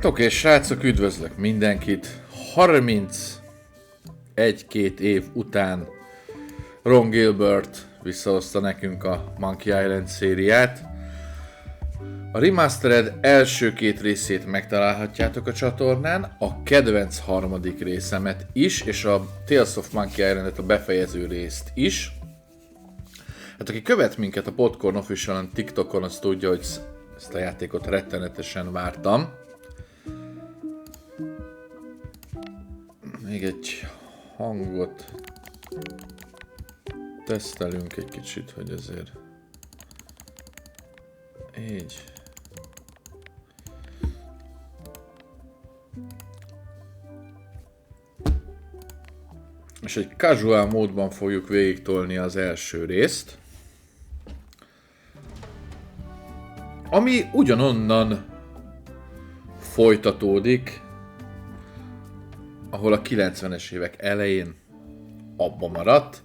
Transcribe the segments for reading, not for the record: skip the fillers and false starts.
Oké, srácok, üdvözlök mindenkit. 31-2 év után Ron Gilbert visszahozta nekünk a Monkey Island szériát. A Remastered első két részét megtalálhatjátok a csatornán, a kedvenc harmadik részemet is, és a Tales of Monkey Islandet, a befejező részt is. Hát aki követ minket a Popcorn Official-on TikTokon, az tudja, hogy ezt a játékot rettenetesen vártam. Még egy hangot tesztelünk egy kicsit, hogy azért így. És egy casual módban fogjuk végigtolni az első részt, ami ugyanonnan folytatódik, ahol a 90-es évek elején abba maradt.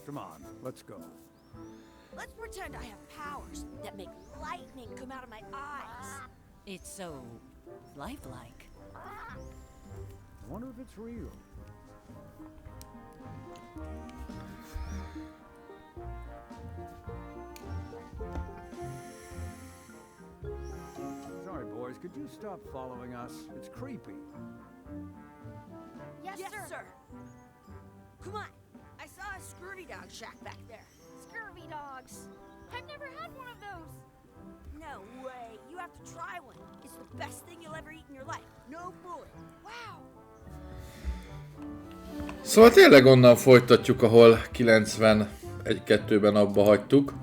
Come on, let's go. Let's pretend I have powers that make lightning come out of my eyes. It's so lifelike. I wonder if it's real. Sorry, boys, could you stop following us? It's creepy. Yes, sir. Come on. I saw a scurvy dog shack back there. Scurvy dogs. I've never had one of those. No way. You have to try one. It's the best thing you'll ever eat in your life. No fooling. Wow. Szóval tényleg onnan folytatjuk, ahol 91-2-ben abba hagytuk.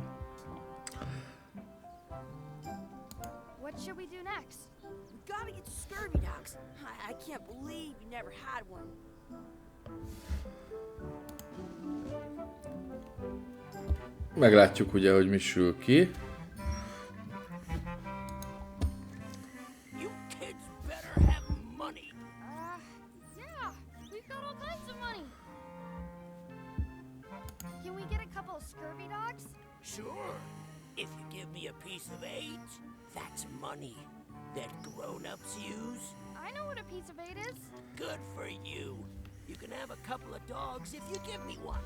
What should we do next? We gotta get scurvy dogs. I can't believe you never had one. Meglátjuk ugye, hogy mi sül ki. You kids better have money. Yeah, we've got all kinds of money. Can we get a couple of scurvy dogs? Sure. If you give me a piece of eight, that's money that grown-ups use. I know what a piece of eight is. Good for you. You can have a couple of dogs if you give me one.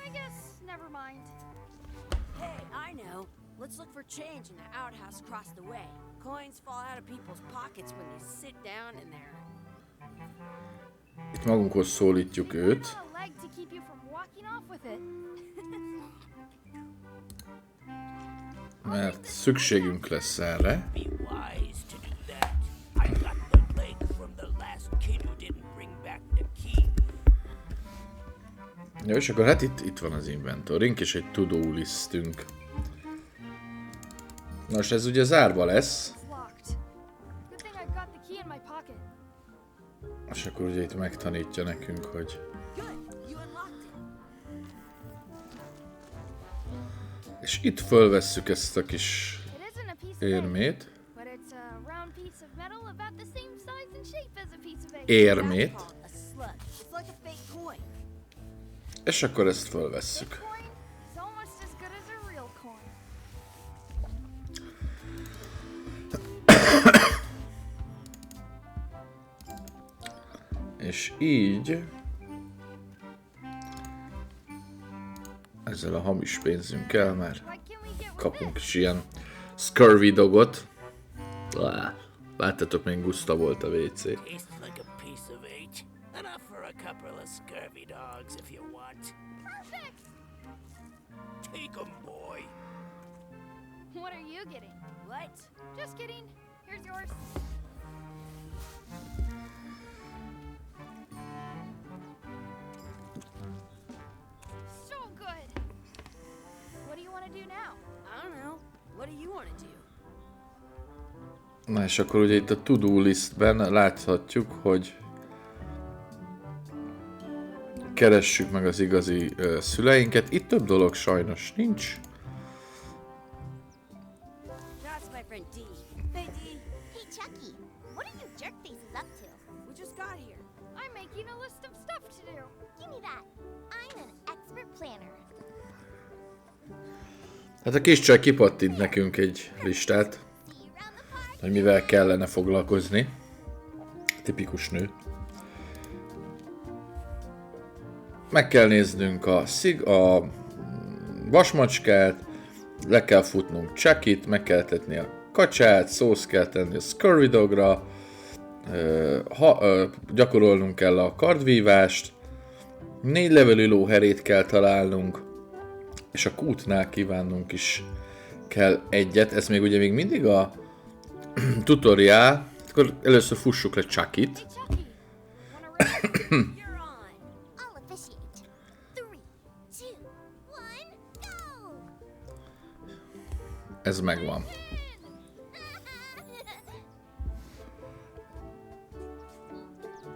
I guess never mind. Hey, I know. Let's look for change in the outhouse across the way. Coins fall out of people's pockets when you sit down in there. Itt magunkhoz szólítjuk őt. A leg to keep you from walking off with it. Mert szükségünk lesz erre. Be wise to do that. I got the leg from the last kid who didn't bring back the key. Ja, és akkor hát itt van az inventorink, és egy to-do listünk. Nos, ez ugye zárva lesz. És akkor ugye itt megtanítja nekünk, hogy... És itt fölvesszük ezt a kis érmét. Érmét. És akkor ezt fölvesszük. És így ezzel a hamis pénzünkkel már kapunk is ilyen scurvy dogot. Láttatok, még guszta volt a WC. Take 'em, boy. you getting? What? Just kidding. Here's yours. So good. What do you want to do now? I don't know. What do you want to do? Na és akkor ugye itt a to-do listben láthatjuk, hogy keressük meg az igazi szüleinket. Itt több dolog sajnos nincs. That's my friend D. Hey D, Hey, Chucky, what are you jerk faces up to? we just got here. I'm making a list of stuff to do. Give me that. I'm an expert planner. Hát a kis csaj kipattint nekünk egy listát, See you around the park. hogy mivel kellene foglalkozni. Tipikus nő. Meg kell néznünk a vasmacskát, le kell futnunk Chuckit, meg kell tetni a kacsát, szószt kell tenni a Scurvy Dogra, gyakorolnunk kell a kardvívást, 4 levelű lóherét kell találnunk, és a kútnál kívánnunk is kell egyet. Ez még ugye még mindig a tutoriál, akkor először fussuk le Chuckit. Chucky, wanna race? You're on. I'll officiate. 3, 2, 1, go! Ez megvan.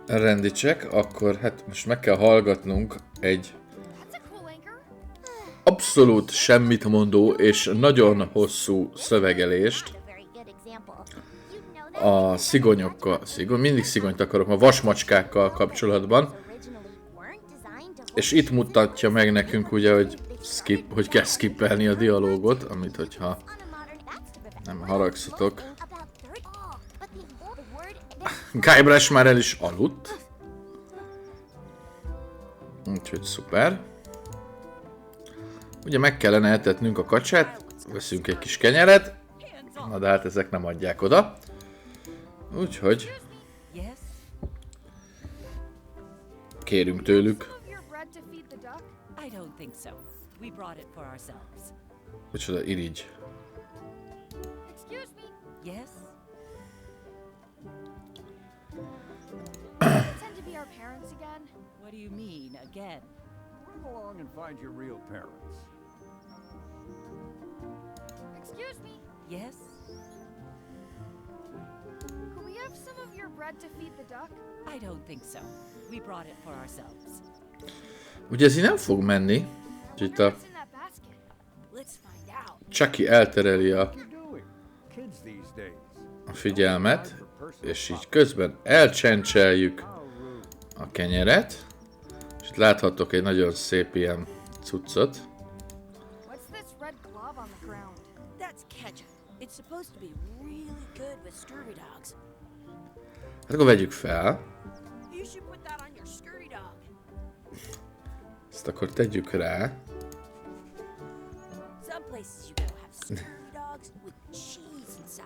Rendi check, akkor hát most meg kell hallgatnunk egy That's a cool anchor. abszolút semmit mondó és nagyon hosszú szövegelést Not a very good example. You know that a szigonyokkal, mindig szigonyt akarok, a vasmacskákkal kapcsolatban, originally weren't designed to hold és itt mutatja meg nekünk ugye, hogy kell skippelni a dialógot, amit hogyha on a modern that's to prevent nem haragszatok. about 30. But the old word Guybrush már el is aludt. Úgyhogy szuper. Ugye meg kellene etetnünk a kacsát, veszünk egy kis kenyeret, na de hát ezek nem adják oda. Úgyhogy Yes? kérünk tőlük, Some of your bread to feed the duck? I don't think so. We brought it for ourselves. micsoda irigy. Excuse me. Yes? Pretend to be our parents again. What do you mean, again? Run along and find your real parents. Excuse me. Yes? Could we have some of your bread to feed the duck? I don't think so. We brought it for ourselves. Ugye ez így nem fog menni, úgyhogy itt Wonder a what's in that basket. Let's find out. Chucky eltereli What you doing? Kids these days. a figyelmet, és így közben elcsencseljük How rude. a kenyeret, és itt láthatok egy nagyon szép ilyen cuccot. What's this red glob on the ground? That's ketchup. It's supposed to be really good with scurvy dogs. Hát akkor vegyük fel, You should put that on your scurvy dog. ezt akkor tegyük rá. Some places you go have scurvy dogs with cheese inside.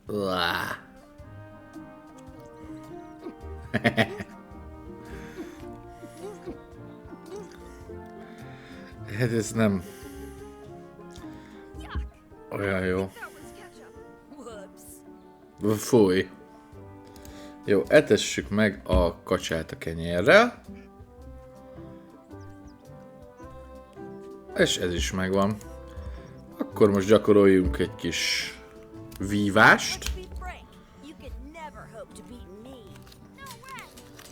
Lá. Hát ez nem Yuck! olyan jó. That was ketchup. Whoops. Fúj. Jó, etessük meg a kacsát a kenyérrel. És ez is megvan. Akkor most gyakoroljunk egy kis vívást. Let's be frank. You could never hope to beat me. No way!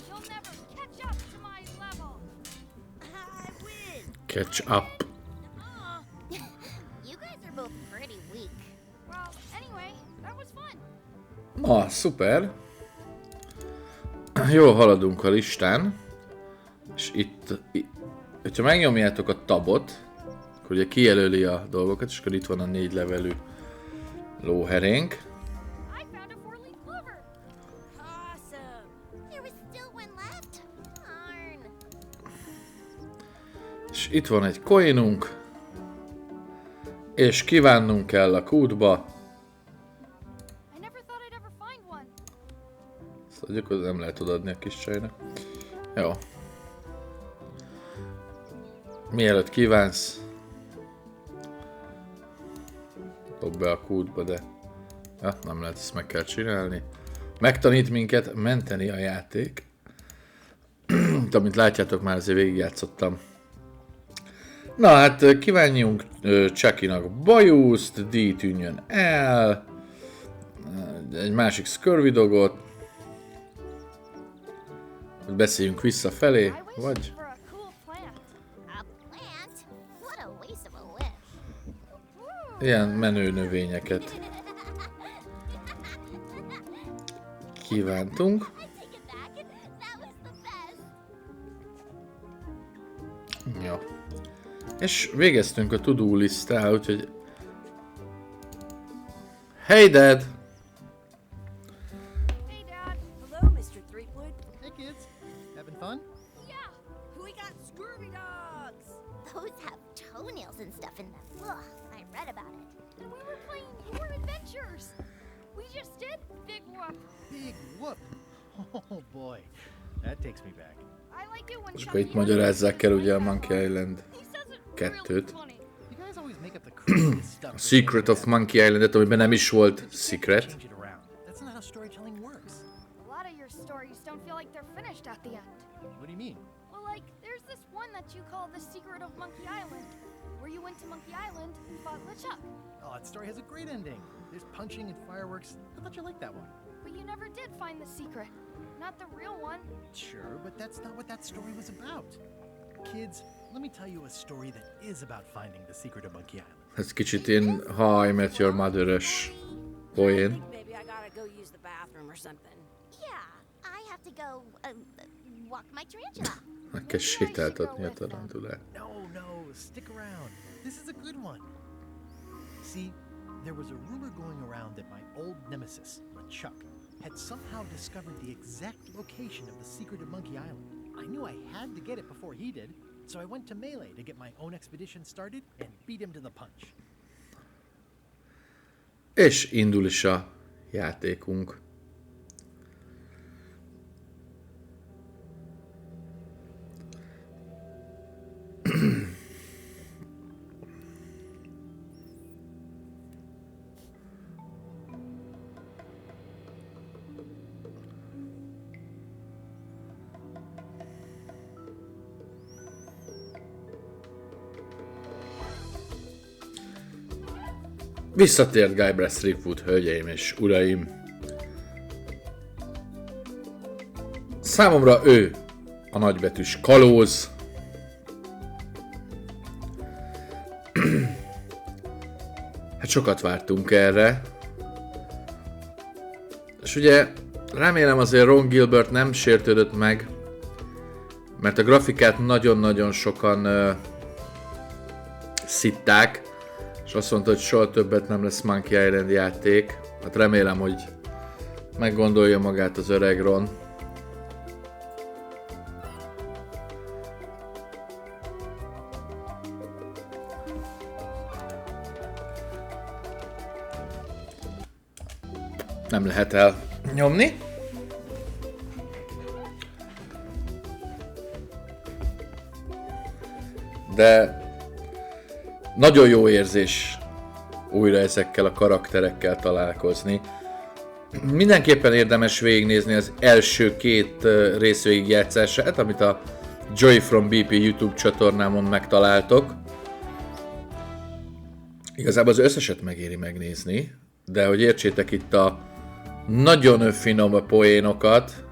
You'll never catch up to my level. I win. Catch up. You guys are both pretty weak. Well, anyway, that was fun. Na, szuper. Jól haladunk a listán. És itt, hogyha megnyomjátok a tabot, akkor ugye kijelöli a dolgokat, és akkor itt van a 4 levelű lóherénk. I found a 4-leaf clover. Awesome. There was still one left. Darn. És itt van egy coinunk. És kívánnunk kell a kútba. I never thought I'd ever find one. Ezt adjuk, az nem lehet odaadni a kis csajnak. Jó. Mielőtt kívánsz, Dob be a kútba, de... Ja, nem lehet, ezt meg kell csinálni. Megtanít minket menteni a játék. Amit látjátok, már azért végigjátszottam. Na hát kívánjunk Chuckynak bajuszt, D tűnjön el. Egy másik scurvy dogot. Beszéljünk visszafelé, I wish vagy... for a cool plant. A plant? What a waste of a wish. Ilyen menő növényeket kívántunk. I take it back. That was the best. Ja. És végeztünk a to-do listtel, úgyhogy... Hey Dad! Hey, Dad. Hello, Mr. Threepwood. Hey kids, having fun? Yeah, we got scurvy dogs. Those have toenails and stuff in them. Ugh, I read about it. And we were playing your adventures. We just did Big Whoop. Big whoop! Oh boy, that takes me back. I like it when És Chucky akkor itt magyarázzák el ugye a Monkey Island he says it 2-t. really funny. You guys always make up the craziest stuff. A Secret of Monkey Island-et, amiben nem is volt secret. Change it around. That's not how storytelling works. A lot of your stories don't feel like they're finished at the end. What do you mean? Well, like, there's this one that you call The Secret of Monkey Island, where you went to Monkey Island and fought LeChuck, Oh, that story has a great ending. There's punching and fireworks. I thought you liked that one. but you never did find the secret. Not the real one. Sure, but that's not what that story was about. Kids, let me tell you a story that is about finding the secret of Monkey Island. Ez kicsit én How I Met Your Mother-ös I poén. think maybe I gotta go use the bathroom or something. Yeah, I have to go walk my tarantula. Meg kell sétáltatni a tarantulát. No, stick around. This is a good one. See, there was a rumor going around that my old nemesis, LeChuck, had somehow discovered the exact location of the secret of Monkey Island. I knew I had to get it before he did, so I went to Melee to get my own expedition started and beat him to the punch. És indul is a játékunk. Visszatért Guybrush Threepwood, hölgyeim és uraim. Számomra ő a nagybetűs kalóz. Hát sokat vártunk erre. És ugye remélem azért Ron Gilbert nem sértődött meg, mert a grafikát nagyon-nagyon sokan szitták, és azt mondta, hogy soha többet nem lesz Monkey Island játék. Hát remélem, hogy meggondolja magát az öreg Ron. Nem lehet elnyomni. De nagyon jó érzés újra ezekkel a karakterekkel találkozni. Mindenképpen érdemes végignézni az első két rész végigjátszását, amit a Joy from BP YouTube csatornámon megtaláltok. Igazából az összeset megéri megnézni, de hogy értsétek itt a nagyon finom poénokat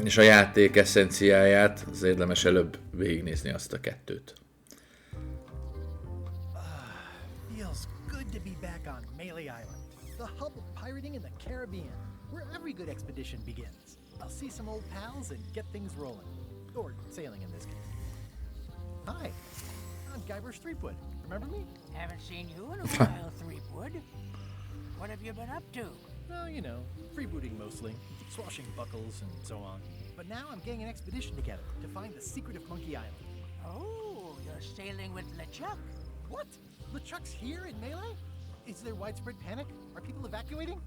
és a játék eszenciáját, az érdemes előbb végignézni azt a kettőt. Feels good to be back on Melee Island, the hub of pirating in the Caribbean, where every good expedition begins. I'll see some old pals and get things rolling. Or sailing in this case. Hi, I'm Guybrush Threepwood. Remember me? Haven't seen you in a while, Threepwood. What have you been up to? Well, you know, freebooting mostly, swashing buckles and so on. But now I'm getting an expedition together to find the secret of Monkey Island. Oh, you're sailing with LeChuck. What? LeChuck's here in Melee? Is there widespread panic? Are people evacuating?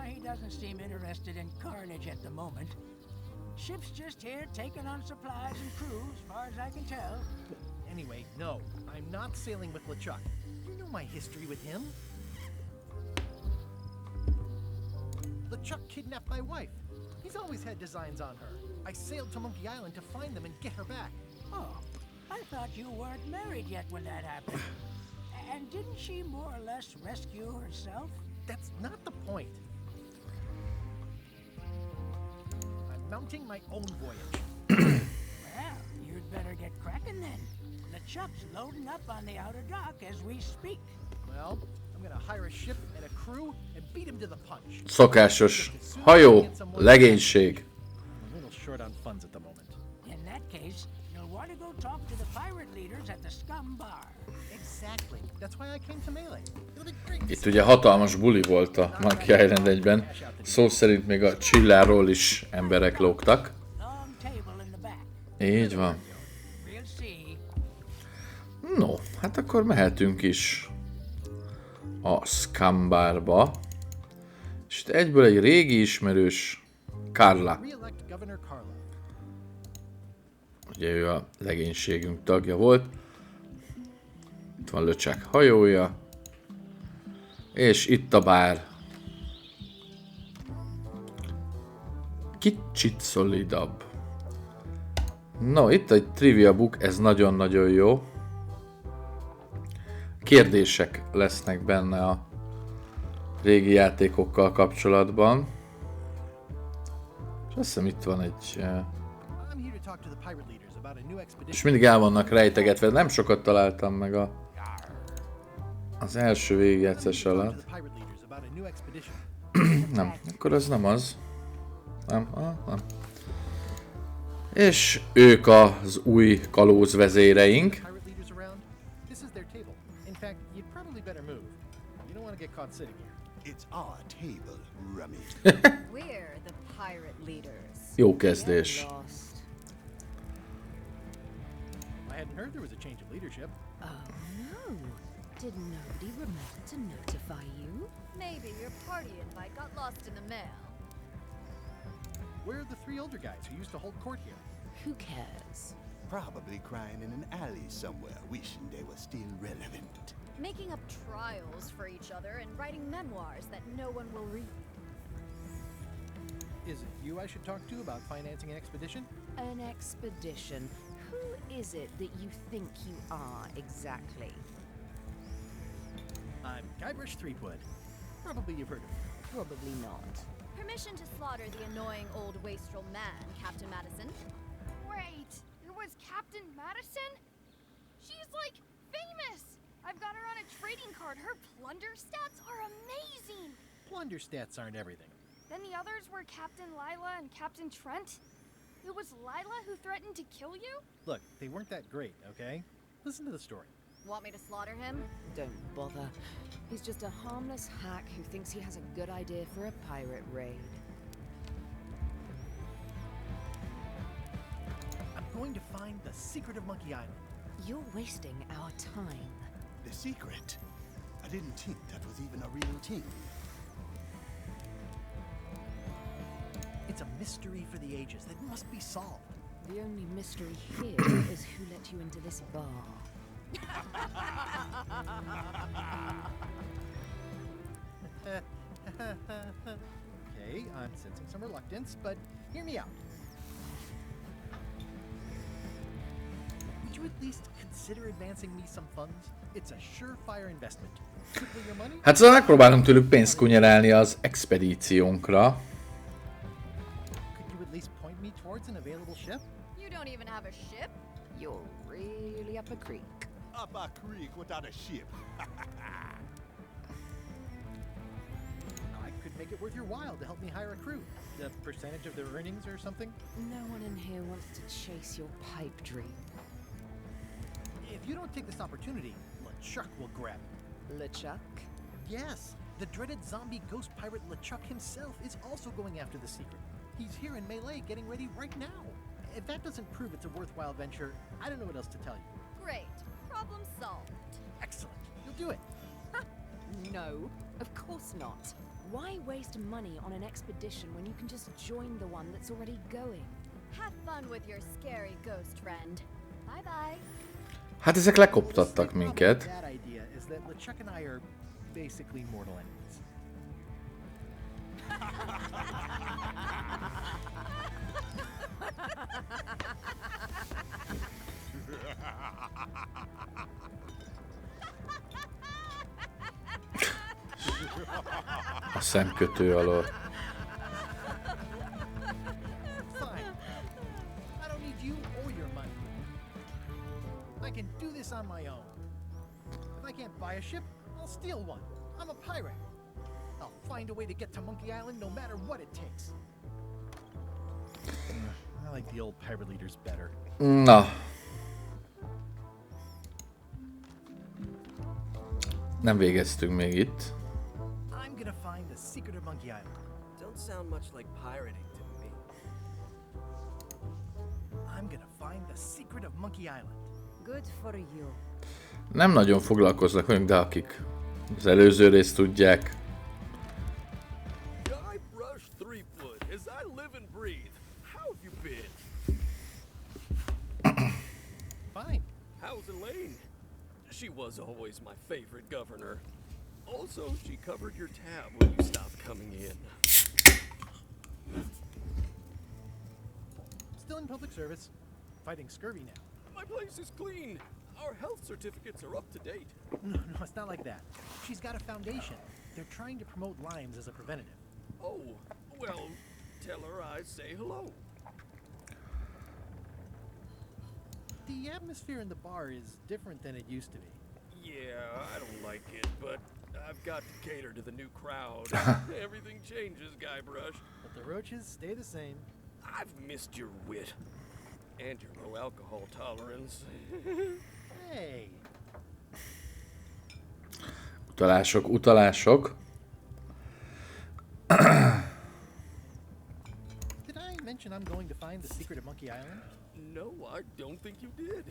He doesn't seem interested in carnage at the moment. Ship's just here taking on supplies and crew, as far as I can tell. Anyway, no. I'm not sailing with LeChuck. You know my history with him. LeChuck kidnapped my wife. He's always had designs on her. I sailed to Monkey Island to find them and get her back. Oh, I thought you weren't married yet when that happened. And didn't she more or less rescue herself? That's not the point. I'm mounting my own voyage. Well, you'd better get cracking then. LeChuck's loading up on the outer dock as we speak. Well, I'm gonna hire a ship and a crew and beat him to the punch. Szokásos hajó, legénység. I'm a little short on funds at the moment. In that case, you'll want to go talk to the pirate leaders at the Scum Bar. Exactly. That's why I came to Melee. It'll be great. Itt ugye hatalmas buli volt a Monkey Island 1-ben. Szó szerint még a csilláról is emberek lógtak. Long table in the back. Így van. We'll see. No, hát akkor mehetünk is a Scum Barba. És itt egyből egy régi ismerős, Carla. Re-elect Governor Carla. Ugye ő a legénységünk tagja volt. Itt van LeChuck hajója. És itt a bár. Kicsit szolidabb. No, itt egy trivia book, ez nagyon-nagyon jó. Kérdések lesznek benne a régi játékokkal kapcsolatban. És azt hiszem itt van egy... I'm here to talk to the pirate leaders about a new expedition. És mindig el vannak rejtegetve, nem sokat találtam meg az első végigjátszás alatt. Nem, akkor az nem az. Nem. És ők az új kalózvezéreink. It's our table, rummy. We're the pirate leaders. Jó kezdés. I hadn't heard there was a change of leadership. Oh no. Did nobody remember to notify you? Maybe your party invite got lost in the mail. Where are the three older guys who used to hold court here? Who cares? Probably crying in an alley somewhere, wishing they were still relevant. Making up trials for each other and writing memoirs that no one will read. Is it you I should talk to about financing an expedition? An expedition. Who is it that you think you are exactly? I'm Guybrush Threepwood. Probably you've heard of me. Probably not. Permission to slaughter the annoying old wastrel man, Captain Madison. Wait, it was Captain Madison? She's like famous! I've got her on a trading card. Her plunder stats are amazing! Plunder stats aren't everything. Then the others were Captain Lila and Captain Trent. It was Lila who threatened to kill you? Look, they weren't that great, okay? Listen to the story. Want me to slaughter him? Don't bother. He's just a harmless hack who thinks he has a good idea for a pirate raid. I'm going to find the secret of Monkey Island. You're wasting our time. The secret? I didn't think that was even a real thing. It's a mystery for the ages that must be solved. The only mystery here is who let you into this bar. Okay, I'm sensing some reluctance, but hear me out. Would you at least consider advancing me some funds? It's a surefire investment. Triple your money? Hát szóval megpróbálunk tőlük pénzt kunyerálni az expedíciónkra. Could you at least point me towards an available ship? You don't even have a ship? You're really up a creek. Up a creek without a ship. I could make it worth your while to help me hire a crew. A percentage of their earnings or something? No one in here wants to chase your pipe dream. If you don't take this opportunity, LeChuck will grab it. LeChuck? Yes, the dreaded zombie ghost pirate LeChuck himself is also going after the secret. He's here in Melee getting ready right now. If that doesn't prove it's a worthwhile venture, I don't know what else to tell you. Great. Problem solved. Excellent. You'll do it. No, of course not. Why waste money on an expedition when you can just join the one that's already going? Have fun with your scary ghost friend. Bye-bye. Hát ezek lekoptattak minket. That idea is that LeChuck and I are basically mortal enemies. A szemkötő alól. Fine. I don't need you or your money. I can do this on my own. If I can't buy a ship, I'll steal one. I'm a pirate. I'll find a way to get to Monkey Island no matter what it takes. I like the old pirate leaders better. Na. Nem végeztünk még itt. I'm gonna find the secret of Monkey Island. Don't sound much like pirating to me. I'm gonna find the secret of Monkey Island. Good for you. Nem nagyon foglalkoznak velünk, de akik az előző részt tudják. Guybrush Threepwood, as I live and breathe. How have you been? Fine. How's Elaine? She was always my favorite governor. Also, she covered your tab when you stopped coming in. Still in public service. Fighting scurvy now. My place is clean. Our health certificates are up to date. No, it's not like that. She's got a foundation. They're trying to promote limes as a preventative. Oh, well, tell her I say hello. The atmosphere in the bar is different than it used to be. Yeah, I don't like it, but I've got to cater to the new crowd. Everything changes, Guybrush. But the roaches stay the same. I've missed your wit. And your low alcohol tolerance. Hey. Utalások, utalások. Did I mention I'm going to find the secret of Monkey Island? No, I don't think you did.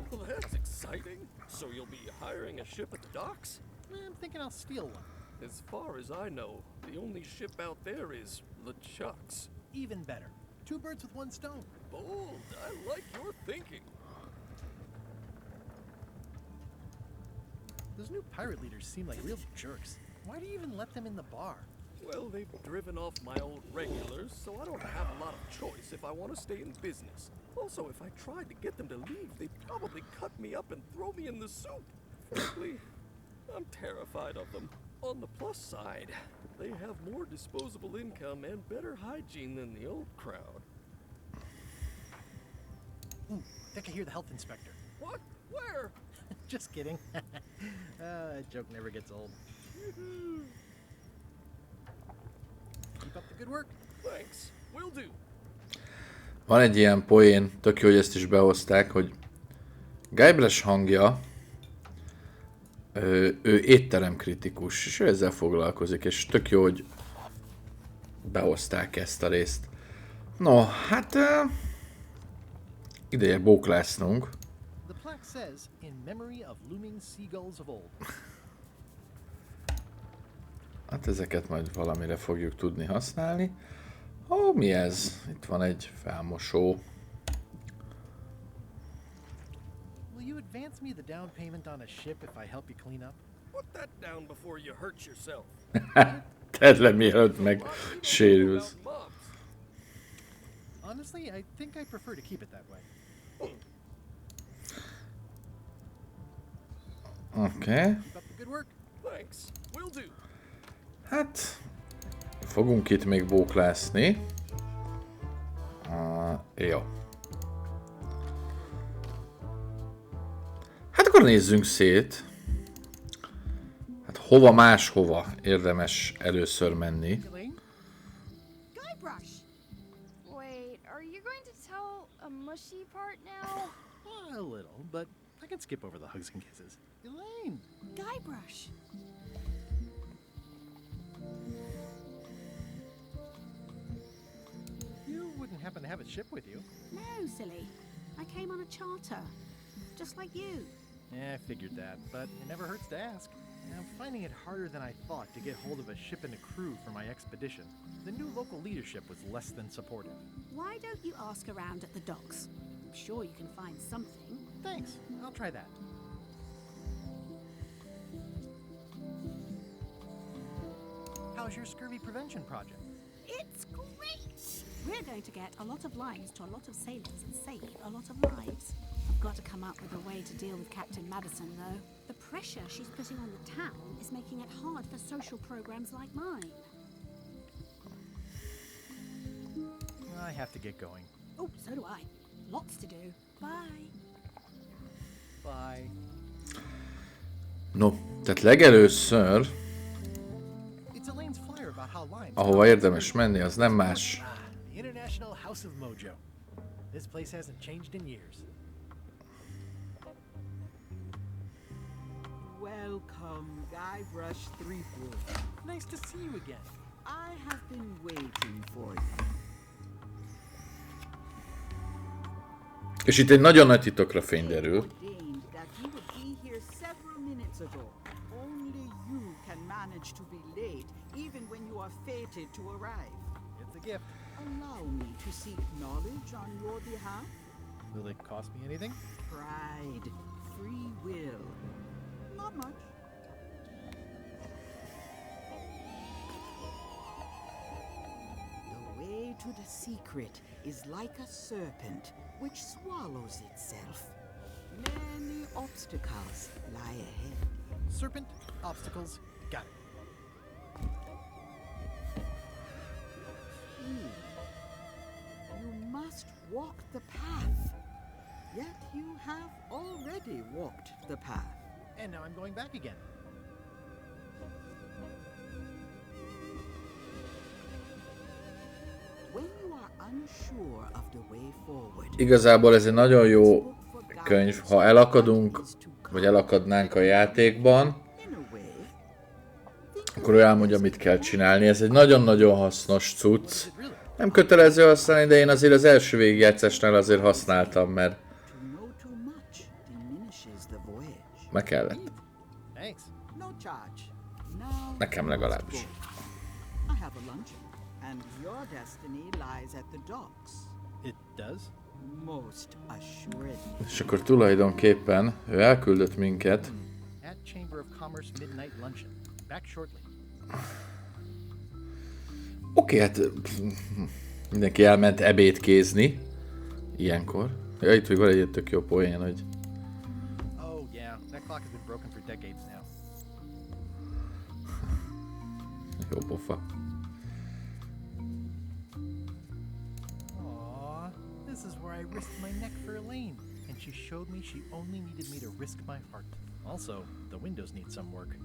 Well, that's exciting. So you'll be hiring a ship at the docks? I'm thinking I'll steal one. As far as I know, the only ship out there is LeChuck's. Even better. Two birds with one stone. Bold. I like your thinking. Those new pirate leaders seem like real jerks. Why do you even let them in the bar? Well, they've driven off my old regulars, so I don't have a lot of choice if I want to stay in business. Also, if I tried to get them to leave, they'd probably cut me up and throw me in the soup. Frankly, I'm terrified of them. On the plus side, they have more disposable income and better hygiene than the old crowd. Ooh, I think I hear the health inspector. What? Where? Just kidding. That joke never gets old. Keep up the good work. Thanks. Will do. Van egy ilyen poén, tök jó, hogy ezt is behozták, hogy Guybrush hangja, ő étteremkritikus, és ő ezzel foglalkozik, és tök jó, hogy behozták ezt a részt. No, hát ideje bóklásznunk. The plaque says, in memory of looming seagulls of old. Hát ezeket majd valamire fogjuk tudni használni. Ó, mi ez? Itt van egy felmosó. Will you advance me the down payment on a ship if I help you clean up? Put that down before you hurt yourself. Tedd le, mielőtt meg sérülsz. Honestly, I think I prefer to keep it that way. Oké. Keep up the good work. Thanks. Will do. Hát, fogunk itt még bóklászni. Jó. Hát akkor nézzünk szét. Hát hova máshova érdemes először menni. Elaine? Guybrush! Wait, are you going to tell a mushy part now? A little, but I can skip over the hugs and kisses. Elaine! Guybrush! You wouldn't happen to have a ship with you? No, silly. I came on a charter. Just like you. Yeah, I figured that, but it never hurts to ask. I'm finding it harder than I thought to get hold of a ship and a crew for my expedition. The new local leadership was less than supportive. Why don't you ask around at the docks? I'm sure you can find something. Thanks. I'll try that. How's your scurvy prevention project? It's great! We're going to get a lot of lines to a lot of sailors and save a lot of lives. I've got to come up with a way to deal with Captain Madison, though. The pressure she's putting on the town is making it hard for social programs like mine. I have to get going. Oh, so do I. Lots to do. Bye. Bye. No, tehát legelőször, It's Elaine's flyer about how limes... ahova érdemes menni, az nem más. The International House of Mojo. This place hasn't changed in years. Welcome, Guybrush Threepwood. Nice to see you again. I have been waiting for you. És itt egy nagyon nagy titokra fény derül. Ordained that you would be here several minutes ago. Only you can manage to be late, even when you are fated to arrive. It's a gift. Allow me to seek knowledge on your behalf. Will it cost me anything? Pride, free will. Not much. The way to the secret is like a serpent which swallows itself. Many obstacles lie ahead. Serpent, obstacles, got it. You must walk the path. Yet you have already walked the path. And now I'm going back again. When you are unsure of the way forward, Igazából ez egy nagyon jó könyv, ha elakadunk, vagy elakadnánk a játékban, akkor ő elmondja, mit kell csinálni. Ez egy nagyon-nagyon hasznos cucc. Nem kötelező használni, de én azért az első végigjátszásnál azért használtam, mert meg kellett. no charge. Now Nekem legalábbis. I have a lunch, and your destiny lies at the docks. It does? Most assuredly. És akkor tulajdonképpen ő elküldött minket. At Chamber of Commerce Midnight Luncheon. Back shortly. Oké, hát mindenki elment ebédkézni. Ilyenkor. Ja, itt még van egy tök jó poén, hogy Oh yeah, that clock has been broken for decades now. jó pofa. Aww, this is where I risked my neck for Elaine, and she showed me she only needed me to risk my heart. Also, the windows need some work.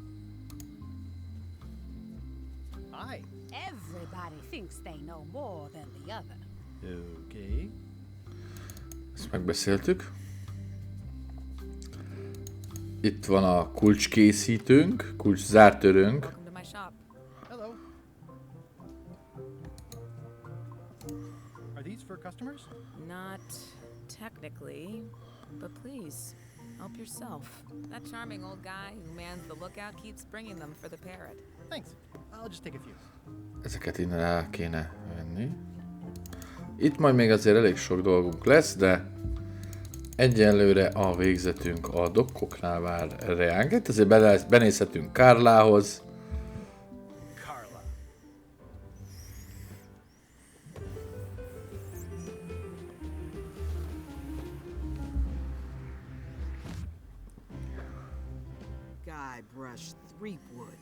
Hi. Everybody thinks they know more than the other. Okay. Ezt megbeszéltük. Itt van a kulcskészítőnk, kulcszártörőnk. Welcome to my shop. Hello. Are these for customers? Not technically, but please, help yourself. That charming old guy who mans the lookout keeps bringing them for the parrot. Thanks. I'll just take a few. Ezeket innen el kéne venni. Itt majd még azért elég sok dolgunk lesz, de egyelőre a végzetünk a dokkoknál vár reánk. Itt azért benézhetünk Carlához. Carla. Guybrush Threepwood.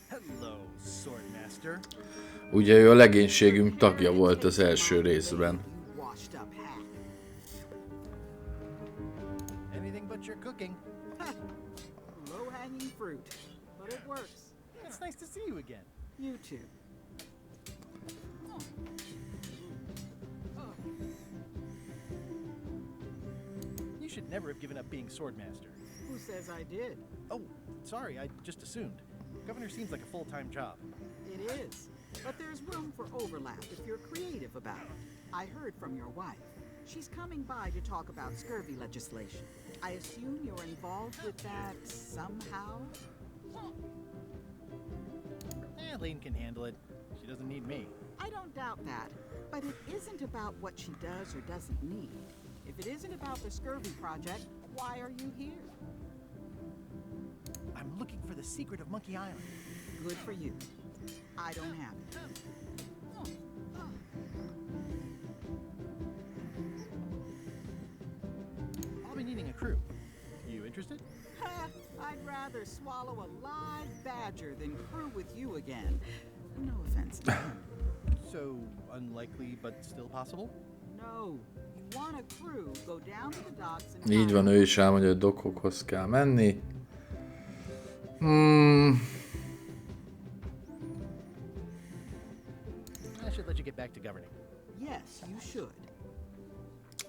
Hello, Swordmaster. Ugye ő a legénységünk tagja volt az első részben. Washed up hack. Anything but your cooking. Low-hanging fruit, but it works. It's nice to see you again. You too. You should never have given up being Swordmaster. Who says I did? Oh, sorry, I just assumed. Governor seems like a full-time job. It is. But there's room for overlap if you're creative about it. I heard from your wife. She's coming by to talk about scurvy legislation. I assume you're involved with that somehow? Kathleen can handle it. She doesn't need me. I don't doubt that, but it isn't about what she does or doesn't need. If it isn't about the Scurvy Project, why are you here? I'm looking for the secret of Monkey Island. Good for you. I don't have it. I'll be needing a crew. You interested? Ha! I'd rather swallow a live badger than crew with you again. No offense. So unlikely, but still possible? No. You want a crew, go down to the docks and... Így van, ő is elmondja, hogy dokokhoz kell menni. I should let you get back to governing. Yes, you should.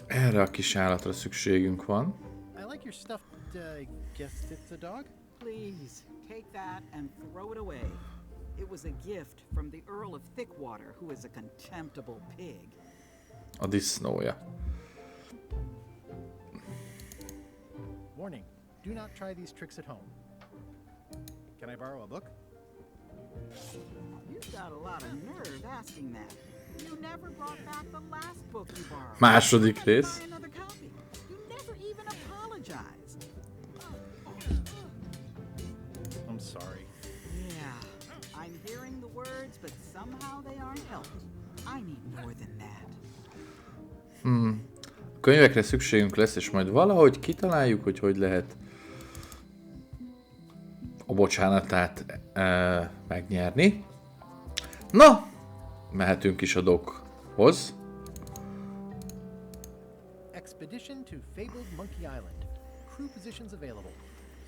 Erre a kis állatra szükségünk van. I like your stuff, I guess it's a dog? Please, take that and throw it away. It was a gift from the Earl of Thickwater, who is a contemptible pig. A disznója. Warning, do not try these tricks at home. Can I borrow a book? You've got a lot of nerve asking that. You never brought back the last book you borrowed. Második rész. Buy another copy. You never even apologized. I'm sorry. Yeah, I'm hearing the words, but somehow they aren't helping. I need more than that. Könyvekre szükségünk lesz, és majd valahogy kitaláljuk, hogy hogy lehet a bocsánatát megnyerni. Na, mehetünk is a dokhoz. Expedition to Fabled Monkey Island. Crew positions available.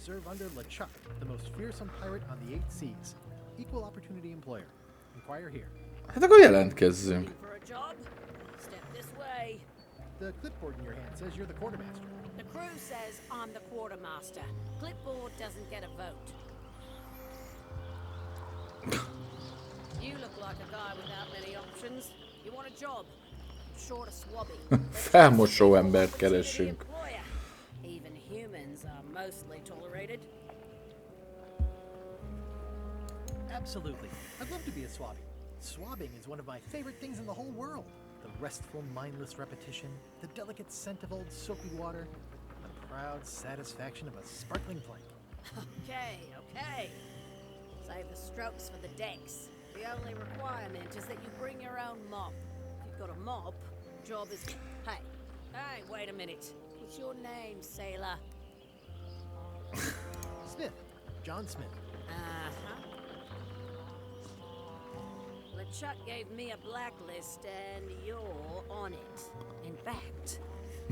Serve under LeChuck, the most fearsome pirate on the 8 seas. Equal opportunity employer. Inquire here. Hát akkor jelentkezzünk. For a job? Step this way. The clipboard in your hand says you're the quartermaster. The crew says I'm the quartermaster. Clipboard doesn't get a vote. You look like a guy without many options. You want a job? Short of Swabbie. Felmosó embert keresünk. Even humans are mostly tolerated. Absolutely. I'd love to be a Swabbie. Swabbing is one of my favorite things in the whole world. The restful, mindless repetition, the delicate scent of old soapy water, the proud satisfaction of a sparkling plank. Okay. Save the strokes for the decks. The only requirement is that you bring your own mop. If you've got a mop, job is... Hey, wait a minute. What's your name, sailor? Smith. John Smith. Uh-huh. LeChuck gave me a blacklist and you're on it. In fact,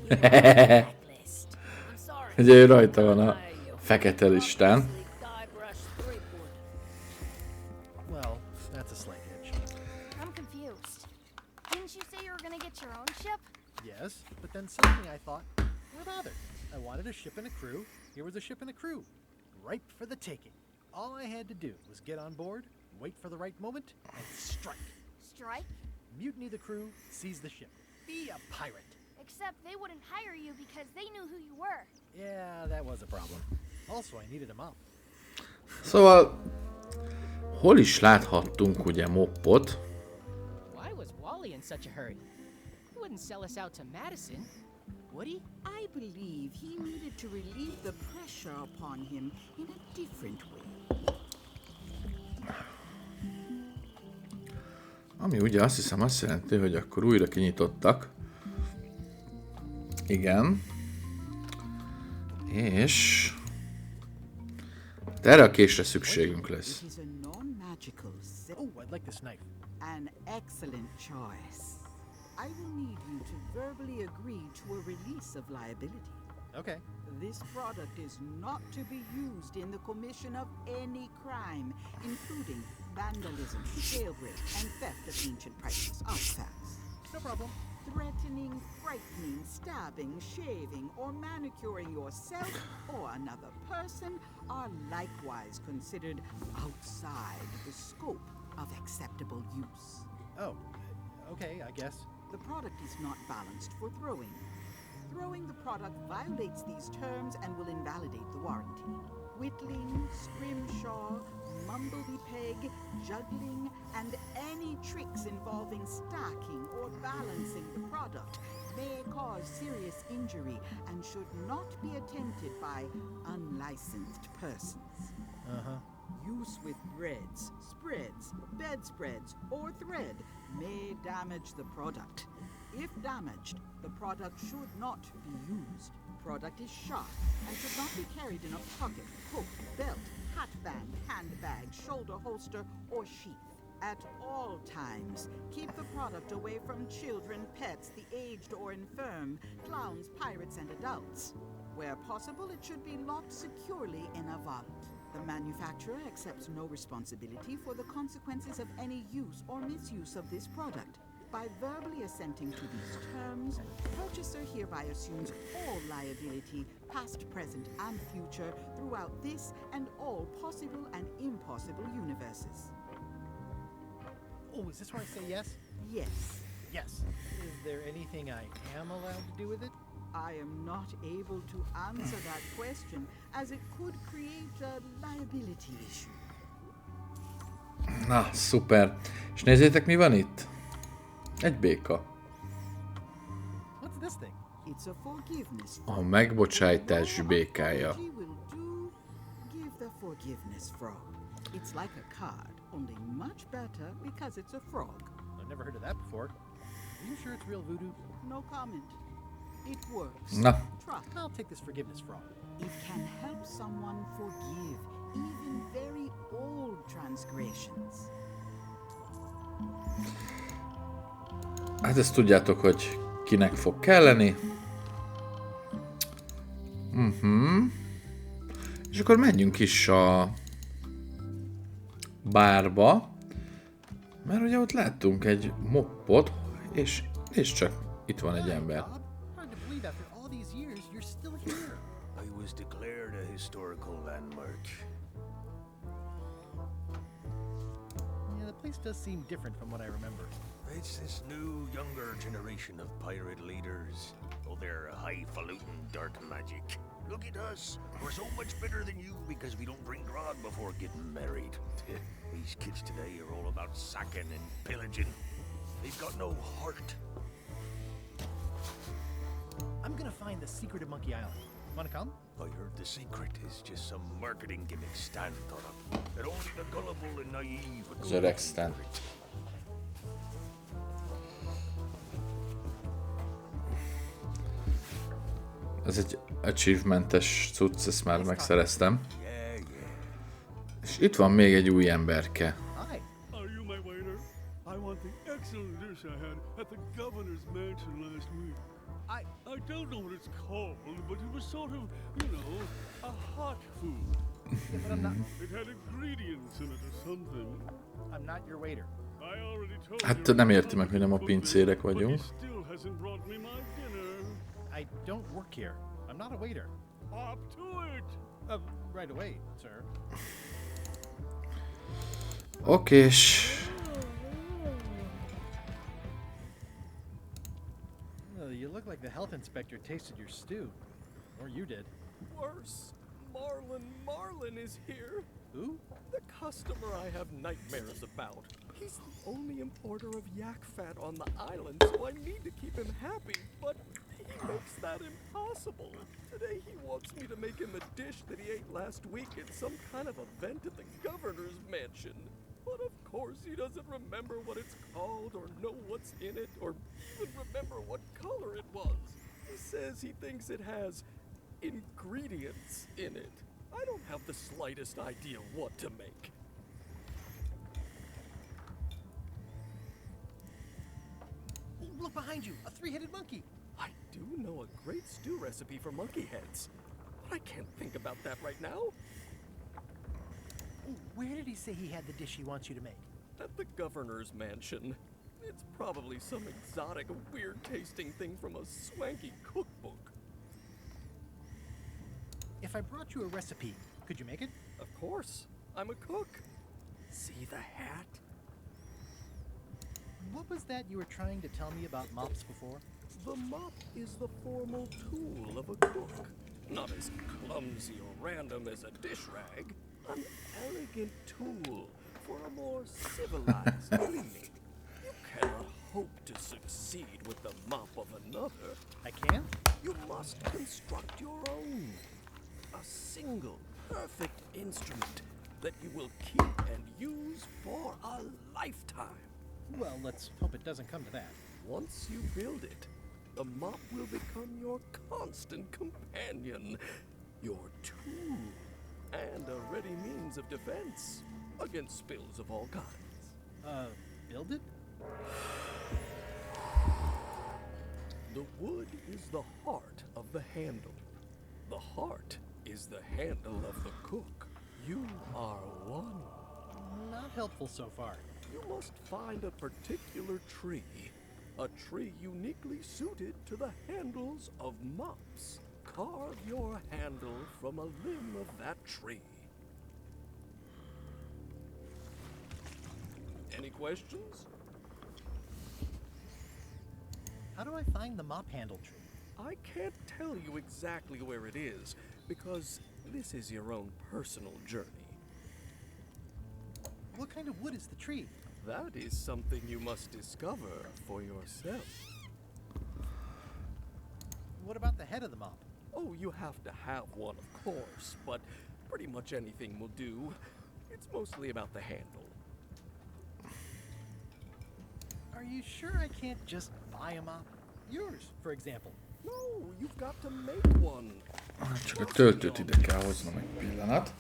you're on the blacklist. I'm sorry. Ugye ő rajta van a fekete listán. Well, that's a slight hitch. I'm confused. Didn't you say you were gonna get your own ship? Yes, but then suddenly I thought, why bother? I wanted a ship and a crew. Here was a ship and a crew. Ripe for the taking. All I had to do was get on board, wait for the right moment, and strike. Strike? Mutiny the crew, seize the ship. Be a pirate. Except they wouldn't hire you because they knew who you were. Yeah, that was a problem. Also, I needed a mop. Szóval, hol is láthattunk ugye moppot? Why was Wally in such a hurry? He wouldn't sell us out to Madison, would he? I believe he needed to relieve the pressure upon him in a different way. Ami ugye azt hiszem azt jelenti, hogy akkor újra kinyitottak. Igen. És... erre a késre szükségünk lesz. It is a non-magical Oh, I'd like this knife. An excellent choice. I will need you to verbally agree to a release of liability. Okay. This product is not to be used in the commission of any crime, including vandalism, jailbreak, and theft of ancient priceless artifacts. No problem. Threatening, frightening, stabbing, shaving, or manicuring yourself or another person are likewise considered outside the scope of acceptable use. Oh, okay, I guess. The product is not balanced for throwing. Throwing the product violates these terms and will invalidate the warranty. Whittling, scrimshaw, mumbledy peg, juggling, and any tricks involving stacking or balancing the product may cause serious injury and should not be attempted by unlicensed persons. Uh-huh. Use with breads, spreads, bedspreads, or thread may damage the product. If damaged, the product should not be used. Product is sharp and should not be carried in a pocket, coat, belt, hatband, handbag, shoulder holster, or sheath. At all times, keep the product away from children, pets, the aged or infirm, clowns, pirates, and adults. Where possible, it should be locked securely in a vault. The manufacturer accepts no responsibility for the consequences of any use or misuse of this product. By verbally assenting to these terms, purchaser hereby assumes all liability, past, present, and future, throughout this and all possible and impossible universes. Oh, is this where I say yes? Yes. Yes. Is there anything I am allowed to do with it? I am not able to answer that question, as it could create a liability issue. Na, szuper. És nézzétek, mi van itt? Egy béka. What's this thing? It's a forgiveness. A megbocsájtás békája. Give the forgiveness frog. It's like a card, only much better because it's a frog. I've never heard of that before. Are you sure it's real voodoo? No comment. It works. Na. Trust. I'll take this forgiveness frog. It can help someone forgive even very old transgressions. Hát ezt tudjátok, hogy kinek fog kelleni. És akkor menjünk is a bárba. Mert ugye ott láttunk egy moppot, és csak itt van egy ember. Hard to believe after all these years you're still here. I was declared a historical landmark. Yeah, the place does seem different from what I remember. It's this new, younger generation of pirate leaders. Oh, they're highfalutin dark magic. Look at us. We're so much better than you because we don't drink grog before getting married. These kids today are all about sacking and pillaging. They've got no heart. I'm gonna find the secret of Monkey Island. Wanna come? I heard the secret is just some marketing gimmick Stan thought up. That only the gullible and naive would Az öreg Stan. Ez egy achievementes cucc, ezt már megszereztem. És itt van még egy új emberke. Hi. Are you my waiter? I want the excellent dish I had at the governor's mansion last week. I don't know what it's called, but it was sort of, you know, a hot food. Yeah, but I'm not. It had ingredients in it or something. I'm not your waiter. I already told Hát you nem érti meg, hogy nem a pincérek vagyunk. but he still hasn't brought me my dinner. I don't work here. I'm not a waiter. Hop to it. Right away, sir. Okés. Well, you look like the health inspector tasted your stew. Or you did. Worse. Marlin is here. Who? The customer I have nightmares about. He's the only importer of yak fat on the island, so I need to keep him happy, but he makes that impossible. Today he wants me to make him a dish that he ate last week at some kind of event at the governor's mansion. But of course he doesn't remember what it's called, or know what's in it, or even remember what color it was. He says he thinks it has ingredients in it. I don't have the slightest idea what to make. Look behind you, a three-headed monkey. I do know a great stew recipe for monkey heads, but I can't think about that right now. Where did he say he had the dish he wants you to make? At the governor's mansion. It's probably some exotic, weird-tasting thing from a swanky cookbook. If I brought you a recipe, could you make it? Of course. I'm a cook. See the hat? What was that you were trying to tell me about mops before? The mop is the formal tool of a cook. Not as clumsy or random as a dish rag. An elegant tool for a more civilized cleaning. You cannot hope to succeed with the mop of another. I can? You must construct your own. A single, perfect instrument that you will keep and use for a lifetime. Well, let's hope it doesn't come to that. Once you build it, the mop will become your constant companion, your tool, and a ready means of defense against spills of all kinds. Build it? The wood is the heart of the handle. The heart is the handle of the cook. You are one. Not helpful so far. You must find a particular tree. A tree uniquely suited to the handles of mops. Carve your handle from a limb of that tree. Any questions? How do I find the mop handle tree? I can't tell you exactly where it is, because this is your own personal journey. What kind of wood is the tree? That is something you must discover for yourself. What about the head of the mop? Oh, you have to have one, of course, but pretty much anything will do. It's mostly about the handle. Are you sure I can't just buy a mop? Yours, for example. No, you've got to make one. Csak a töltőt ide kell hoznom egy pillanat.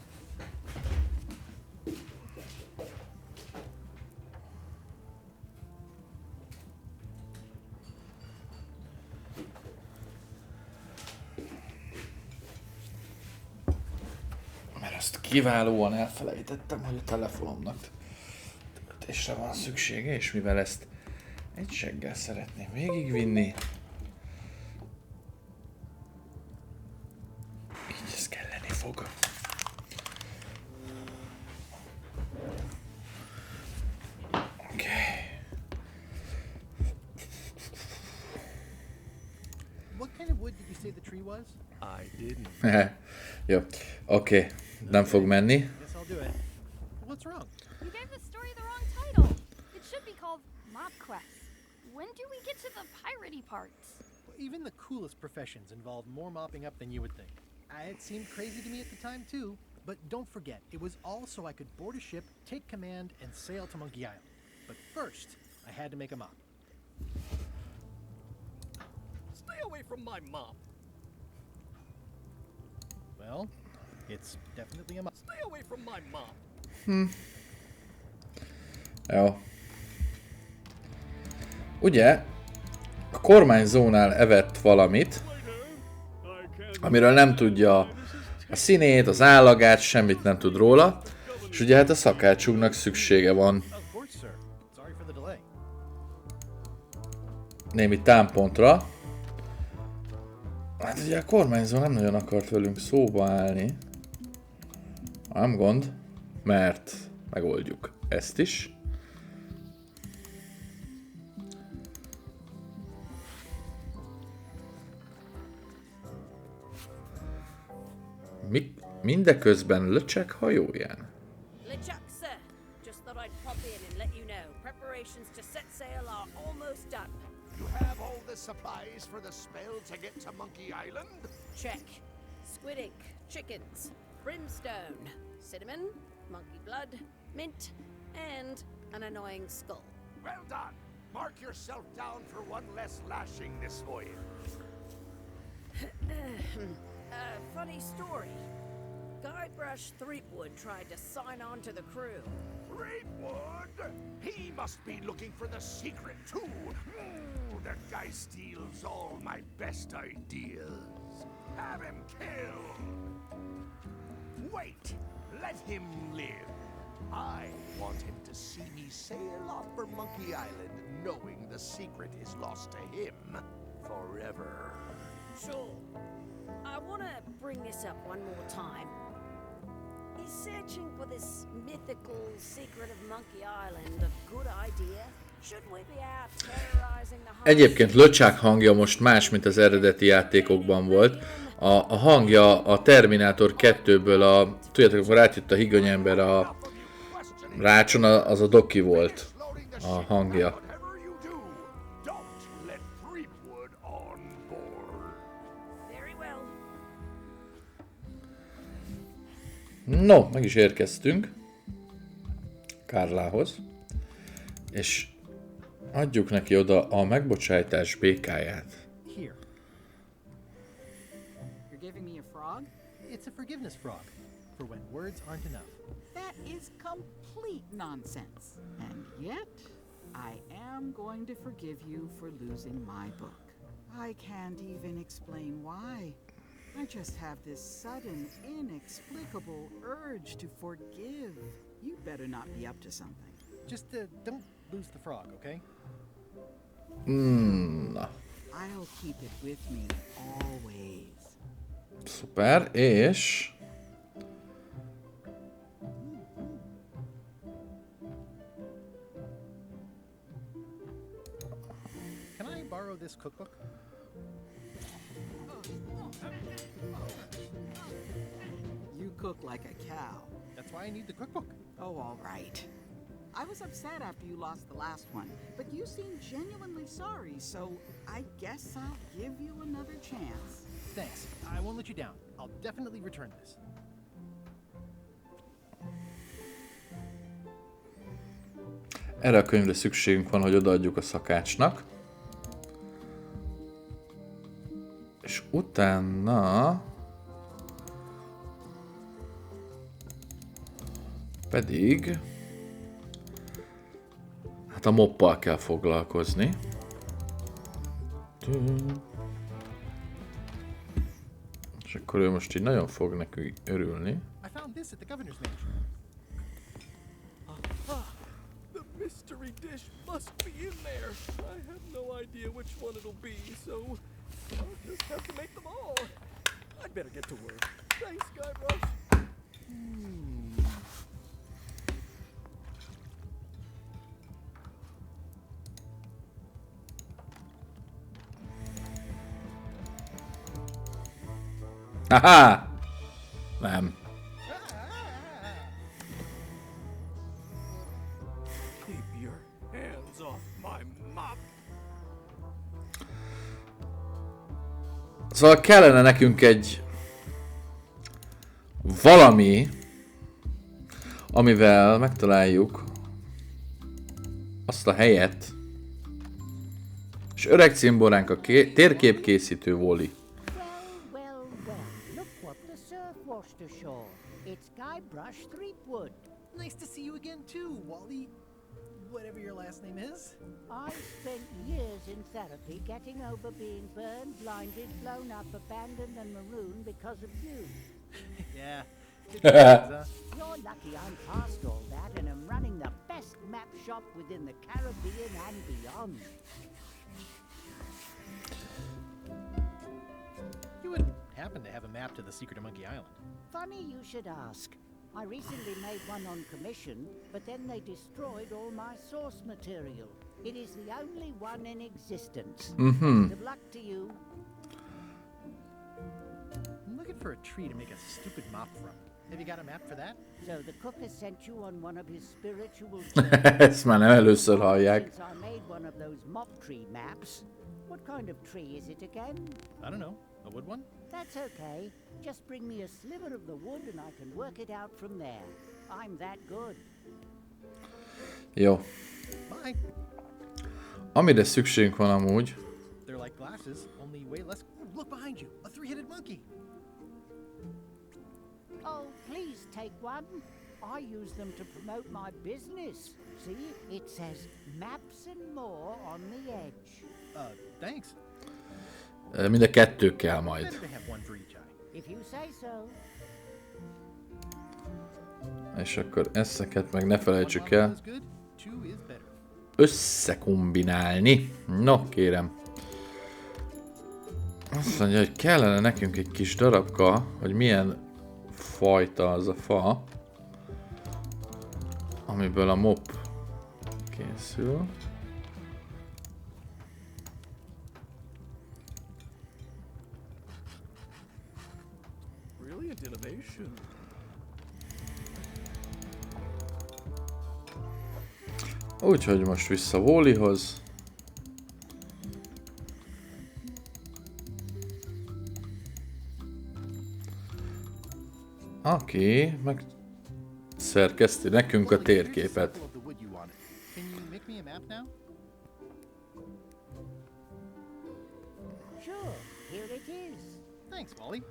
Mert azt kiválóan elfelejtettem, hogy a telefonomnak töltésre van szüksége, és mivel ezt egy seggel szeretném végigvinni, így ez kelleni fog. Okay. What kind of wood did you say the tree was? I didn't. Jó, oké. Nem fog menni. Guess I'll do it. What's wrong? You gave the story the wrong title. It should be called Mop Quest. When do we get to the piratey parts? Even the coolest professions involve more mopping up than you would think. It seemed crazy to me at the time too, but don't forget, it was all so I could board a ship, take command, and sail to Monkey Island. But first, I had to make a mop. Stay away from my mop. Well, it's definitely a mop. Stay away from my mop. Jó. Ugye, a kormányzónál evett valamit, amiről nem tudja a színét, az állagát, semmit nem tud róla, és ugye hát a szakácsunknak szüksége van némi támpontra. Hát ugye a kormányzó nem nagyon akart velünk szóba állni. Nem gond, mert megoldjuk ezt is. Mindeközben LeChuck hajóján. LeChuck, sir. Just thought I'd pop in and let you know. Preparations to set sail are almost done. You have all the supplies for the spell to get to Monkey Island? Check. Squid ink, chickens, brimstone, cinnamon, monkey blood, mint, and an annoying skull. Well done. Mark yourself down for one less lashing this voyage. Funny story. Guybrush Threepwood tried to sign on to the crew. Threepwood? He must be looking for the secret too. That guy steals all my best ideas. Have him killed. Wait, let him live. I want him to see me sail off for Monkey Island knowing the secret is lost to him forever. Sure. I want to bring this up one more time. Is searching for this mythical secret of Monkey Island a good idea? Shouldn't we be out terrorizing the Egyébként LeChuck hangja most más, mint az eredeti játékokban volt. A hangja a Terminátor 2-ből, tudjátok, amikor átjött a higanyember a rácson, az a Doki volt a hangja. No, meg is érkeztünk Kárlához, és adjuk neki oda a megbocsájtás békáját. Here. You're giving me a frog? It's a forgiveness frog, for when words aren't enough. That is complete nonsense. And yet, I am going to forgive you for losing my book. I can't even explain why. I just have this sudden, inexplicable urge to forgive. You better not be up to something. Just don't lose the frog, okay? I'll keep it with me always. Szuper, és... Can I borrow this cookbook? You cook like a cow. That's why I need the cookbook. Oh, all right. I was upset after you lost the last one, but you seemed genuinely sorry, so I guess I'll give you another chance. Thanks. I won't let you down. I'll definitely return this. Erre a könyvre szükségünk van, hogy odaadjuk a szakácsnak. És utána... pedig... hát a moppal kell foglalkozni. És akkor ő most így nagyon fog neki örülni. I found this at the governor's mansion. The mystery dish must be in there. I have no idea which one it'll be, so I'll just have to make them all. I'd better get to work. Thanks, Guybrush. Haha! Nem. Keep your hands off my mop. Szóval kellene nekünk egy valami, amivel megtaláljuk azt a helyet, és öreg cimboránk a térképkészítő Wally. Washed ashore. It's Guybrush Threepwood. Nice to see you again too, Wally. Whatever your last name is. I spent years in therapy getting over being burned, blinded, blown up, abandoned and marooned because of you. Yeah. You're lucky I'm past all that and am running the best map shop within the Caribbean and beyond. You wouldn't happen to have a map to the secret of Monkey Island? Funny you should ask. I recently made one on commission, but then they destroyed all my source material. It is the only one in existence. Good luck to you. I'm looking for a tree to make a stupid mop from. Have you got a map for that? So the cook has sent you on one of his spiritual Ezt már nem először hallják. Since I made one of those mop tree maps. What kind of tree is it again? I don't know. A wood one? That's okay. Just bring me a sliver of the wood and I can work it out from there. I'm that good. Jó. Bye. Amire szükségünk van amúgy. They're like glasses, only way less. Look behind you, a three-headed monkey. Oh, please take one. I use them to promote my business. See, it says maps and more on the edge. Thanks. Mind a kettő kell majd. Better to have one for each eye. If you say so. És akkor ezeket meg ne felejtsük el összekombinálni. No, kérem. Azt mondja, hogy kellene nekünk egy kis darabka, hogy milyen fajta az a fa, amiből a mop készül. brilliant innovation. Úgyhogy most vissza Wallyhoz. Aki meg szerkeszti nekünk a térképet. Can you make me a map now? Sure, here it is. Thanks, Wally.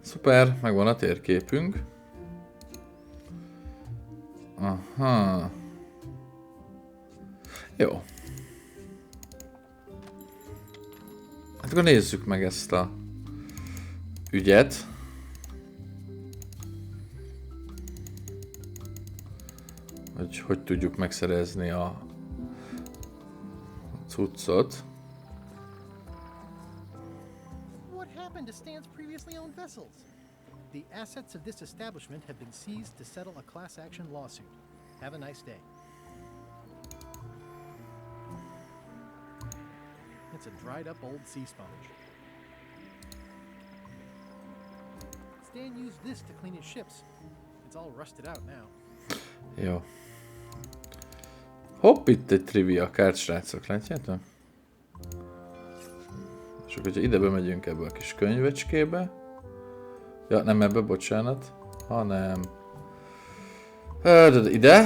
Szuper, megvan a térképünk. Aha. Jó. Hát akkor nézzük meg ezt a ügyet. Hogy tudjuk megszerezni a cuccot. What happened to Stan's previously owned vessels? The assets of this establishment have been seized to settle a class action lawsuit. Have a nice day. It's a dried up old sea sponge. Stan used this to clean his ships. It's all rusted out now. Jó. Hopp, itt egy trivia kárt, srácok, látjátok? És akkor, hogyha ide bemegyünk ebbe a kis könyvecskébe. Ja, nem ebbe, bocsánat. Hanem... ide.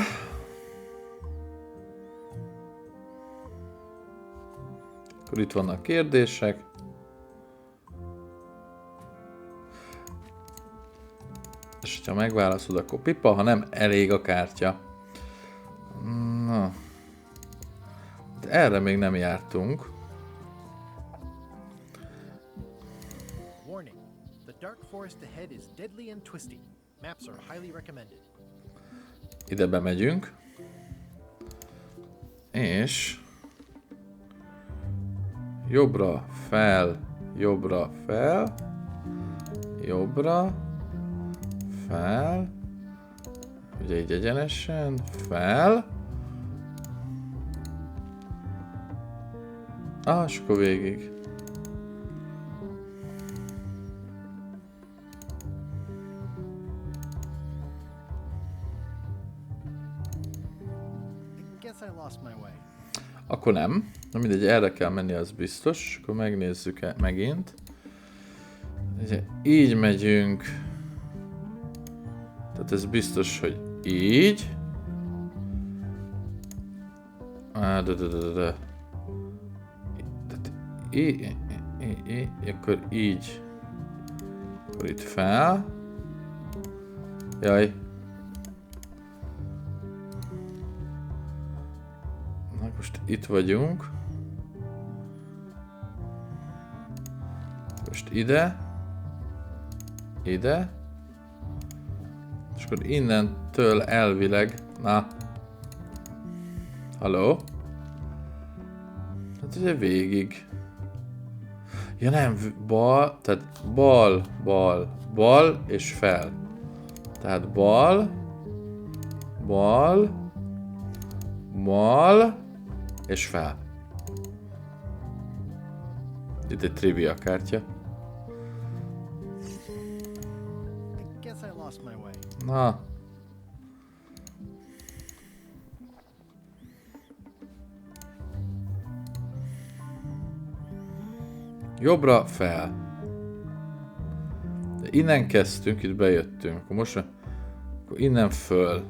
Akkor itt vannak kérdések. És ha megválaszolod, akkor pipa, ha nem, elég a kártya. Na. De erre még nem jártunk. Warning. The dark forest ahead is deadly and twisty. Maps are highly recommended. Ide bemegyünk. És... jobbra, fel, jobbra, fel. Jobbra. Fel. Ugye így egyenesen. Fel. És akkor végig. Akkor nem. Na mindegy, erre kell menni, az biztos. Akkor megnézzük megint. Ugye, így megyünk. Tehát ez biztos, hogy így. Tehát akkor így. Akkor itt fel. Jaj. Na, most itt vagyunk. Most ide. Ide. És akkor innentől elvileg... Na. Halló? Hát ugye végig. Ja nem, bal, tehát bal, bal, bal és fel. Tehát bal, bal, bal és fel. Itt egy trivia kártya. Na. Jobbra fel. De innen kezdtünk, itt bejöttünk. Akkor most akkor innen föl.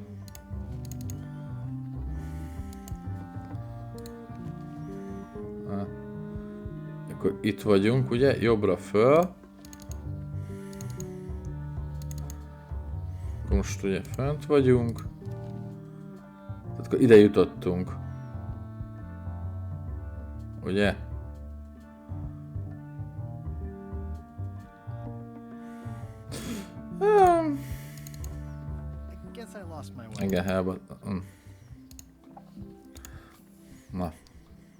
Akkor itt vagyunk, ugye? Jobbra föl. Most ugye fönt vagyunk. Tehát akkor ide jutottunk. Ugye? Igen,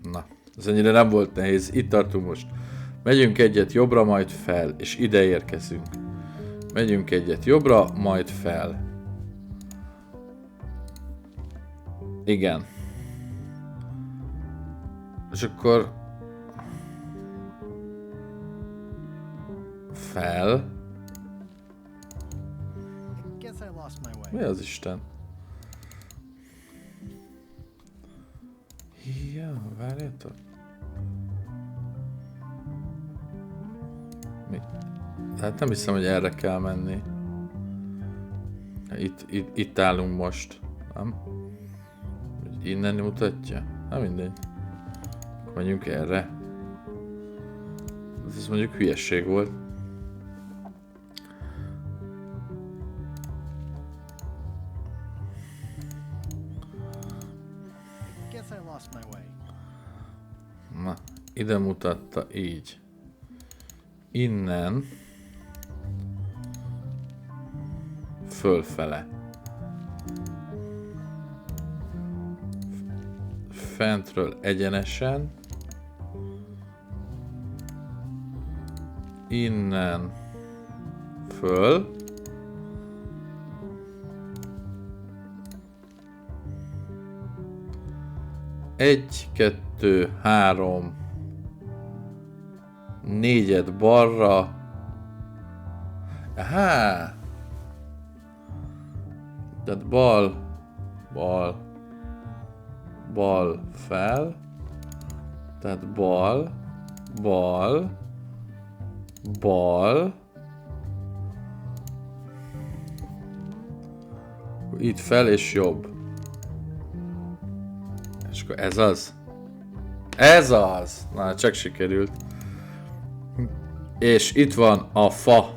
Na. Ez ennyire nem volt nehéz. Itt tartunk most. Megyünk egyet jobbra, majd fel. És ide érkezünk. Megyünk egyet jobbra, majd fel. Igen. És akkor... fel. Mi az Isten? Ja, várjátok. Mi? Hát nem hiszem, hogy erre kell menni. Itt állunk most, nem? Innen mutatja? Hát mindegy. Menjünk erre. Ez mondjuk hülyesség volt. Na, ide mutatta így. Innen fölfele. Fentről egyenesen. Innen föl. Egy, kettő, három, négyet balra. Aha! Tehát bal, fel. Tehát bal. Itt fel és jobb. És akkor ez az. Ez az! Na, csak sikerült. És itt van a fa.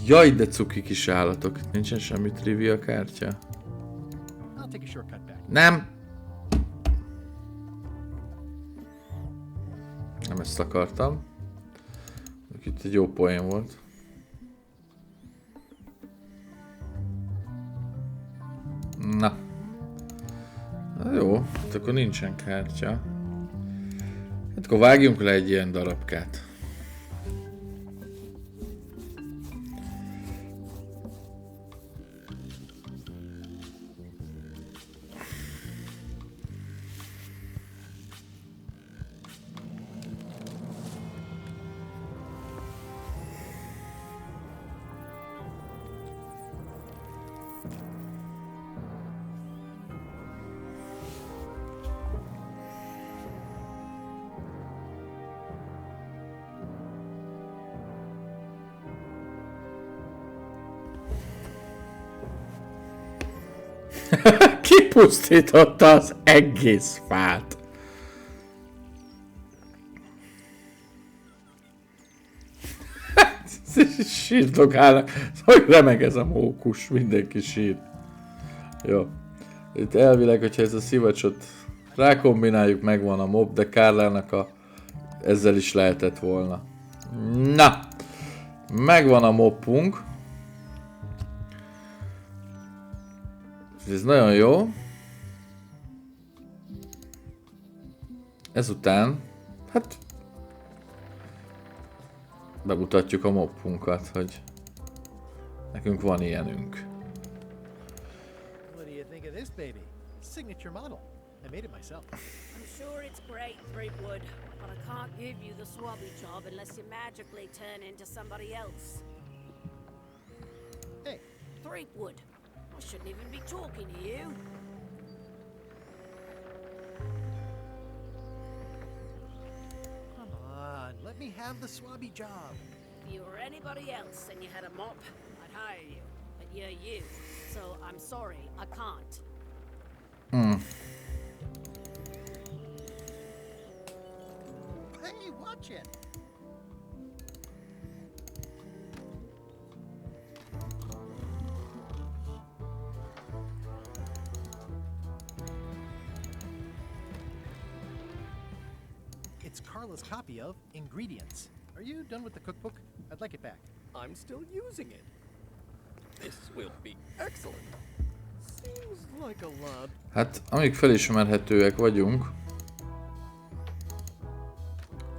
Jaj, de cuki kis állatok. Nincsen semmi trivia kártya. Nem! Nem ezt akartam. Itt egy jó poén volt. Na. Na jó, hát akkor nincsen kártya. Hát akkor vágjunk le egy ilyen darabkát. Kipusztította az egész fát. Sírdogálnak. Hogy remeg ez a mókus. Mindenki sír. Jó. Itt elvileg, hogyha ez a szivacsot rákombináljuk, megvan a mob, de Kárlának ezzel is lehetett volna. Na! Megvan a moppunk. Ez nagyon jó. Ezután, hát bemutatjuk a moppunkat, hogy nekünk van ilyenünk. What do you think of this baby? Signature model. I made it myself. I'm sure it's great, Threepwood, but I can't give you the Swabbie job unless you magically turn into somebody else. Hey. Threepwood, I shouldn't even be talking to you. Come on, let me have the Swabbie job. If you were anybody else and you had a mop, I'd hire you. But you're you, so I'm sorry, I can't. Hey, watch it. It's Carla's copy of Ingredients. Are you done with the cookbook? I'd like it back. I'm still using it. This will be excellent. Seems like a lot. Hát, amíg felismerhetőek vagyunk,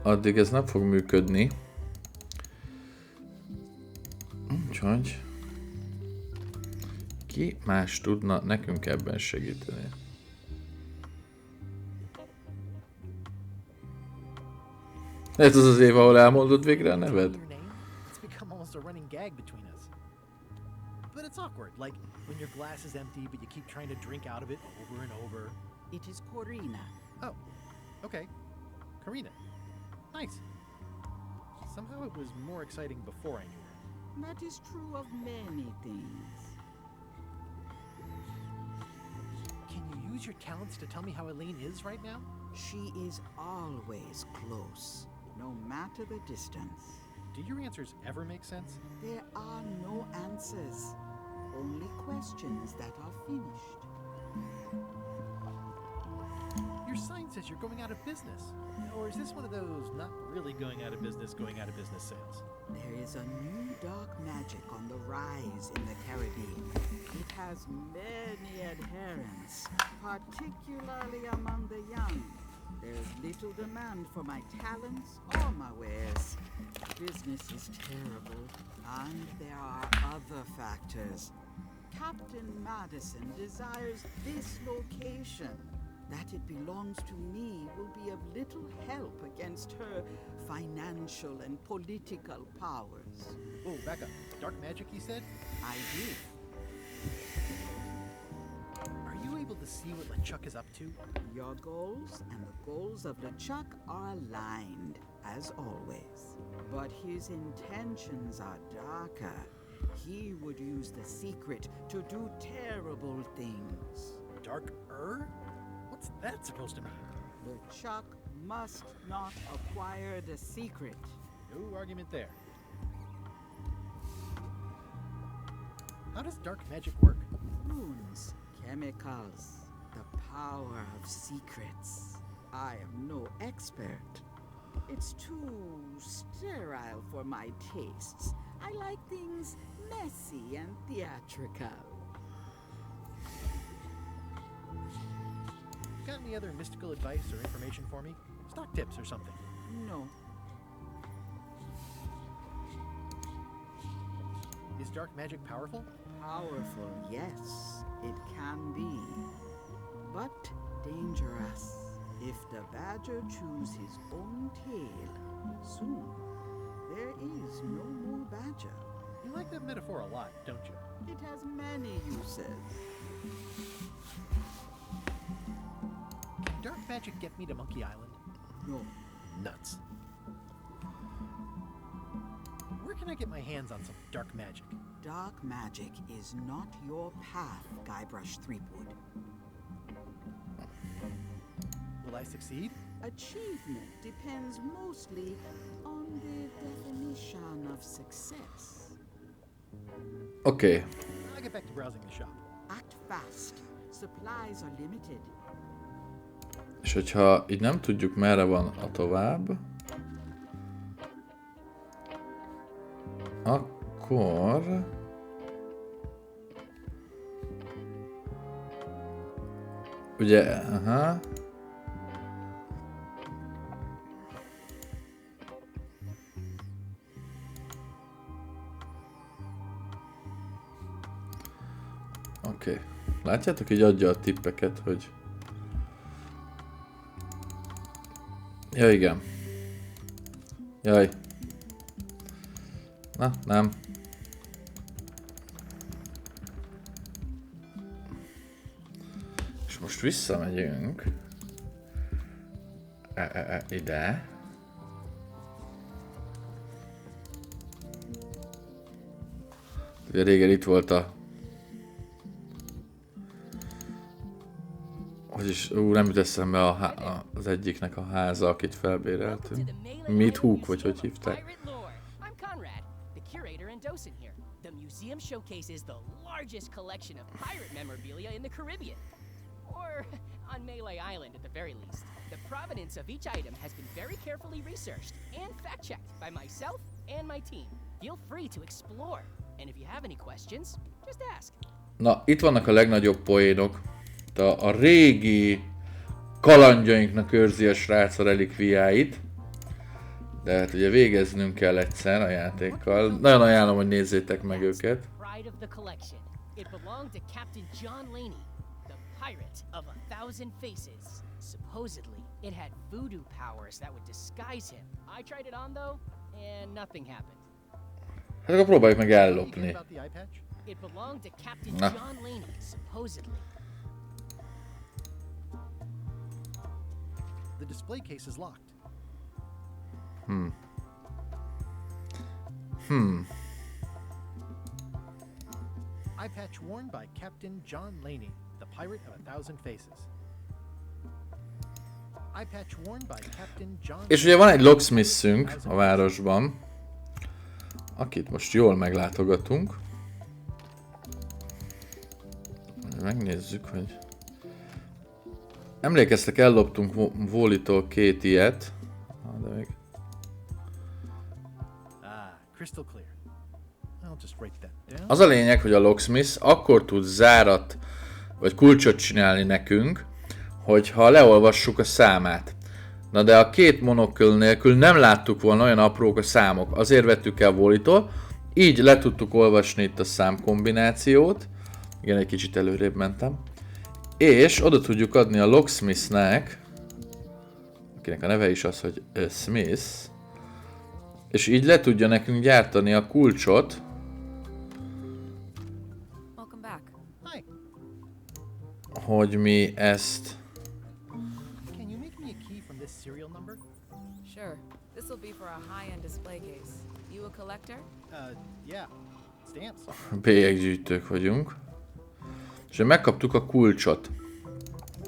addig ez nem fog működni. Úgyhogy ki más tudna nekünk ebben segíteni? Ez az év, ahol elmondod végre a neved? Your name? It's become almost a running gag between us. But it's awkward, like when your glass is empty, but you keep trying to drink out of it over and over. It is Corina. Oh, okay. Karina. Nice. Somehow it was more exciting before I knew her. That is true of many things. Can you use your talents to tell me how Elaine is right now? She is always close, no matter the distance. Do your answers ever make sense? There are no answers, only questions that are finished. Your sign says you're going out of business. Or is this one of those not really going out of business sales? There is a new dark magic on the rise in the Caribbean. It has many adherents, particularly among the young. There is little demand for my talents or my wares. Business is terrible, and there are other factors. Captain Madison desires this location. That it belongs to me will be of little help against her financial and political powers. Whoa, back up. Dark magic, you said? I do. Are you able to see what LeChuck is up to? Your goals and the goals of LeChuck are aligned, as always. But his intentions are darker. He would use the secret to do terrible things. Darker? What's that supposed to mean? LeChuck must not acquire the secret. No argument there. How does dark magic work? Runes, chemicals, the power of secrets. I am no expert. It's too sterile for my tastes. I like things messy and theatrical. Got any other mystical advice or information for me? Stock tips or something? No. Is dark magic powerful? Powerful, yes, it can be. But dangerous. If the badger chews his own tail, soon there is no more badger. You like that metaphor a lot, don't you? It has many uses. Can dark magic get me to Monkey Island? No. Nuts. Where can I get my hands on some dark magic? Dark magic is not your path, Guybrush Threepwood. Will I succeed? Achievement depends mostly on the definition of success. Okay. I'll get back to browsing the shop. Act fast. Supplies are limited. És hogyha így nem tudjuk, merre van a tovább, akkor... Ugye, aha. Oké. Látjátok, így adja a tippeket, hogy... Ja, igen. Jaj. Na, nem. És most visszamegyünk. Ide. Ugye régen itt volt a... Vagyis, nem jut eszembe az egyiknek a háza, akit felbéreltünk. Meat Hook, vagy hogy hívták. I'm Conrad, the curator and docent here. The museum showcases the largest collection of pirate memorabilia in the Caribbean. Or on Malay Island at the very least. The provenance of each item has been very carefully researched and fact-checked by myself and my team. Feel free to explore. And if you have any questions, just ask. Na, itt vannak a legnagyobb poénok. A régi kalandjainknak őrzi a srác a relikviáit. De hát ugye végeznünk kell egyszer a játékkal. Nagyon ajánlom, hogy nézzétek meg őket. Pride of the collection. It belonged to Captain John Laney, the pirate of 1,000 faces. Supposedly, it had voodoo powers that would disguise him. I tried it on though, and nothing happened. Hát akkor próbáljuk meg ellopni. About the eye patch? It belonged to Captain Nah. John Laney, supposedly. The display case is locked. Eye patch worn by Captain John Laney, the pirate of 1,000 faces. Eye patch worn by Captain John. És ugye van egy locksmithünk a városban, akit most jól meglátogatunk. Megnézzük, hogy... Emlékeztek, elloptunk Wally-tól 2 ilyet. De még... Crystal clear. I'll just write that down. Az a lényeg, hogy a locksmith akkor tud zárat vagy kulcsot csinálni nekünk, hogyha leolvassuk a számát. Na de a 2 monokül nélkül nem láttuk volna, olyan aprók a számok. Azért vettük el Wally-tól, így le tudtuk olvasni itt a számkombinációt. Igen, egy kicsit előrébb mentem. És oda tudjuk adni a locksmithnek, akinek a neve is az, hogy Smith, és így le tudja nekünk gyártani a kulcsot. Welcome back. Hi. Hogy mi ezt... Can you make me a key from this serial number? Sure. This will be for a high-end display case. You a collector? Yeah. Stamps. Bélyeggyűjtők vagyunk. És megkaptuk a kulcsot.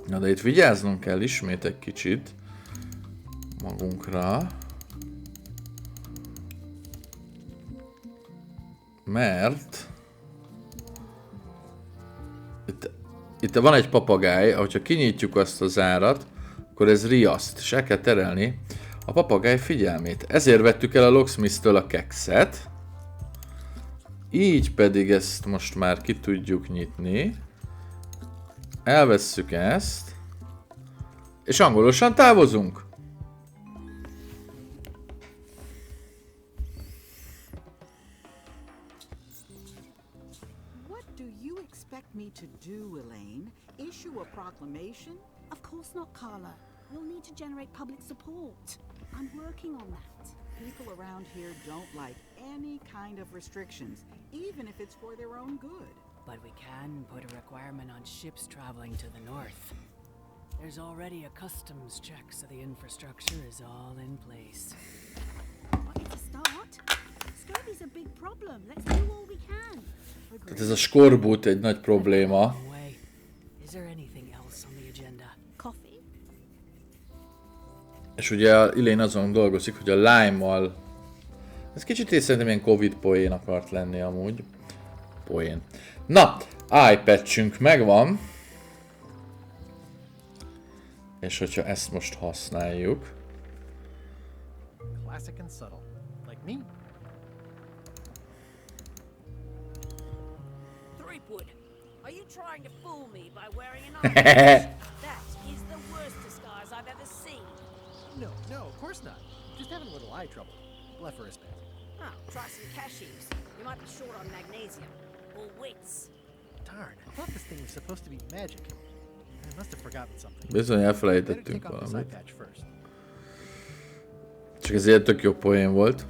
Na de itt vigyáznunk kell ismét egy kicsit magunkra. Mert itt van egy papagáj, ahogyha kinyitjuk azt a zárat, akkor ez riaszt, és el kell terelni a papagáj figyelmét. Ezért vettük el a locksmith-től a kekszet. Így pedig ezt most már ki tudjuk nyitni. Elvesszük ezt. És angolosan távozunk. What do you expect me to do, Elaine? Issue a proclamation? Of course not, Carla. We'll need to generate public support. I'm working on that. People around here don't like any kind of restrictions, even if it's for their own good. But we can put a requirement on ships traveling to the north. There's already a customs check, so the infrastructure is all in place. It's a start. Scurvy's a big problem. Let's do all we can. Tehát ez a skorbut egy nagy probléma. Is there anything else on the agenda? Coffee? És ugye Elaine azon dolgozik, hogy a lime-mal... Ez kicsit én szerintem ilyen Covid poén akart lenni amúgy. Poén. Na, iPad-sünk megvan. És hogyha ezt most használjuk... Classic and subtle. Like me? Threepwood, are you trying to fool me by wearing an eye patch? That is the worst disguise I've ever seen. No, of course not. Just having a little eye trouble. Blepharispan. Oh, try some cashews. You might be short on magnesium. Or wits. Darn, I thought this thing was supposed to be magic. I must have forgotten something. Bizony elfelejtettünk valamit. Csak ezért tök jó poén volt.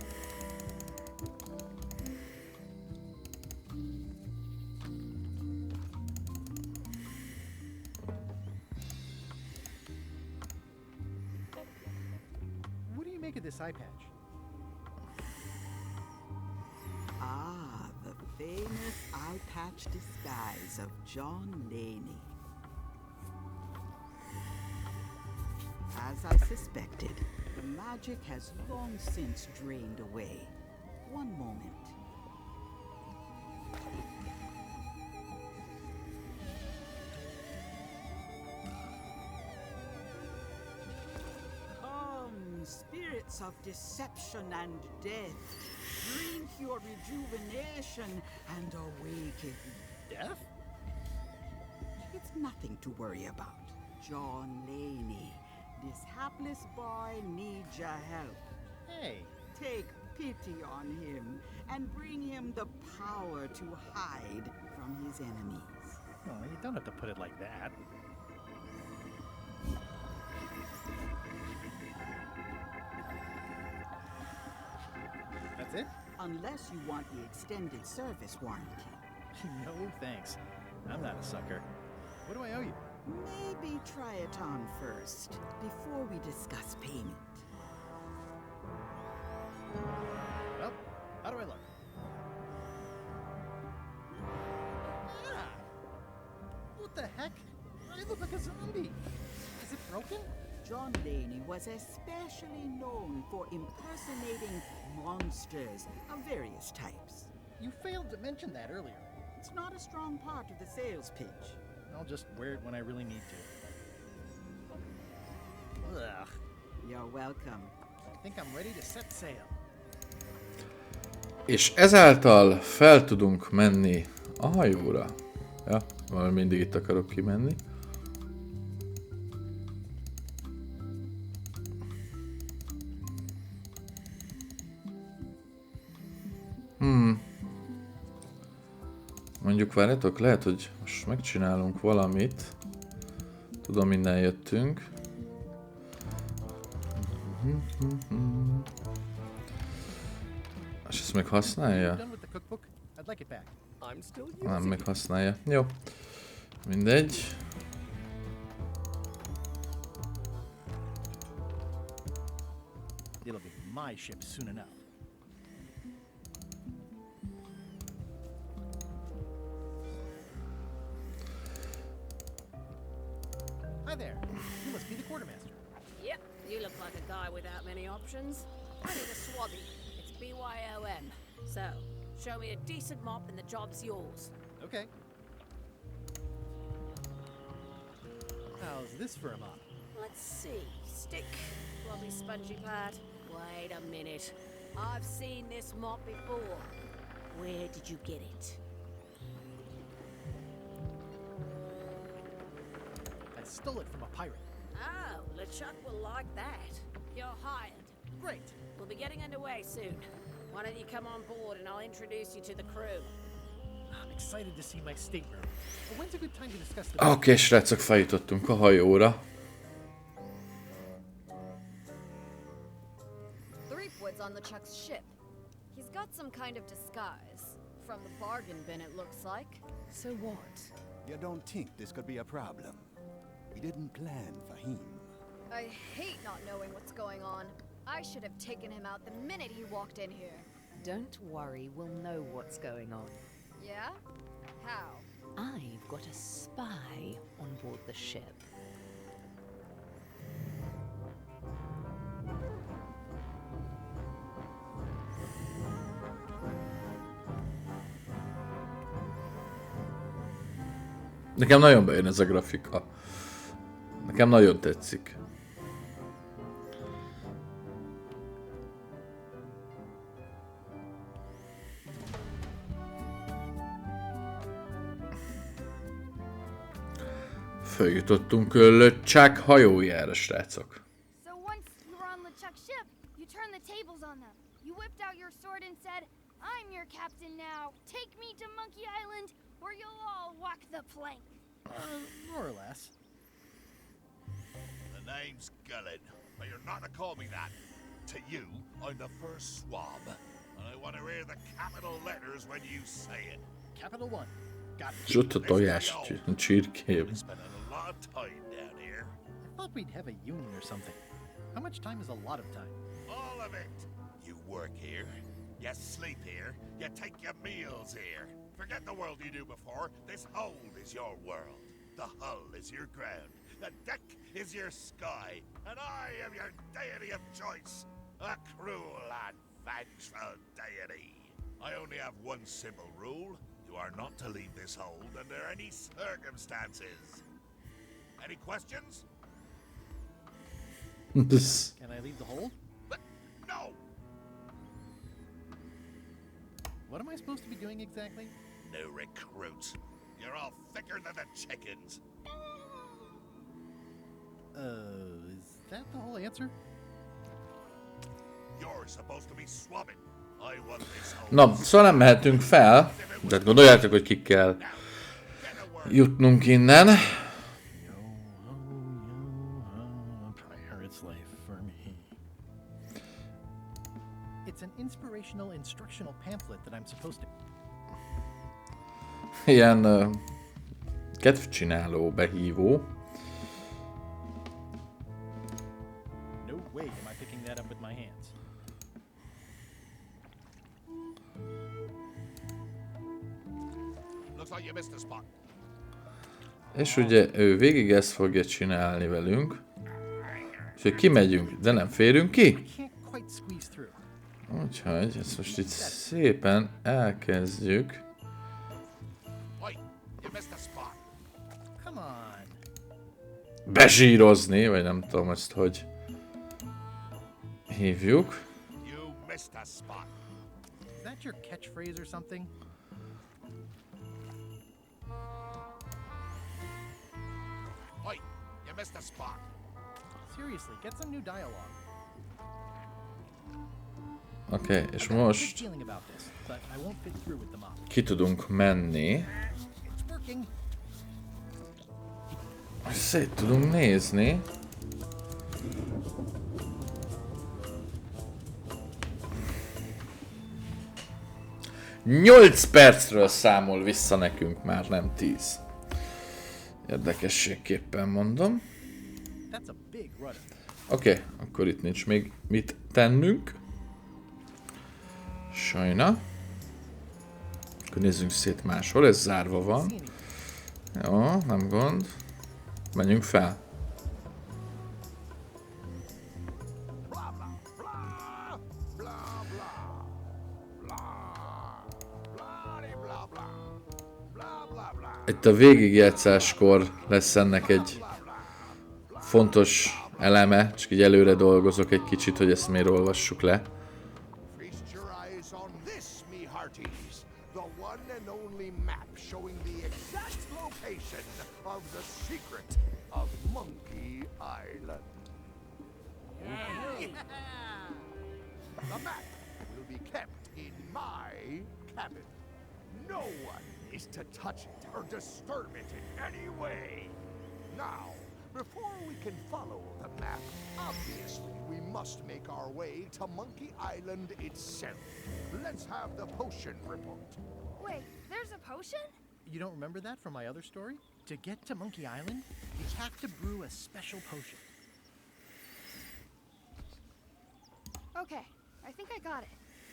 What do you make of this eye patch? Ah, the famous eye patch disguise of John Laney. As I suspected, the magic has long since drained away. One moment. Come, spirits of deception and death, drink your rejuvenation and awaken. Death? It's nothing to worry about. John Laney, this hapless boy needs your help. Hey. Take pity on him and bring him the power to hide from his enemies. Oh, you don't have to put it like that. That's it? Unless you want the extended service warranty. No, thanks. I'm not a sucker. What do I owe you? Maybe try it on first, before we discuss payment. Well, how do I look? Ah! What the heck? I look like a zombie. Is it broken? John Laney was especially known for impersonating monsters of various types. You failed to mention that earlier. It's not a strong part of the sales pitch. I'll just wear it when I really need to. Ugh. You're welcome. I think I'm ready to set sail. És ezáltal fel tudunk menni a hajóra. Ja, valami mindig itt akarok kimenni. Mondjuk várjátok, lehet, hogy most megcsinálunk valamit. Tudom, innen jöttünk. És ezt még használja? Nem, még használja. Jó. Mindegy. It'll be my ship soon enough. Hi there. You must be the quartermaster. Yep, you look like a guy without many options. I need a Swabbie. It's BYOM. So, show me a decent mop and the job's yours. Okay. How's this for a mop? Let's see. Stick, lovely spongy pad. Wait a minute. I've seen this mop before. Where did you get it? I stole it from a pirate. Oh, LeChuck will like that. You're hired. Great. We'll be getting underway soon. Why don't you come on board and I'll introduce you to the crew. I'm excited to see my stateroom. But when's a good time to discuss the... Oké, srácok, feljutottunk a hajóra. Threepwood's on LeChuck's ship. He's got some kind of disguise. From the bargain bin, it looks like. So what? You don't think this could be a problem? We didn't plan for him. I hate not knowing what's going on. I should have taken him out the minute he walked in here. Don't worry, we'll know what's going on. Yeah? How? I've got a spy on board the ship. Nekem nagyon bejön ez a grafika. Nekem nagyon tetszik. Följutottunk LeChuck hajójára, srácok. So once you were on LeChuck's ship, you turned the tables on them. You whipped out your sword and said, "I'm your captain now. Take me to Monkey Island, or you'll all walk the plank." More or less. The name's Gullen, but you're not to call me that. To you, I'm the first swab, and I want to hear the capital letters when you say it. Capital One. Got it. És ott a tojás csirkében. A lot of time down here. I thought we'd have a union or something. How much time is a lot of time? All of it. You work here, you sleep here, you take your meals here. Forget the world you knew before. This hold is your world. The hull is your ground. The deck is your sky. And I am your deity of choice. A cruel and vengeful deity. I only have one simple rule. You are not to leave this hold under any circumstances. Any questions? Can I leave the hold? No! What am I supposed to be doing exactly? New recruits. You're all thicker than the chickens. Is that the whole answer? You're supposed to be swabbing. I want this hold. Na, szóval nem mehetünk fel. De gondoljátok, hogy ki kell jutnunk innen. Pirate's life for me. It's an inspirational instructional pamphlet that I'm supposed to... Ilyen kedvcsináló behívó. No way am I picking that up with my hands. Looks like you missed a spot. És ugye ő végig ezt fogja csinálni velünk. Úgyhogy kimegyünk, de nem férünk ki. Úgyhogy ezt most itt szépen elkezdjük. Bezsírozni, vagy nem tudom ezt, hogy hívjuk. You missed a spot. Is that your catchphrase or something? Oi, you missed a spot. Seriously, get some new dialogue. Oké, és most ki tudunk menni. Szét tudunk nézni. Nyolc percről számol vissza nekünk, már nem 10. Érdekességképpen mondom. Oké, akkor itt nincs még mit tennünk. Sajna. Akkor nézzünk szét máshol, ez zárva van. Jó, nem gond. Menjünk fel. Itt a végigjátszáskor lesz ennek egy fontos eleme, csak így előre dolgozok egy kicsit, hogy ezt miért olvassuk le. The map will be kept in my cabin. No one is to touch it or disturb it in any way. Now, before we can follow the map, obviously we must make our way to Monkey Island itself. Let's have the potion report. Wait, there's a potion? You don't remember that from my other story? To get to Monkey Island, you have to brew a special potion. Okay, I think I got it.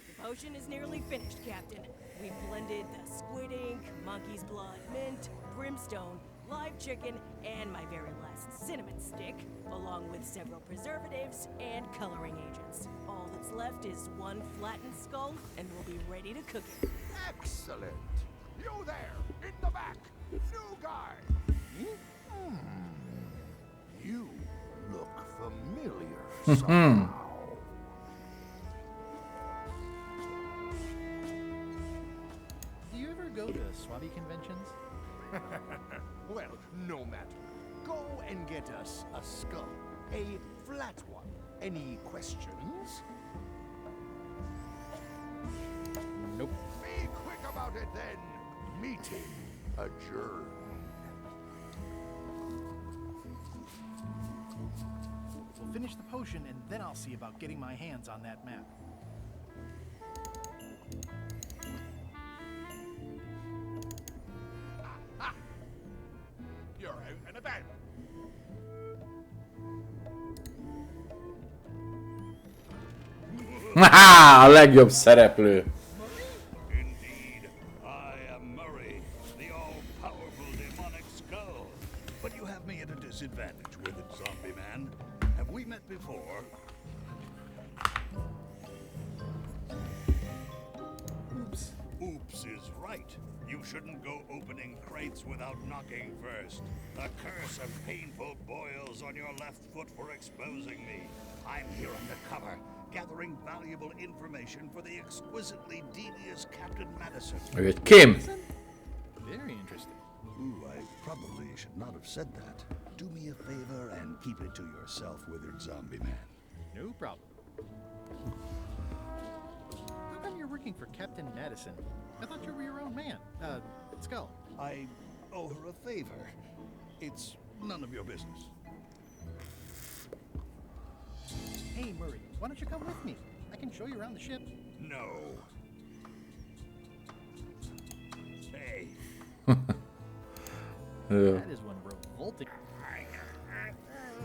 The potion is nearly finished, Captain. We blended the squid ink, monkey's blood, mint, brimstone, live chicken, and my very last cinnamon stick, along with several preservatives and coloring agents. All that's left is one flattened skull, and we'll be ready to cook it. Excellent. You there, in the back, new guy. You look familiar somehow. Do you ever go to Swabbie conventions? Well, no matter. Go and get us a skull. A flat one. Any questions? Nope. Be quick about it then. Meeting adjourned. We'll finish the potion and then I'll see about getting my hands on that map. You're out and about. Haha, a legjobb szereplő. Indeed, I am Murray, the all-powerful demonic skull. But you have me at a disadvantage with it, zombie man. Have we met before? Oops. Oops is right. You shouldn't go opening crates without knocking first. The curse of painful boils on your left foot for exposing me. I'm here undercover, gathering valuable information for the exquisitely devious Captain Madison. Ő egy Kim. Very interesting. Ooh, I probably should not have said that. Do me a favor and keep it to yourself, withered zombie man. No problem. How come you're working for Captain Madison? I thought you were your own man. Skull. owe her a favor. It's none of your business. Hey, Murray, why don't you come with me? I can show you around the ship. No. Hey. Jó. That is one revolting.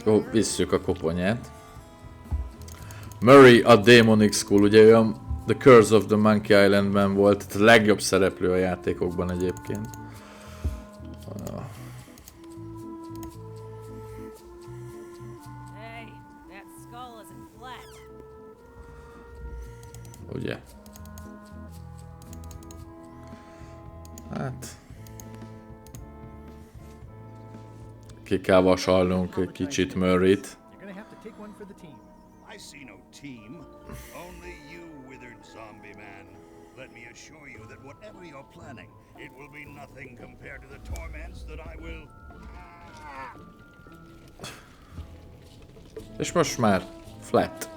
Jó, visszük a koponyát. Murray a Demonic School, ugye olyan The Curse of the Monkey Islandben volt, a legjobb szereplő a játékokban egyébként. Hey, that skull isn't flat. Ugye? Hát... Ki kell vasalnunk egy kicsit Murrayt. You're gonna have to take one for the team. I see no team. Only you, withered zombie man. Let me assure you that whatever you're planning, it will be nothing compared to the torments that I will... És most már flat.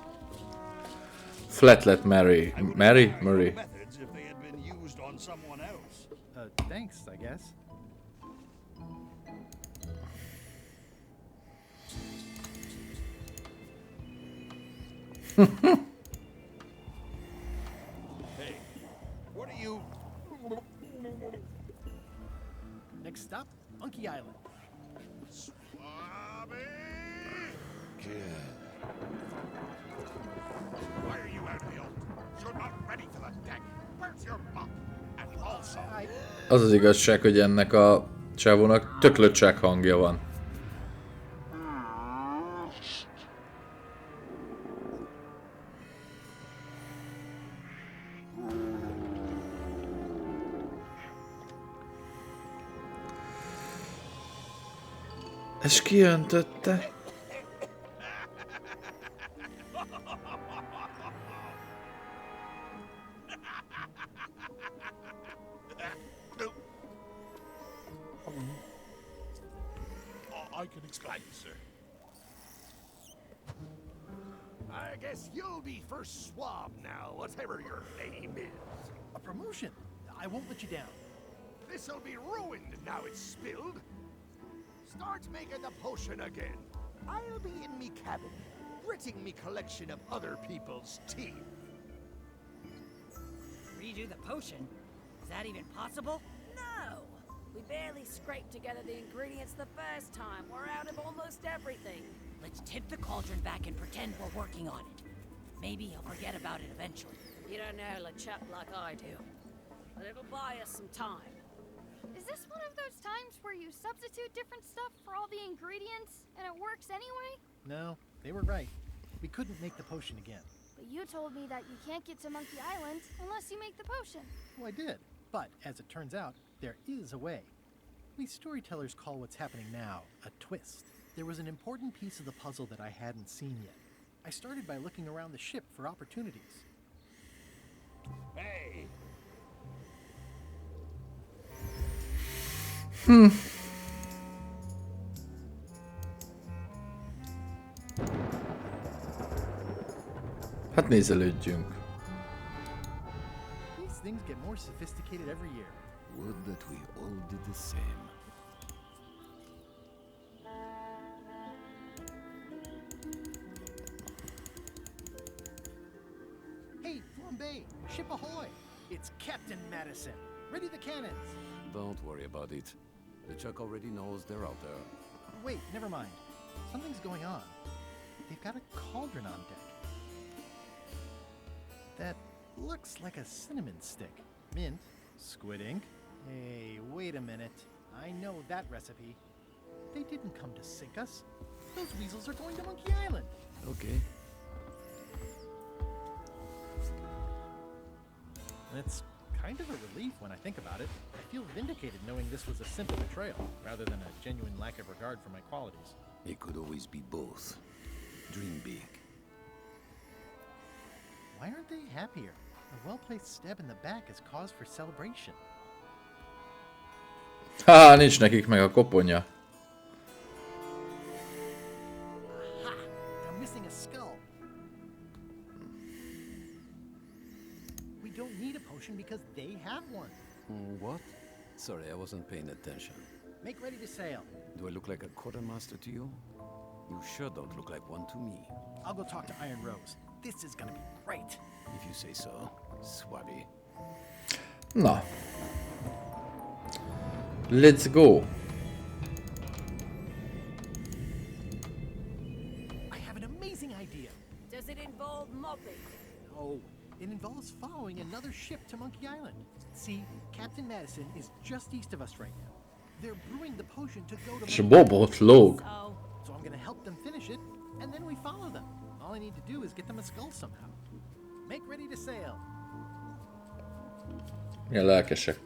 Flat lett Murray. Murray? methods if they had been used on someone else. Thanks, I guess. Hey, what are you... Next stop, Monkey Island. Why are you out of the old? You're not ready for the deck. Where's your mop? And also... Az az igazság, hogy ennek a csávónak tök löcsák hangja van. És kiöntötte. I can explain, sir. I guess you'll be first swab now, whatever your name is. A promotion. I won't let you down. This'll be ruined now it's spilled. Start making the potion again. I'll be in me cabin, gritting me collection of other people's teeth. Redo the potion? Is that even possible? No! We barely scraped together the ingredients the first time. We're out of almost everything. Let's tip the cauldron back and pretend we're working on it. Maybe he'll forget about it eventually. You don't know LeChuck like I do. But it'll buy us some time. Is this one of those times where you substitute different stuff for all the ingredients and it works anyway? No, they were right. We couldn't make the potion again. But you told me that you can't get to Monkey Island unless you make the potion. Well, I did. But, as it turns out, there is a way. We storytellers call what's happening now a twist. There was an important piece of the puzzle that I hadn't seen yet. I started by looking around the ship for opportunities. Hey! Hát nézelődjünk. These things get more sophisticated every year. Would that we all did the same. Hey, Flambe! Ship ahoy! It's Captain Madison. Ready the cannons! Don't worry about it. LeChuck already knows they're out there. Wait, never mind. Something's going on. They've got a cauldron on deck. That looks like a cinnamon stick. Mint, squid ink. Hey, wait a minute. I know that recipe. They didn't come to sink us. Those weasels are going to Monkey Island. Okay. It's kind of a relief when I think about it. I feel vindicated knowing this was a simple betrayal, rather than a genuine lack of regard for my qualities. It could always be both. Dream big. Why aren't they happier? A well-placed stab in the back is cause for celebration. Há, nincs nekik meg a koponya. Aha! They're missing a skull. We don't need a potion because they have one. What? Sorry, I wasn't paying attention. Make ready to sail. Do I look like a quartermaster to you? You sure don't look like one to me. I'll go talk to Iron Rose. This is gonna be great. If you say so, Swabbie. Na. Let's go. I have an amazing idea. Does it involve mopping? No, it involves following another ship to Monkey Island. See, Captain Madison is just east of us right now. They're brewing the potion to go to És Bobot lóg. So I'm gonna help them finish it, and then we follow them. All I need to do is get them a skull somehow. Make ready to sail. Milyen lelkesek.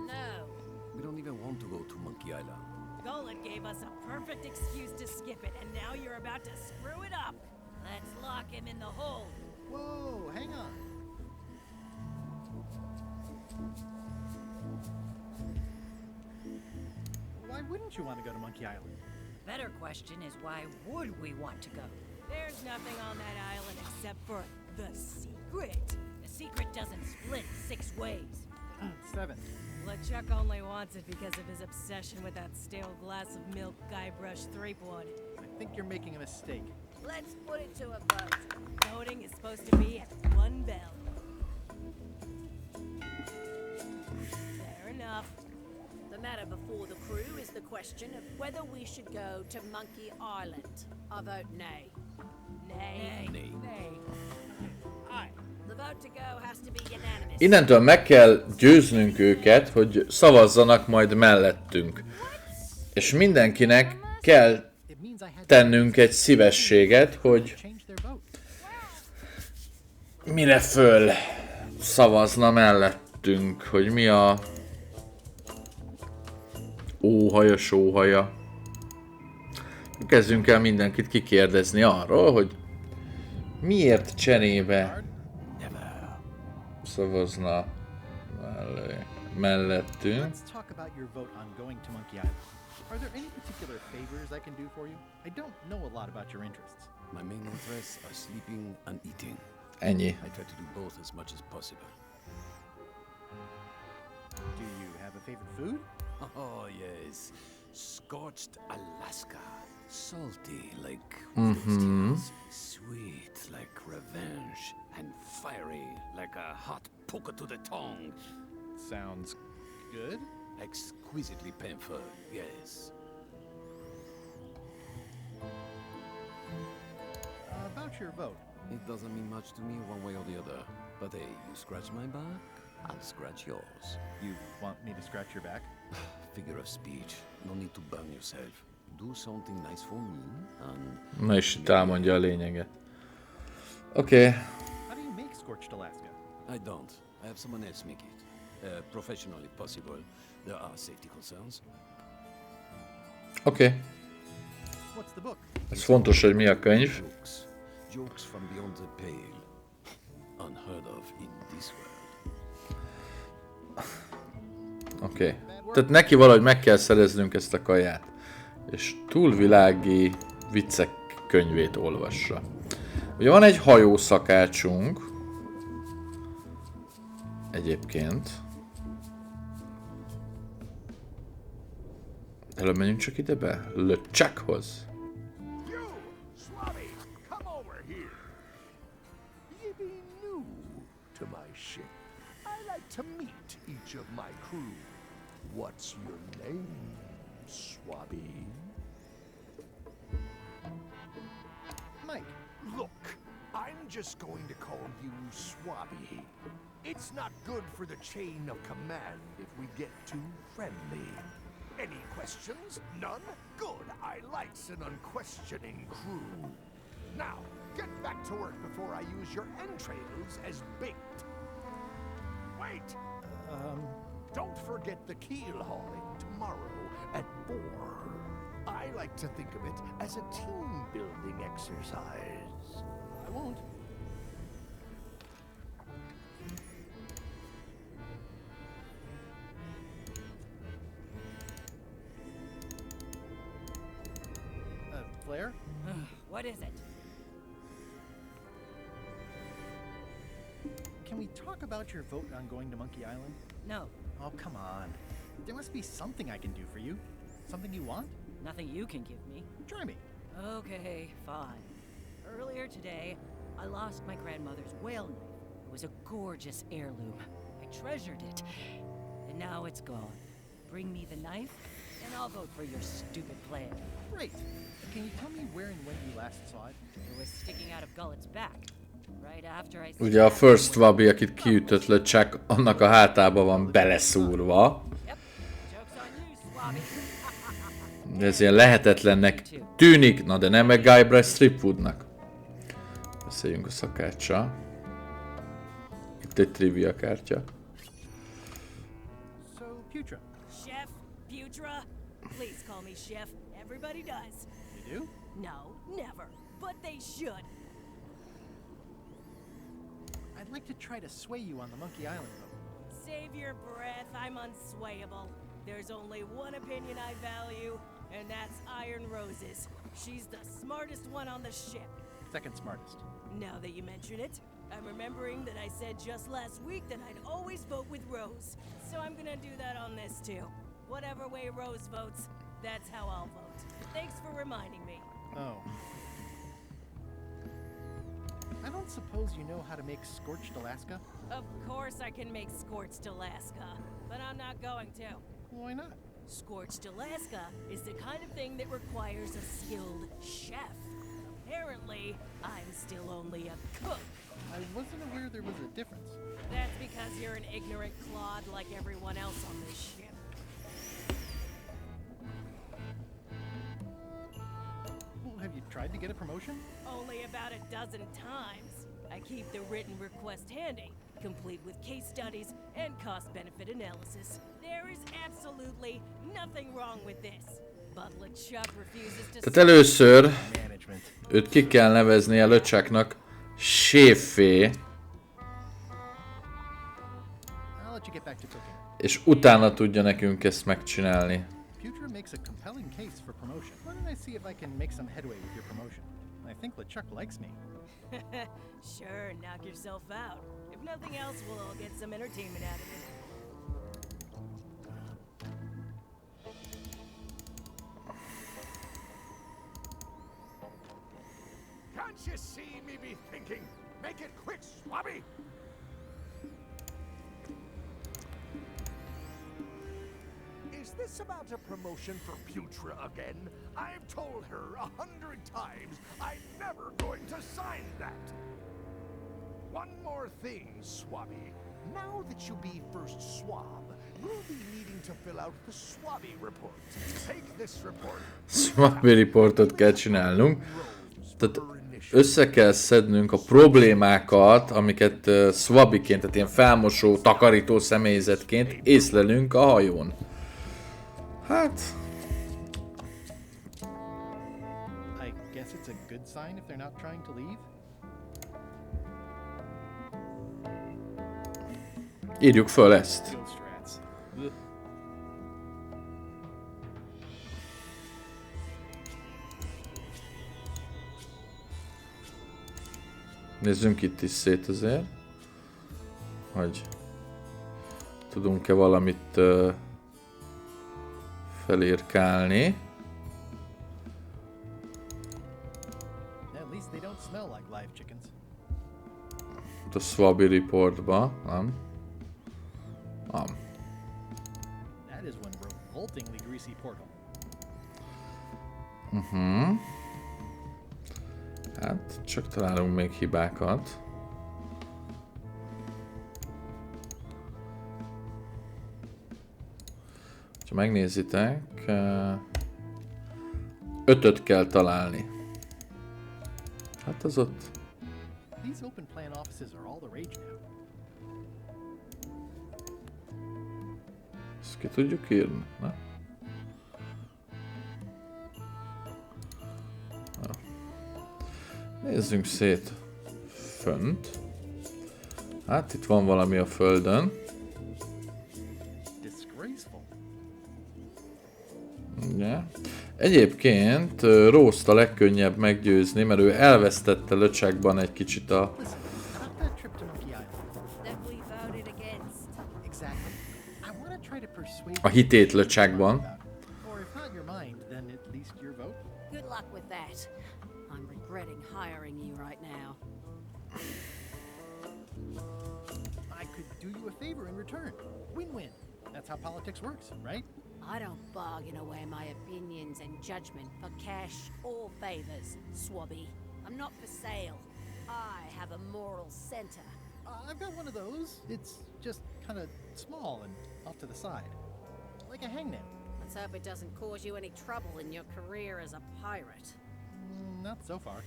No. We don't even want to go to Monkey Island. Golan gave us a perfect excuse to skip it, and now you're about to screw it up. Let's lock him in the hole. Whoa, hang on. Why wouldn't you want to go to Monkey Island? Better question is why would we want to go? There's nothing on that island except for the secret. The secret doesn't split 6 ways. 7. LeChuck only wants it because of his obsession with that stale glass of milk Guybrush Threepwood. I think you're making a mistake. Let's put it to a vote. Voting is supposed to be at 1 bell. Fair enough. The matter before the crew is the question of whether we should go to Monkey Island. I vote nay. Nay. Nay. Nay. Aye. The vote to go has to be unanimous. Innentől meg kell győznünk őket, hogy szavazzanak majd mellettünk. És mindenkinek kell tennünk egy szívességet, hogy mire föl szavazna mellettünk, hogy mi a óhaja, sóhaja. Kezdjünk el mindenkit kikérdezni arról, hogy miért cserébe szavazna mellettünk. Let's talk about your vote on going to Monkey Island. Are there any particular favors I can do for you? I don't know a lot about your interests. My main interests are sleeping and eating. Ennyi. I try to do both as much as possible. Do you have a favorite food? Oh, yes. Scorched Alaska. Salty like sweet like revenge, and fiery like a hot poker to the tongue. Sounds good. Exquisitely painful, yes. About your vote. It doesn't mean much to me one way or the other. But hey, you scratch my back, I'll scratch yours. You want me to scratch your back? Figure of speech. No need to burn yourself. Do something nice for me, and... Na és itt elmondja a lényeget. Oké. How do you make Scorched Alaska? I don't. I have someone else make it. Professional if possible. There are safety concerns. Oké. What's the book? Ez fontos, hogy mi a könyv. Jokes from beyond the pale. Unheard of in this world. Oké. Tehát neki valahogy meg kell szereznünk ezt a kaját. És túlvilági viccek könyvét olvassa. Ugye van egy hajószakácsunk. Egyébként. Előbb menjünk csak ide be? LeChuckhoz. You, Swabbie, come over here. You be new to my ship. I like to meet each of my crew. What's your name, Swabbie? Mike. Look, I'm just going to call you Swabbie. It's not good for the chain of command if we get too friendly. Any questions? None? Good. I likes an unquestioning crew. Now, get back to work before I use your entrails as bait. Wait! Don't forget the keel hauling tomorrow at 4. I like to think of it as a team-building exercise. I won't. Claire? What is it? Can we talk about your vote on going to Monkey Island? No. Oh, come on. There must be something I can do for you. Something you want? Nothing you can give me. Try me. Okay, fine. Earlier today, I lost my grandmother's whale knife. It was a gorgeous heirloom. I treasured it. And now it's gone. Bring me the knife, and I'll vote for your stupid plan. Great. Can you tell me where and when you last saw it? It was sticking out of Gullet's back. Right after I... Ugye a first Swabbie, akit kiütött LeChuck, annak a hátába van beleszúrva. De ez ilyen lehetetlennek tűnik, na de nem meg Guybrush Stripwoodnak. Beszéljünk a szakáccsal. Itt egy trivia kártya. So, Putra. Chef, Putra, please call me Chef. Everybody does. You do? No, never. But they should. I'd like to try to sway you on the Monkey Island vote. Save your breath. I'm unswayable. There's only one opinion I value, and that's Iron Rose's. She's the smartest one on the ship. Second smartest. Now that you mention it, I'm remembering that I said just last week that I'd always vote with Rose. So I'm gonna do that on this too. Whatever way Rose votes, that's how I'll vote. Thanks for reminding me. Oh. I don't suppose you know how to make scorched Alaska? Of course I can make scorched Alaska, but I'm not going to. Why not? Scorched Alaska is the kind of thing that requires a skilled chef. Apparently, I'm still only a cook. I wasn't aware there was a difference. That's because you're an ignorant clod like everyone else on this ship. Well, have you tried to get a promotion? Only about a dozen times. I keep the written request handy, complete with case studies and cost-benefit analysis. There is absolutely nothing wrong with this. But LeChuck refuses to... Tehát először őt ki kell neveznie LeChucknak séffé. És utána tudja nekünk ezt megcsinálni. Putra makes a compelling case for promotion. Why don't I see if I can make some headway with your promotion? I think LeChuck likes me. Sure, knock yourself out. If nothing else, we'll all get some entertainment out of it. Can't you see me be thinking? Make it quick, Swabbie! Is this about a promotion for Putra again? I've told her 100 times I'm never going to sign that. One more thing, Swabbie. Now that you'll be first swab, you'll be needing to fill out the Swabbie Report. Take this report. Swabbie Reportot kell csinálnunk. Tehát össze kell szednünk a problémákat, amiket Swabbieként, tehát ilyen felmosó, takarító személyzetként észlelünk a hajón. Hát... I guess it's a good sign if they're not trying to leave. Írjuk föl ezt. Nézzünk itt is szét azért, hogy tudunk-e valamit felírkálni. At least they don't smell like live chickens. A Swabbie Reportba, nem? Nem. That is one revoltingly greasy portal. Hát, csak találunk még hibákat. Ha megnézitek, 5-öt kell találni. Hát az ott. These open plan offices are all the rage now. Ezt ki tudjuk írni, ne? Nézzünk szét fönt. Hát itt van valami a földön. Ugye? Egyébként Rose-t a legkönnyebb meggyőzni, mert ő elvesztette LeChuckban egy kicsit a... Exactly. I want to try to persuade a hitét LeChuckban. Or if not your mind, then at least your vote. Good luck with that. I'm regretting hiring you right now. I could do you a favor in return. Win-win. That's how politics works, right? I don't bargain away my opinions and judgment for cash or favors, Swabbie. I'm not for sale. I have a moral center. I've got one of those. It's just kind of small and off to the side. Like a hangnail. Let's hope it doesn't cause you any trouble in your career as a pirate. Not so far.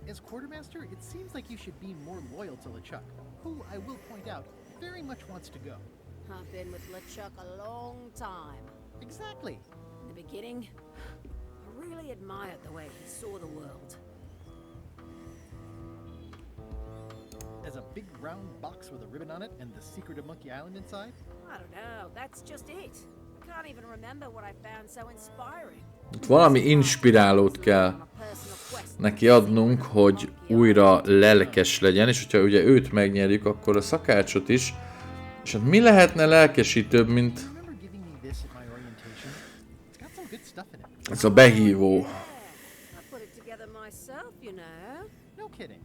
As quartermaster, it seems like you should be more loyal to LeChuck, who, I will point out, very much wants to go. I've been with LeChuck a long time. Exactly. In the beginning, I really admired the way he saw the world. As a big round box with a ribbon on it and the secret of Monkey Island inside? I don't know, that's just it. I can't even remember what I found so inspiring. Itt valami inspirálót kell neki adnunk, hogy újra lelkes legyen, és hogyha ugye őt megnyerjük, akkor a szakácsot is. És hát mi lehetne lelkesítőbb, mint ez a behívó. I put it together myself, you know. No kidding.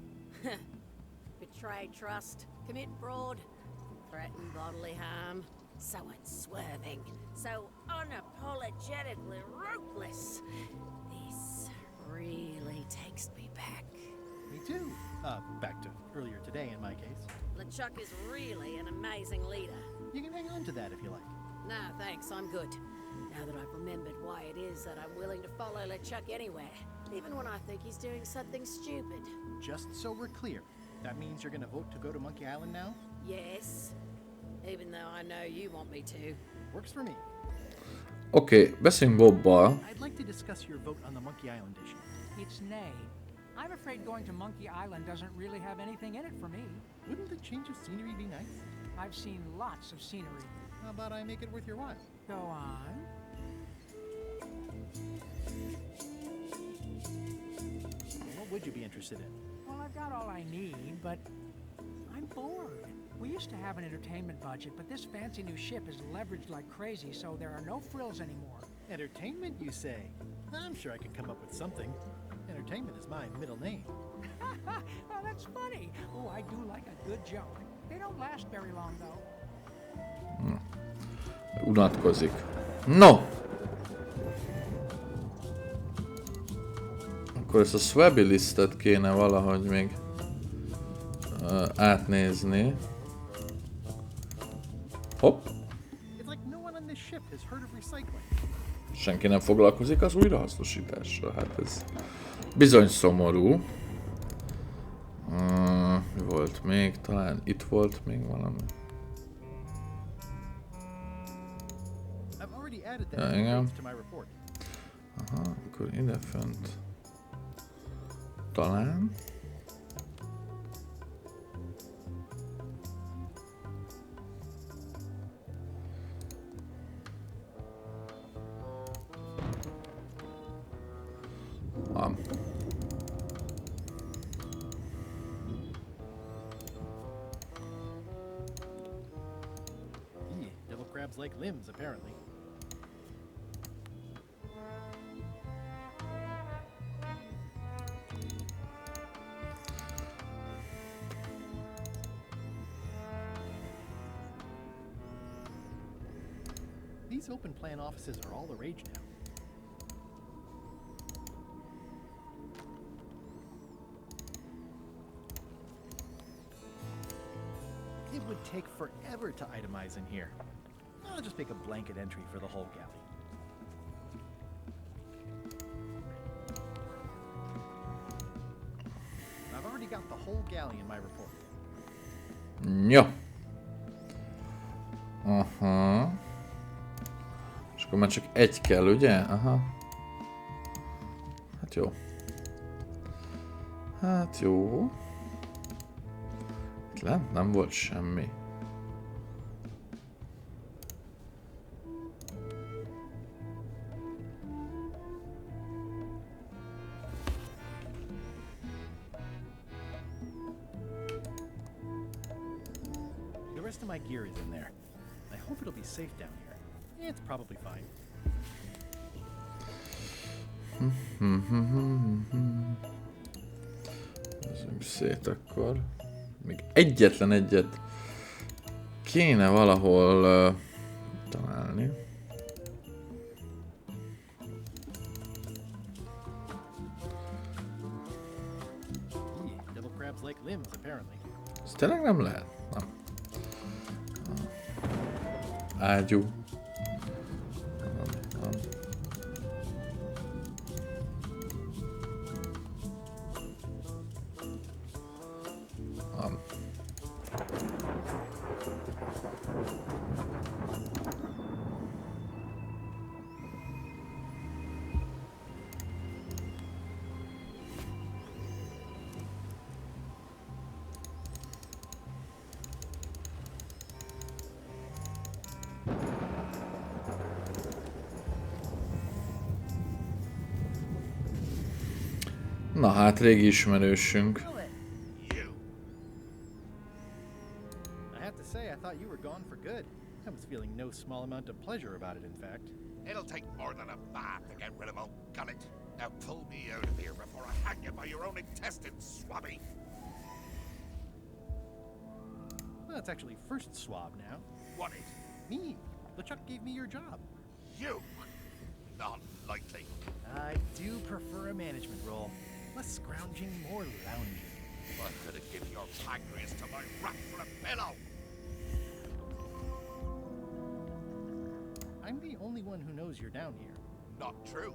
Betray trust, commit fraud, threaten bodily harm. So unswerving, so unapologetically ruthless. This really takes me back. Me too. Back to earlier today in my case. LeChuck is really an amazing leader. You can hang on to that if you like. No, thanks, I'm good. Now that I've remembered why it is that I'm willing to follow LeChuck anywhere, even when I think he's doing something stupid. Just so we're clear, that means you're gonna vote to go to Monkey Island now? Yes. Even though I know you want me to. Works for me. Oké, beszéljünk Bobbal. I'd like to discuss your vote on the Monkey Island issue. It's nay. I'm afraid going to Monkey Island doesn't really have anything in it for me. Wouldn't the change of scenery be nice? I've seen lots of scenery. How about I make it worth your while? Go on. What would you be interested in? Well, I've got all I need, but I'm bored. We used to have an entertainment budget, but this fancy new ship is leveraged like crazy, so there are no frills anymore. Entertainment, you say? I'm sure I could come up with something. Entertainment is my middle name. Oh, that's funny. Oh, I do like a good joke. They don't last very long, though. Unatkozik. No! Akkor ezt a Swabbie listet kéne valahogy még átnézni. Hopp! Senki nem foglalkozik az újrahasznosítással. Hát ez bizony szomorú. Mi volt még? Talán itt volt még valami. Ja, igen. Aha, akkor ide fönt. Talán. Devil crabs like limbs, apparently. These open plan offices are all the rage now. It would take forever to itemize in here. I'll just make a blanket entry for the whole galley. I've already got the whole galley in my report. Jó. Aha. És akkor már csak egy kell, ugye? Aha. Hát jó. Hát jó. Itt lent nem volt semmi. The rest of my gear is in there. it'll be safe down here. It's probably fine. Nézzünk szét akkor. Még egyetlen egyet kéne valahol találni. Devil crabs like limbs, apparently. Ez tényleg nem lehet? Na. Ágyú. Na hát, régi ismerősünk. I have to say, I thought you were gone for good. I was feeling no small amount of pleasure about it, in fact. It'll take more than a bath to get rid of old gullet. Now pull me out of here before I hang you by your own intestines, Swabbie. Well, it's actually first swab now. What is? Me. LeChuck gave me your job. You? Not likely. I do prefer a management role. Less scrounging, more lounging. I could have given your pancreas to my rat for a pillow. I'm the only one who knows you're down here. Not true.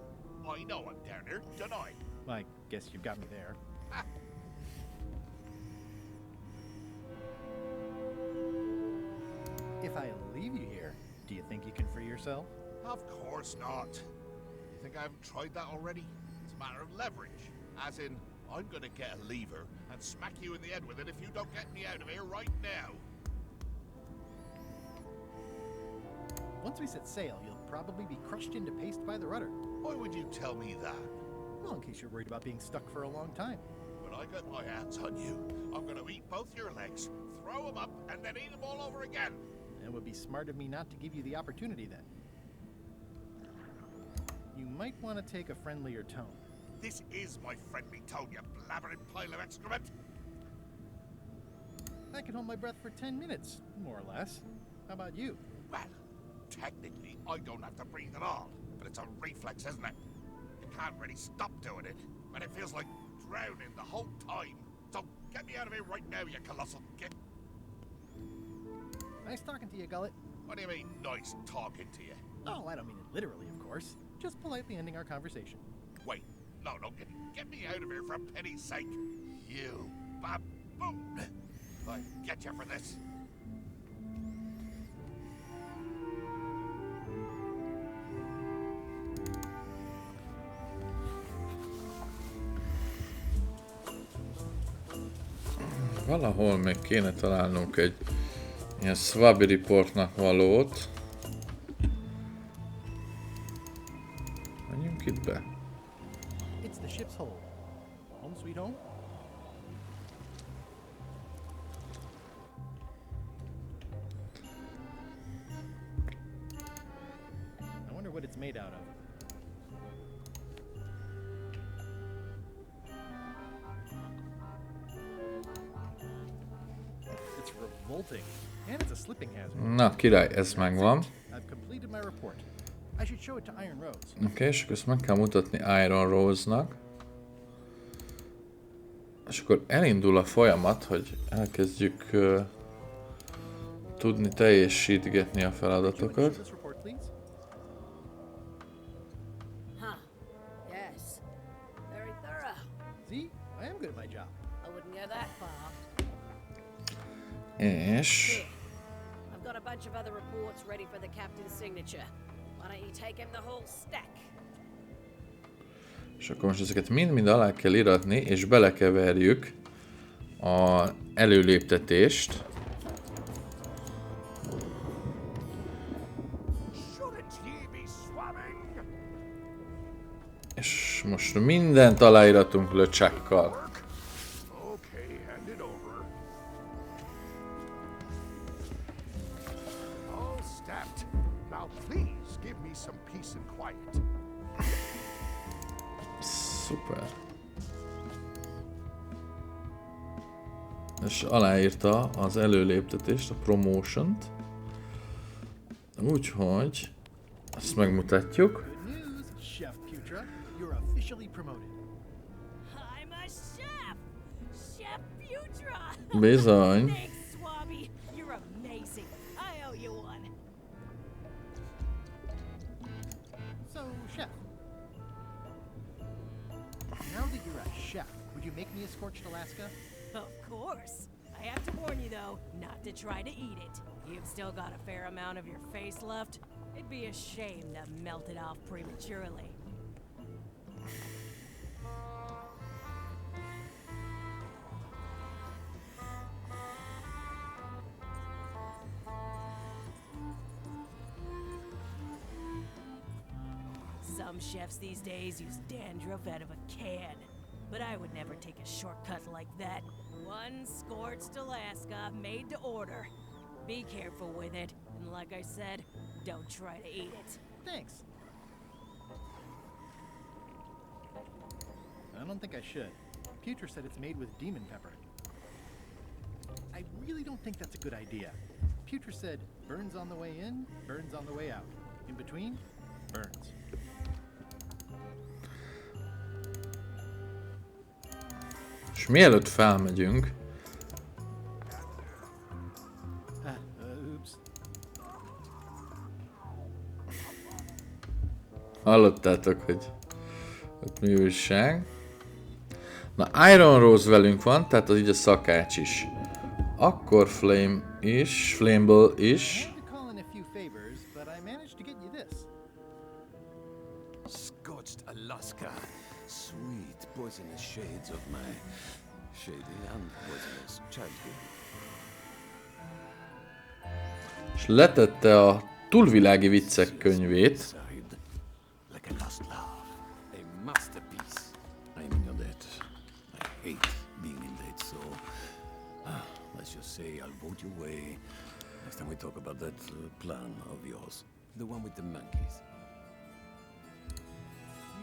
I know I'm down here, don't I? Well, I guess you've got me there. If I leave you here, do you think you can free yourself? Of course not. You think I haven't tried that already? It's a matter of leverage. As in, I'm gonna get a lever and smack you in the head with it if you don't get me out of here right now. Once we set sail, you'll probably be crushed into paste by the rudder. Why would you tell me that? Well, in case you're worried about being stuck for a long time. When I get my hands on you, I'm gonna eat both your legs, throw them up, and then eat them all over again. It would be smart of me not to give you the opportunity then. You might want to take a friendlier tone. This is my friendly tone, you blabbering pile of excrement. I can hold my breath for 10 minutes, more or less. How about you? Well, technically, I don't have to breathe at all, but it's a reflex, isn't it? You can't really stop doing it, and it feels like drowning the whole time. So get me out of here right now, you colossal git. Nice talking to you, Gullet. What do you mean, nice talking to you? Oh, I don't mean it literally, of course. Just politely ending our conversation. Wait, no, get me out of here for pity's sake. You baboon! I get you for this. Valahol még kéne találnunk egy ilyen Swabbie Reportnak valót. Menjünk itt be. It's the ship's hold. Home sweet home? I wonder what it's made out of. It's revolting. And it's a slipping hazard. Na, király, ez megvan. I've completed my report. I should show it to Iron Rose. Oké, és akkor ezt meg kell mutatni Iron Rose-nak. És akkor elindul a folyamat, hogy elkezdjük tudni teljesítgetni a feladatokat. Huh. Yes. Very thorough. See? I am good at my job. I wouldn't go that far. És... Here. I've got a bunch of other reports ready for the captain's signature. Why don't you take him the whole stack? És akkor most ezeket mind-mind alá kell iratni, és belekeverjük a előléptetést. És most mindent aláíratunk LeChuckkal. Okay, hand it over. All staff give me some peace and quiet. Szuper. És aláírta az előléptetést, a promotion-t. Úgyhogy ezt megmutatjuk. Good news, Chef Putra. You're officially promoted. I'm a chef! Chef Putra! Bizony. Thanks, Swabbie. You're amazing. I owe you one. So, Chef. Now that you're a chef, would you make me a scorched Alaska? Of course. I have to warn you, though, not to try to eat it. You've still got a fair amount of your face left. It'd be a shame to melt it off prematurely. Some chefs these days use dandruff out of a can. But I would never take a shortcut like that. One scorched Alaska, made to order. Be careful with it, and like I said, don't try to eat it. Thanks. I don't think I should. Putra said it's made with demon pepper. I really don't think that's a good idea. Putra said burns on the way in, burns on the way out. In between, burns. És mielőtt felmegyünk... Oops. Hallottátok, hogy ott mi újság. Na, Iron Rose velünk van, tehát az így a szakács is. Akkor Flammable is. Scorched Alaska. Sweet poisonous shades of my shady and poisonous childhood. És letette a túlvilági viccek könyvét. Like a lost love, a masterpiece. I'm in your debt. I hate being in debt, so let's just say I'll vote you away next time we talk about that plan of yours, the one with the monkeys.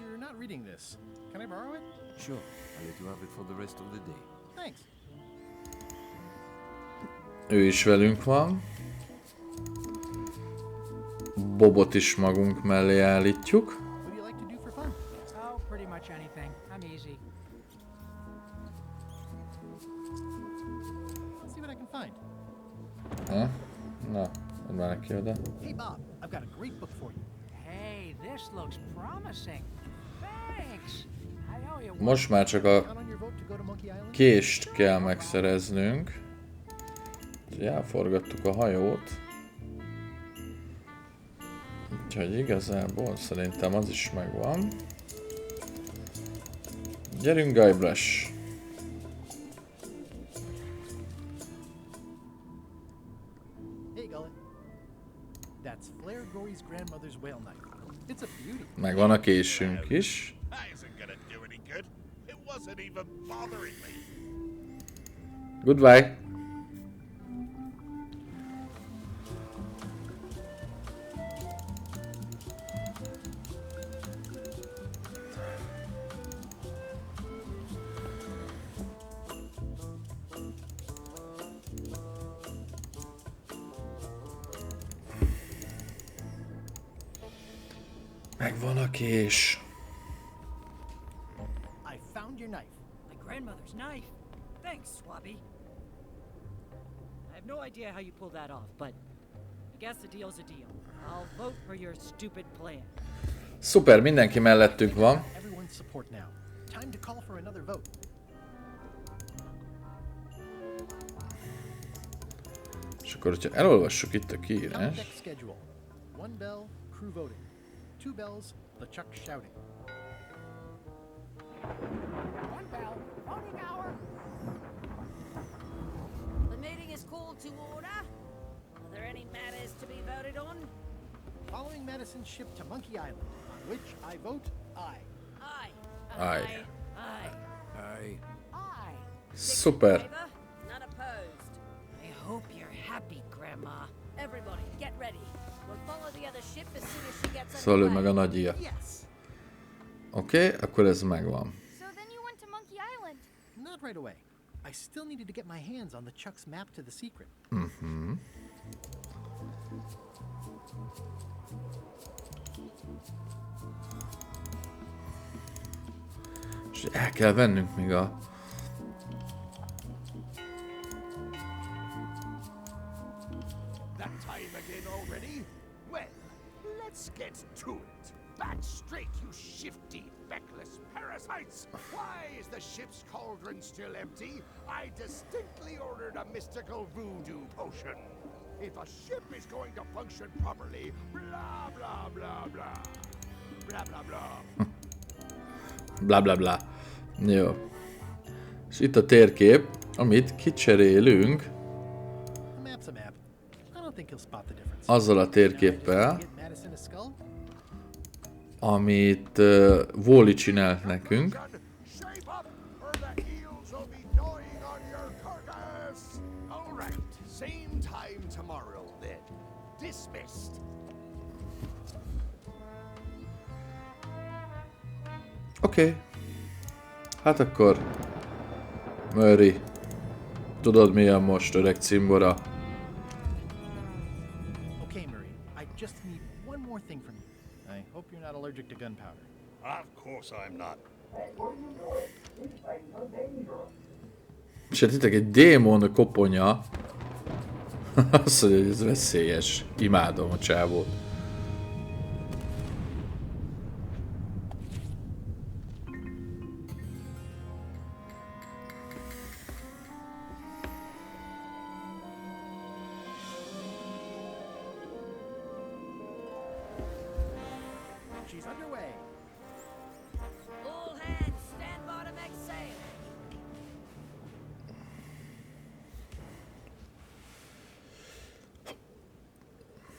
You're not reading this. Can I borrow it? Sure, I'll let you have it for the rest of the day. Thanks. Ő is velünk van. Bobot is magunk mellé állítjuk. What do you like to do for fun? Oh, pretty much anything. I'm easy. Let's see what I can find. Ha? Na, add már neki oda. Hey Bob, I've got a great book for you. Hey, this looks promising. Thanks. I owe you one. Most már csak a kést kell megszereznünk. Úgyhogy elforgattuk a hajót. Úgyhogy igazából szerintem az is megvan. Gyerünk, Guybrush! Hey Gullet. That's Flair Gory's grandmother's whale knife. It's a beauty. Megvan a késünk is. That isn't gonna do any good. It wasn't even bothering me. Goodbye! Megvan a kés. I found your knife. My grandmother's knife. Thanks, Swabbie. I have no idea how you pulled that off, but I guess a deal's a deal. I'll vote for your stupid plan. Szuper, mindenki mellettünk van. Everyone's support now. Time to call for another vote. És akkor, hogyha elolvassuk itt a kiírás. Deck schedule. 1 bell, crew voting. 2 bells, LeChuck shouting. 1 bell, voting hour. The meeting is called to order. Are there any matters to be voted on? Following Madison's ship to Monkey Island, on which I vote aye. Aye. Aye. Aye. Aye. Aye. Szuper. None opposed. I hope you're happy, Grandma. Everybody, get ready. We'll follow the other ship as soon as she Szóval ő meg a nagyja. Oké, akkor ez megvan. So then you went to Monkey Island. Not right away. I still needed to get my hands on the Chuck's map to the secret. Mhm. És el kell vennünk még a... That time again already? Well, let's get to it. Back straight, you shifty, feckless parasites! Why is the ship's cauldron still empty? I distinctly ordered a mystical voodoo potion. If a ship is going to function properly, blah blah blah blah. Blah blah blah. Bla bla bla. Jó. És itt a térkép, amit kicserélünk. A map's a map. I don't think he'll spot the difference. Azzal a térképpel, amit Wally csinált nekünk. Same time tomorrow then. Dismissed. Oké. Hát akkor... Murray. Tudod milyen most, öreg cimbora? Okay, Murray. I just need one more thing from you. I hope you're not allergic to gunpowder. Of course I'm not. És hát itt egy démon koponya. Azt mondja, hogy ez veszélyes. Imádom a csávót. She's underway. All hands, stand by to make sail.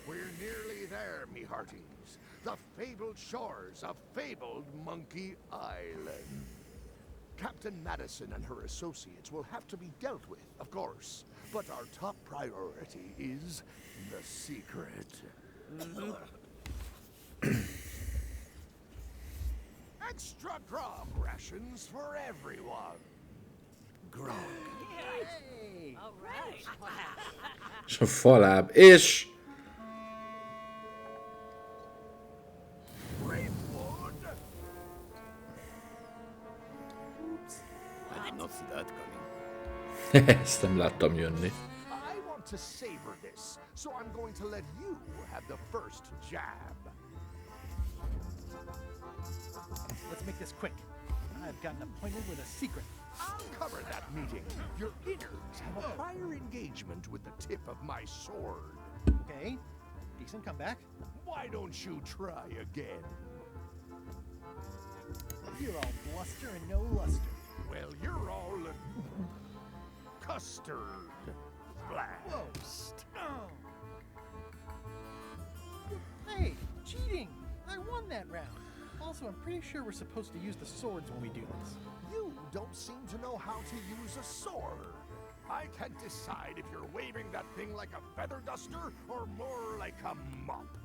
We're nearly there, me hearties. The fabled shores of fabled Monkey Island. Captain Madison and her associates will have to be dealt with, of course. But our top priority is the secret. Extra grog rations for everyone. Grog. Hey! All right. És a faláb. És... I did not see that coming. Ezt nem láttam jönni. I want to savor this, so I'm going to let you have the first jab. Let's make this quick. I've got an appointment with a secret. I'll cover that meeting. Your innards have a prior engagement with the tip of my sword. Okay. Decent comeback. Why don't you try again? You're all bluster and no luster. Well, you're all custard blast. Oh. Hey, cheating! I won that round. Also, I'm pretty sure we're supposed to use the swords when we do this. You don't seem to know how to use a sword. I can't decide if you're waving that thing like a feather duster or more like a mop.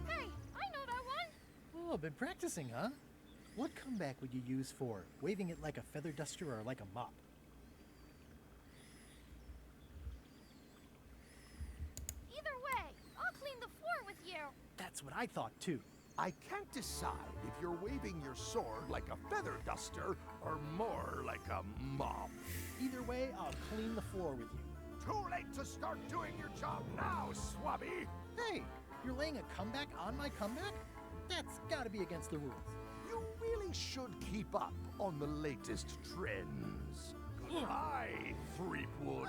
Hey, I know that one. Oh, been practicing, huh? What comeback would you use for waving it like a feather duster or like a mop? Either way, I'll clean the floor with you. That's what I thought too. I can't decide if you're waving your sword like a feather duster or more like a mop. Either way, I'll clean the floor with you. Too late to start doing your job now, Swabbie! Hey, you're laying a comeback on my comeback? That's gotta be against the rules. You really should keep up on the latest trends. Goodbye, Threepwood.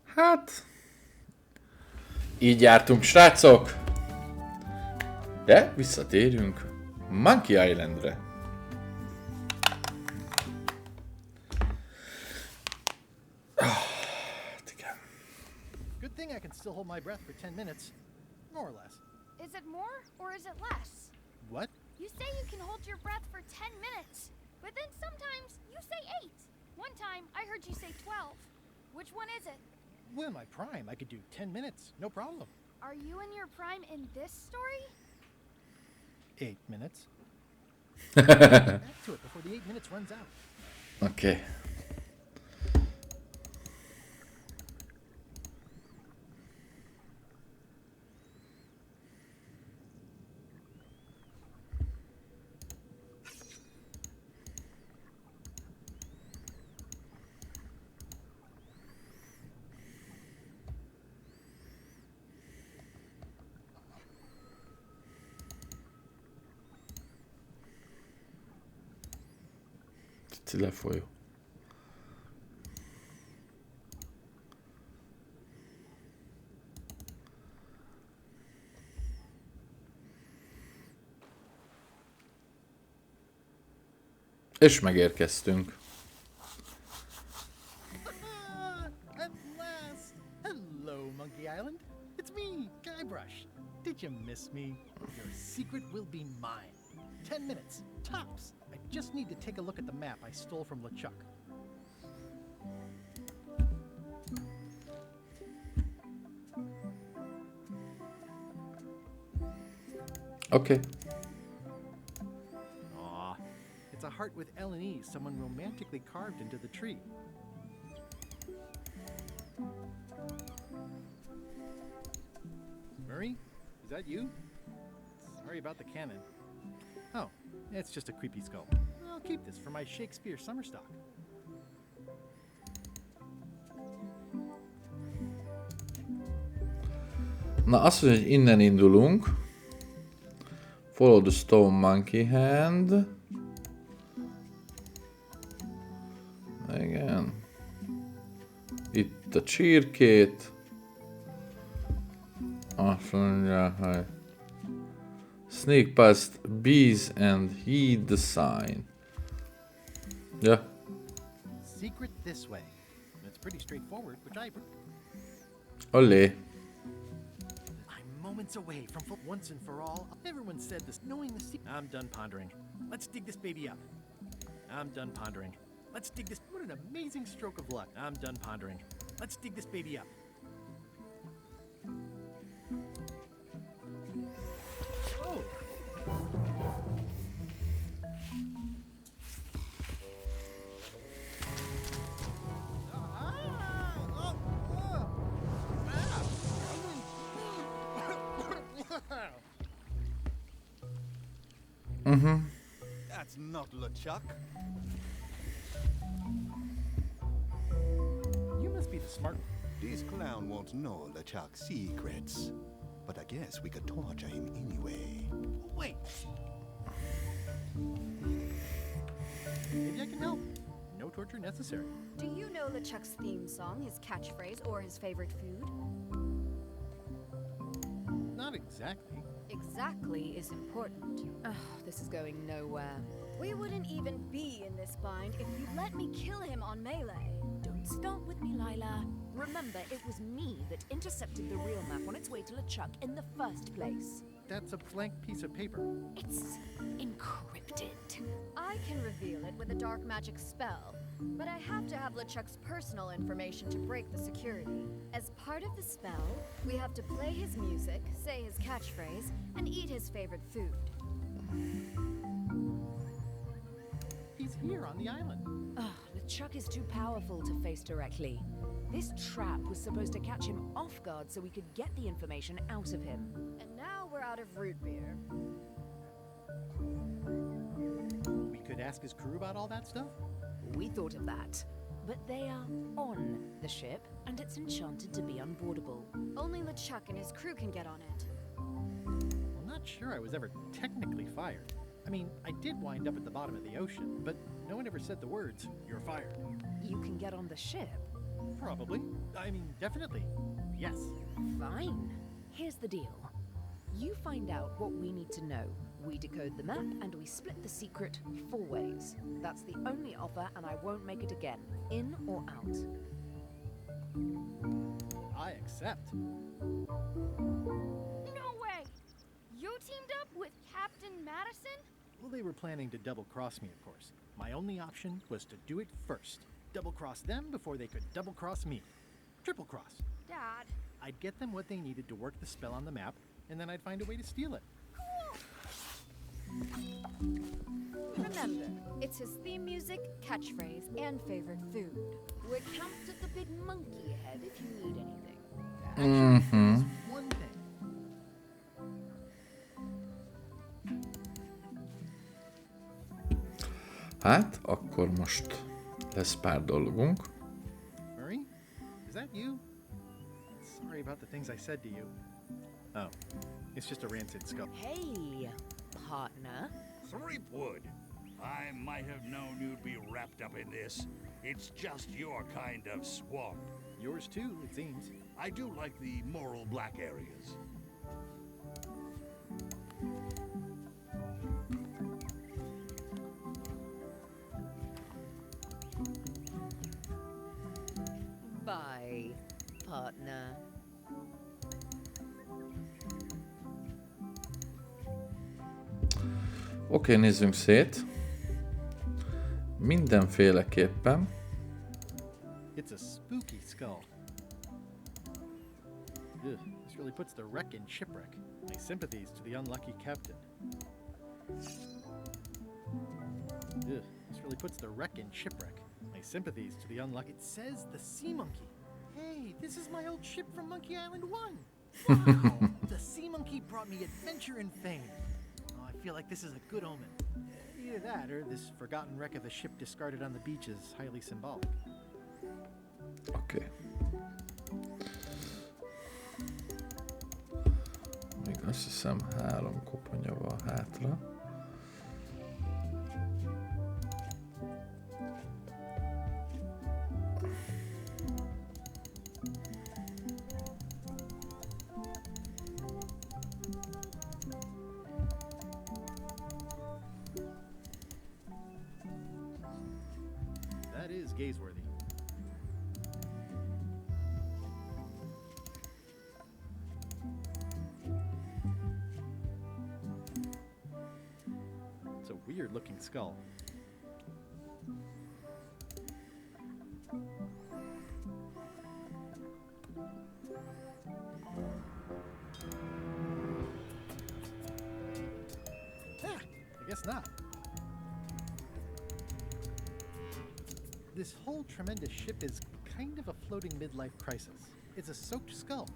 Hát... Így jártunk, srácok! De visszatérünk Monkey Islandre. Good thing I can still hold my breath for 10 minutes. More or less. Is it more or is it less? What? You say you can hold your breath for 10 minutes, but then sometimes you say 8. One time I heard you say 12. Which one is it? Well, in my prime, I could do 10 minutes, no problem. Are you in your prime in this story? 8 minutes. Back to it before the 8 minutes runs out. Oké. Lefolyó. És megérkeztünk. At last! Hello, Monkey Island. It's me, Guybrush. Did you miss me? Your secret will be mine. 10 minutes, tops. I just need to take a look at the map I stole from LeChuck. Okay. Aw, it's a heart with L and E someone romantically carved into the tree. Murray, is that you? Sorry about the cannon. Oh, it's just a creepy skull. I'll keep this for my Shakespeare summer stock. Na azt mondja, hogy innen indulunk. Follow the stone monkey hand. Igen. Itt a csirkét. Azt mondja, hogy sneak past bees and heed the sign. Yeah. Secret this way. It's pretty straightforward, which I... Olé. I'm moments away from once and for all. Everyone said this, knowing the secret. I'm done pondering. Let's dig this baby up. I'm done pondering. Let's dig this... What an amazing stroke of luck. I'm done pondering. Let's dig this baby up. Oh! Mm-hmm. That's not LeChuck. You must be the smart one. This clown won't know LeChuck's secrets. But I guess we could torture him anyway. Wait! Maybe I can help. No torture necessary. Do you know LeChuck's theme song, his catchphrase, or his favorite food? Not exactly. Exactly is important. Ugh, this is going nowhere. We wouldn't even be in this bind if you'd let me kill him on Melee. Don't start with me, Lila. Remember, it was me that intercepted the real map on its way to LeChuck in the first place. That's a blank piece of paper. It's encrypted. I can reveal it with a dark magic spell, but I have to have LeChuck's personal information to break the security. As part of the spell, we have to play his music, say his catchphrase, and eat his favorite food. He's here on the island. Ugh, LeChuck is too powerful to face directly. This trap was supposed to catch him off guard so we could get the information out of him. And now we're out of root beer. We could ask his crew about all that stuff? We thought of that. But they are on the ship, and it's enchanted to be unboardable. Only LeChuck and his crew can get on it. I'm not sure I was ever technically fired. I mean, I did wind up at the bottom of the ocean, but no one ever said the words, "You're fired." You can get on the ship? Probably. I mean, definitely. Yes. Fine. Here's the deal. You find out what we need to know. We decode the map, and we split the secret 4 ways. That's the only offer, and I won't make it again. In or out. I accept. No way! You teamed up with Captain Madison? Well, they were planning to double-cross me, of course. My only option was to do it first. Double-cross them before they could double-cross me. Triple-cross. Dad, I'd get them what they needed to work the spell on the map, and then I'd find a way to steal it. Remember, it's his theme music, catchphrase, and favorite food. We're camped at the Big Monkey Head if you need anything. Mhm. One thing. Hát, akkor most lesz pár dolgunk. Murray? Is that you? Sorry about the things I said to you. Oh, it's just a rancid skull. Hey, partner. Threepwood, I might have known you'd be wrapped up in this. It's just your kind of swamp. Yours too, it seems. I do like the moral black areas. Bye, partner. Oké, nézzünk szét. Mindenféleképpen. It's a spooky skull. Ugh, this really puts the wreck in shipwreck. My sympathies to the unlucky captain. Ugh, this really puts the wreck in shipwreck. My sympathies to the unlucky. It says the Sea Monkey. Hey, this is my old ship from Monkey Island 1. Wow, the Sea Monkey brought me adventure and fame. Oh, I feel like this is a good omen. Either that, or this forgotten wreck of a ship discarded on the beach is highly symbolic. Oké. Még azt hiszem 3 koponya van hátra. That is gazeworthy. It's a weird looking skull. I guess not. This whole tremendous ship is kind of a floating midlife crisis. It's a soaked skull.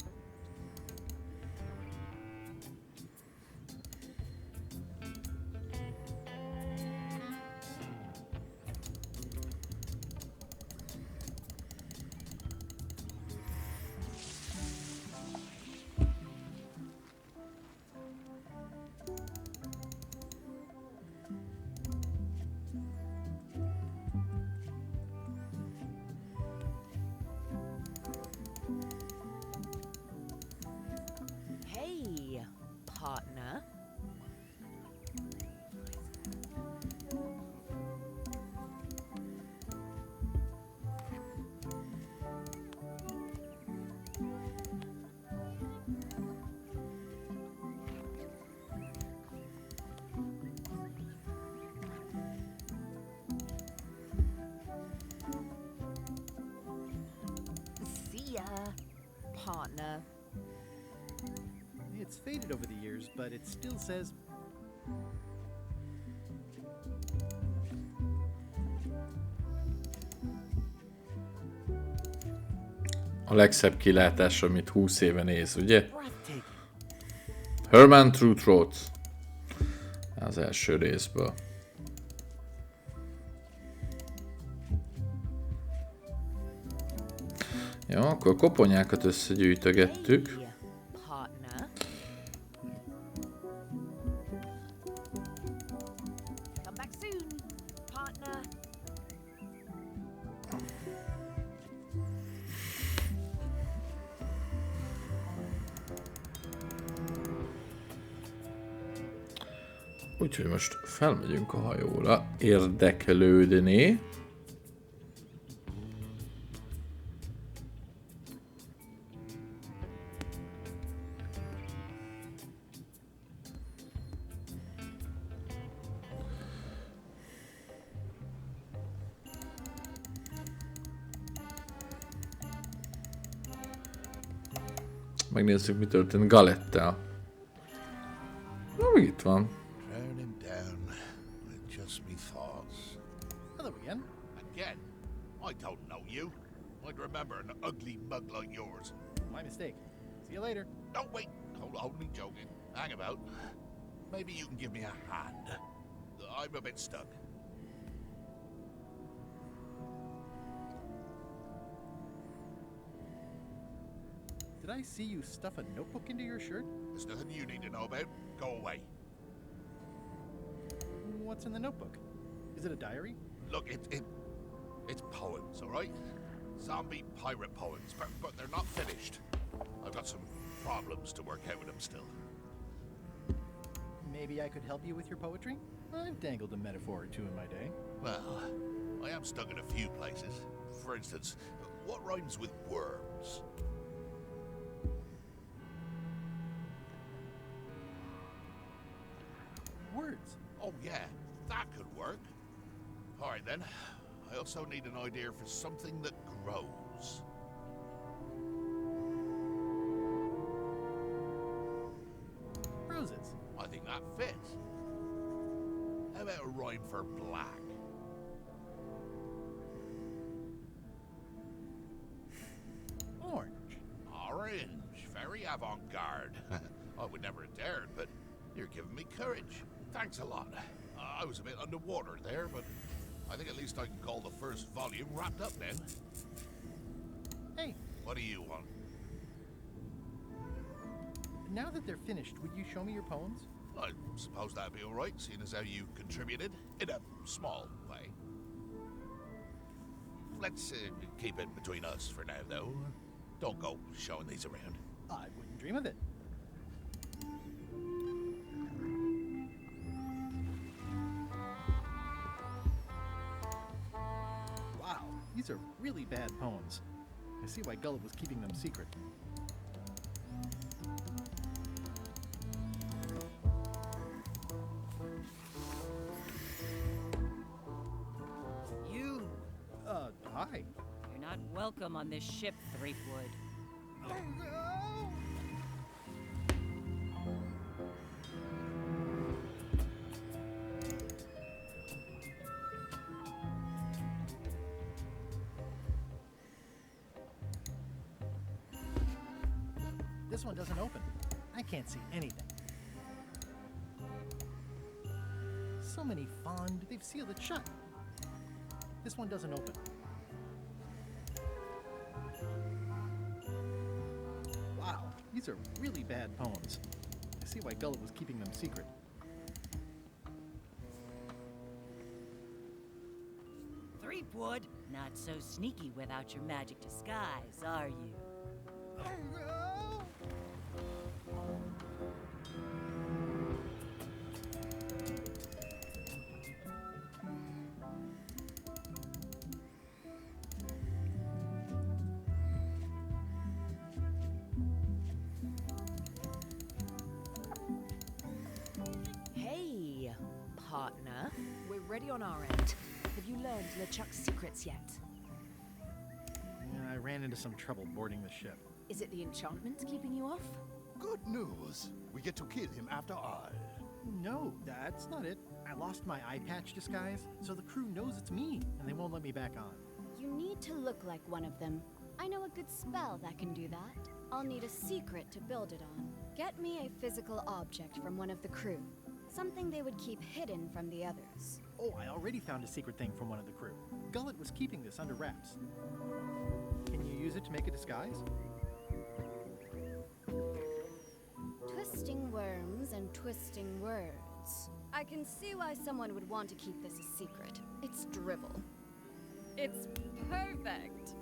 Hey, partner. See ya, partner. It's faded over the years, but it still says A legszebb kilátás, amit 20 éve néz, ugye? Herman True Throat. Az első részből. Jó, akkor koponyákat összegyűjtögettük. Partner. Come back soon, partner. Úgyhogy most felmegyünk a hajóra érdeklődni. Megnézzük, mi történt Galettel. Na, még itt van. Drown him down with just me thoughts. Hello again. Again? I don't know you. I'd remember an ugly mug like yours. My mistake. See you later. No, wait. Only joking. Hang about. Maybe you can give me a hand. I'm a bit stuck. Did I see you stuff a notebook into your shirt? There's nothing you need to know about. Go away. What's in the notebook? Is it a diary? Look, it's poems, all right? Zombie pirate poems, but they're not finished. I've got some problems to work out with them still. Maybe I could help you with your poetry? I've dangled a metaphor or two in my day. Well, I am stuck in a few places. For instance, what rhymes with worms? Words. Oh yeah, that could work. All right then. I also need an idea for something that grows. Roses. I think that fits. How about a rhyme for black? Orange. Orange. Very avant-garde. I would never have dared, but you're giving me courage. Thanks a lot. I was a bit underwater there, but I think at least I can call the first volume wrapped up then. Hey. What do you want? Now that they're finished, would you show me your poems? I suppose that'd be all right, seeing as how you contributed in a small way. Let's keep it between us for now, though. Don't go showing these around. I wouldn't dream of it. Wow, these are really bad poems. I see why Gullet was keeping them secret. You! Hi. You're not welcome on this ship, Threepwood. Oh, no! This one doesn't open. I can't see anything. So many fond, they've sealed it shut. This one doesn't open. Wow, these are really bad poems. I see why Gullet was keeping them secret. Threepwood, not so sneaky without your magic disguise, are you? Oh no! Hey, partner. We're ready on our end. Have you learned LeChuck's secrets yet? I ran into some trouble boarding the ship. Is it the enchantment keeping you off? Good news. We get to kill him after all. No, that's not it. I lost my eye patch disguise, so the crew knows it's me, and they won't let me back on. You need to look like one of them. I know a good spell that can do that. I'll need a secret to build it on. Get me a physical object from one of the crew. Something they would keep hidden from the others. Oh, I already found a secret thing from one of the crew. Gullet was keeping this under wraps. Can you use it to make a disguise? Twisting worms and twisting words. I can see why someone would want to keep this a secret. It's dribble. It's perfect.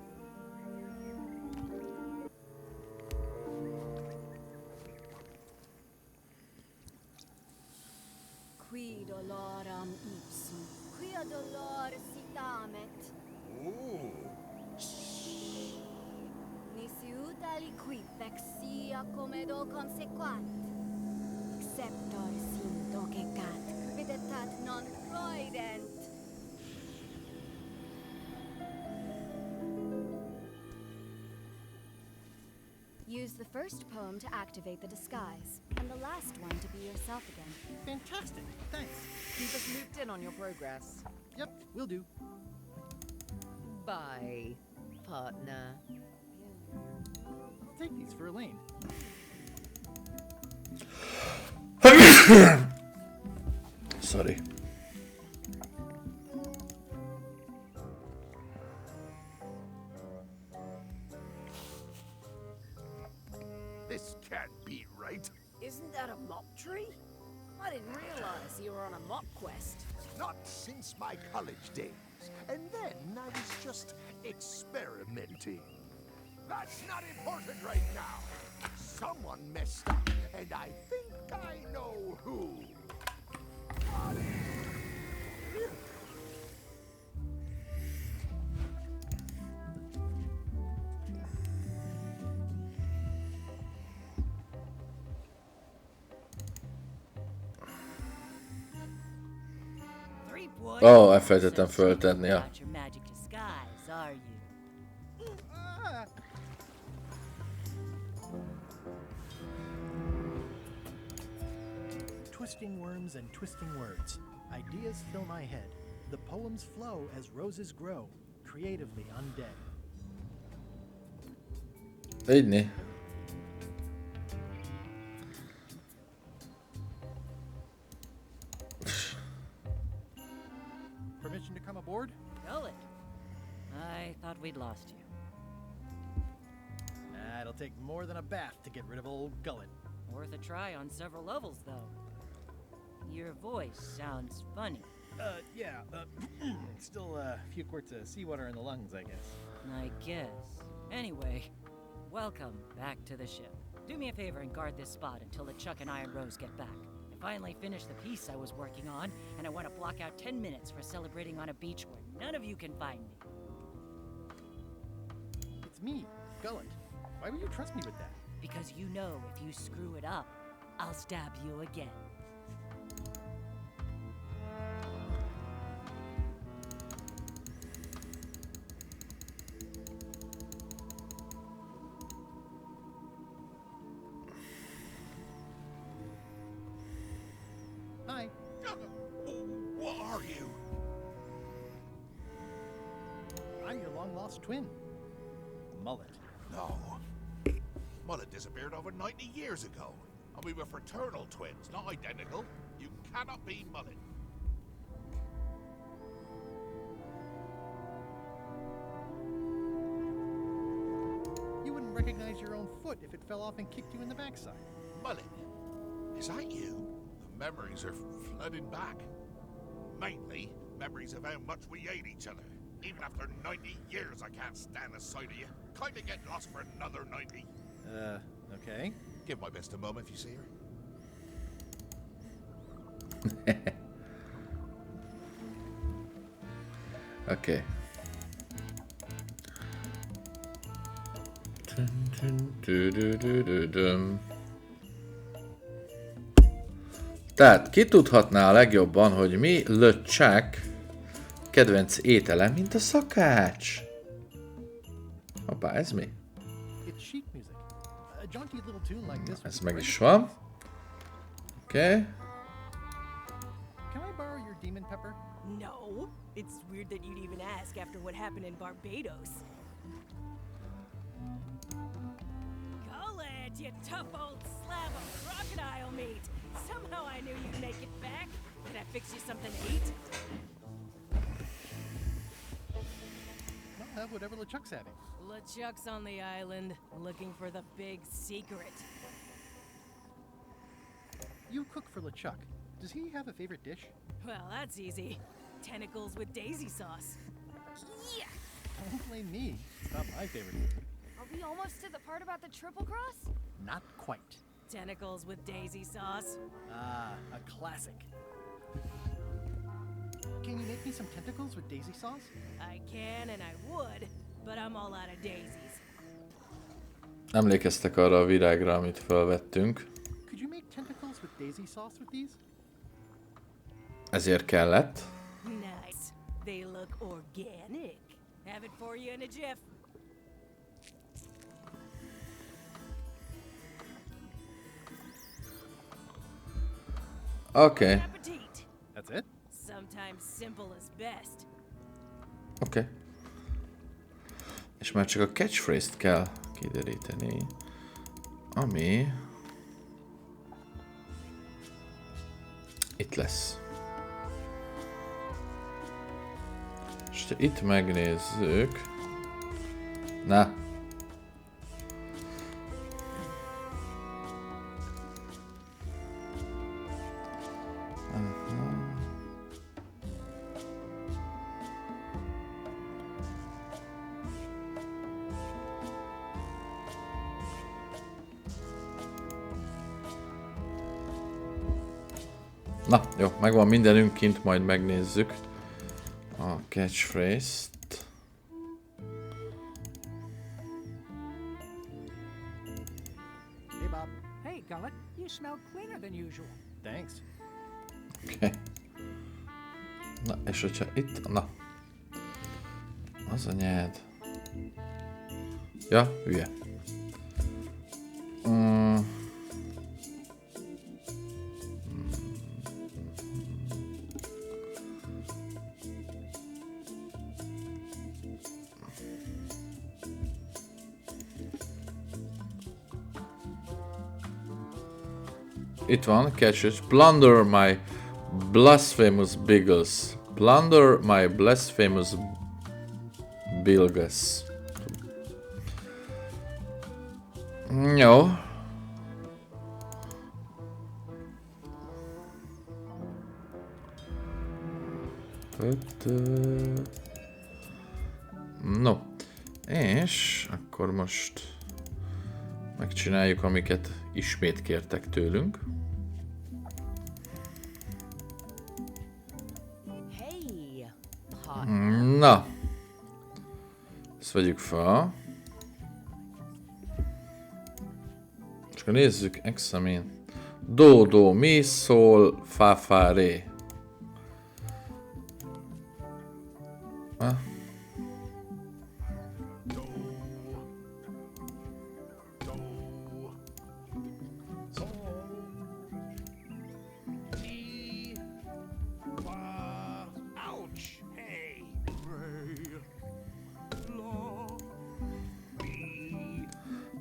Qui doloram ipsum, quia dolor sitamet. Ooh. Nisi utali qui vexia comedo consequat. Exceptor sim docecat, videtat non proident. Use the first poem to activate the disguise, and the last one to be yourself again. Fantastic. Thanks. Keep us looped in on your progress. Yep, will do. Bye, partner. I'll take these for Elaine. Sorry. This can't be right. Isn't that a mop tree? I didn't realize you were on a mop quest. Not since my college days. And then I was just experimenting. That's not important right now. Someone messed up, and I think I know who. Ó, elfelejtettem föltenni a... Not your magic disguise, are you? Twisting worms and twisting words. Ideas fill my head. The poems flow as roses grow, creatively undead. Így. Permission to come aboard? Gullet. I thought we'd lost you. Nah, it'll take more than a bath to get rid of old Gullet. Worth a try on several levels, though. Your voice sounds funny. Yeah, still a few quarts of seawater in the lungs, I guess. I guess. Anyway, welcome back to the ship. Do me a favor and guard this spot until the Chuck and Iron Rose get back. I finally finished the piece I was working on, and I want to block out 10 minutes for celebrating on a beach where none of you can find me. It's me, Gullet. Why would you trust me with that? Because you know if you screw it up, I'll stab you again. Hi. What are you? I'm your long-lost twin. Mullet. No. Mullet disappeared over 90 years ago. And we were fraternal twins, not identical. You cannot be Mullet. You wouldn't recognize your own foot if it fell off and kicked you in the backside. Mullet, is that you? The memories are flooding back. Mainly, memories of how much we hate each other. Even after 90 years, I can't stand the sight of you. Kinda get lost for another 90. Okay. Give my best a moment if you see her. Okay. Tehát ki tudhatná a legjobban, hogy mi LeChuck kedvenc étele, mint a szakács? Hoppá, ez mi? Ez meg is van. Oké. Can I borrow your demon pepper? No. It's weird that you'd even ask after what happened in Barbados. Gullet, you tough old slab of crocodile meat. Somehow I knew you'd make it back. Can I fix you something to eat? I'll have whatever LeChuck's having. LeChuck's on the island, looking for the big secret. You cook for LeChuck. Does he have a favorite dish? Well, that's easy. Tentacles with daisy sauce. Yeah! Don't blame me. It's not my favorite food. Are we almost to the part about the triple cross? Not quite. Tentacles with daisy sauce. Ah, a classic. Can you make me some tentacles with daisy sauce? I can and I would, but I'm all out of daisies. Emlékeztek arra a virágra, amit felvettünk. Could you make tentacles with daisy sauce with these? Ezért kellett. Nice. They look organic. Have it for you in a jiff. Okay. That's it? Sometimes simple is best. Oké. És már csak a catchphrase-t kell kideríteni. Ami... itt lesz. És ha itt megnézzük... Na! Na, jó, megvan mindenünk kint, majd megnézzük a catchphrase-t. Hey, Bob. Hey, Gullet. You smell cleaner than usual. Thanks. Oké. Na, és hogyha itt... Na. Az anyád. Ja, hülye. Itt van, catches. Plunder my blasphemous bilges. Plunder my blasphemous bilges. Jó. No. És akkor most megcsináljuk, amiket ismét kértek tőlünk. Na. Ezt vegyük fel. És akkor nézzük, examin. Do, do, mi, sol, fa, fa, ré.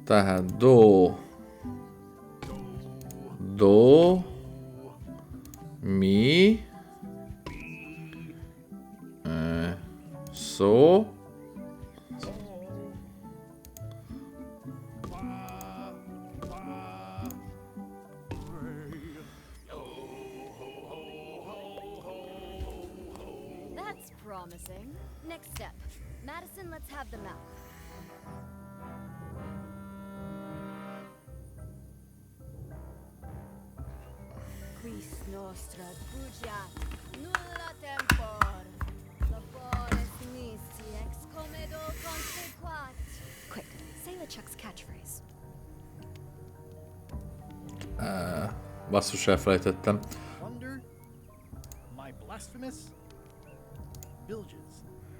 Tehát do, do, mi, szó, That's promising. Next step. Madison, let's have the map. Quis nostra bugiat, nulla tempor. Labores nisi ex comedo consequat. Quick, say LeChuck's catchphrase. Basszus, elfelejtettem. Wonder, my blasphemous bilges.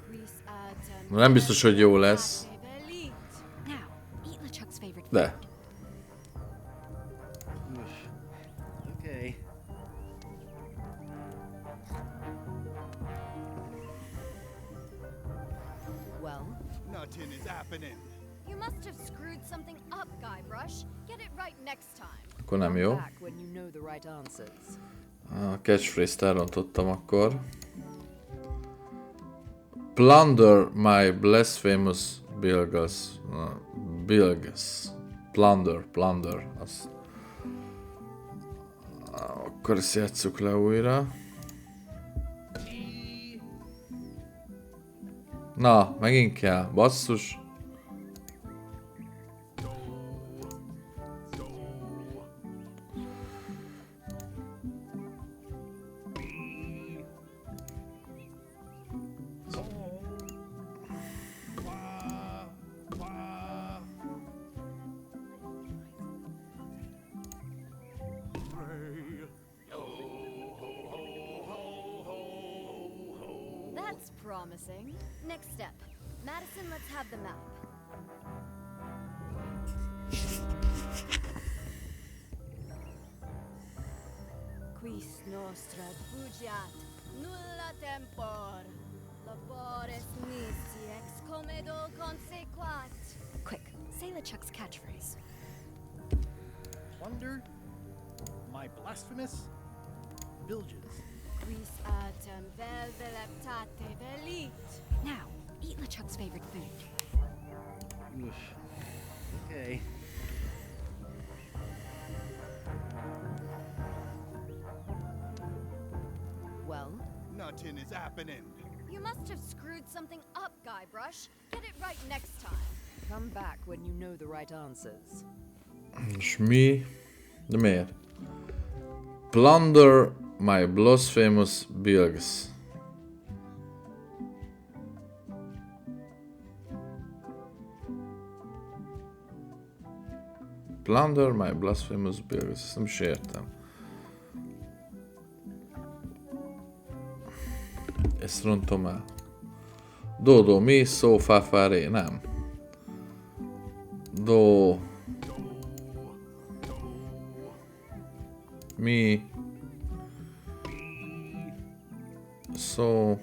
Quis atem. Nem biztos, hogy jó lesz. Now, eat LeChuck's favorite De. Okay. Well, Nothing is happening. you must have screwed something up, Guybrush. Get it right next time. Akkor nem jó. Back when you know the right answers. A catchphrase-t elrontottam akkor. Plunder my blasphemous bilges. Bilges. Plunder. Az. Akkor ezt játsszuk le újra. Na, megint kell. Basszus. That's promising. Next step. Madison, let's have the map. Qui Quis nostra fugiat, nulla tempor. Labores nisi ex comedo consequat. Quick, say LeChuck's catchphrase. Plunder my blasphemous bilges. Quis autem vel veleptate velit. Now, eat LeChuck's favorite food. Okay. Well? Nothing is happening. You must have screwed something up, Guybrush. Get it right next time. Come back when you know the right answers. És mi? De miért? Plunder my blasphemous bills. Plunder my blasphemous bills. Ezt nem is értem. Ezt rontom el. Do, mi, szó, fa, ré, nem. Do. Mi. Szó.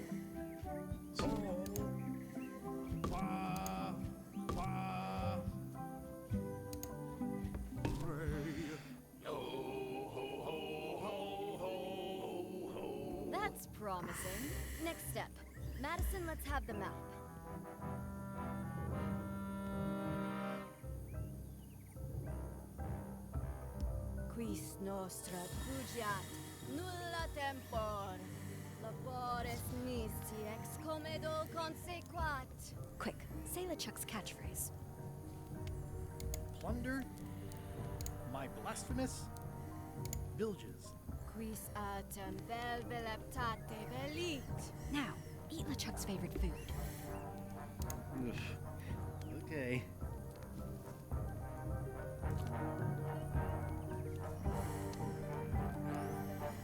That's promising. Next step. Madison, let's have the map. Quis nostra fugiat, nulla tempor. Labores nisi ex comedo consequat. Quick, say LeChuck's catchphrase. Plunder my blasphemous bilges. Quis autem vel veleptate velit. Now, eat LeChuck's favorite food. Okay.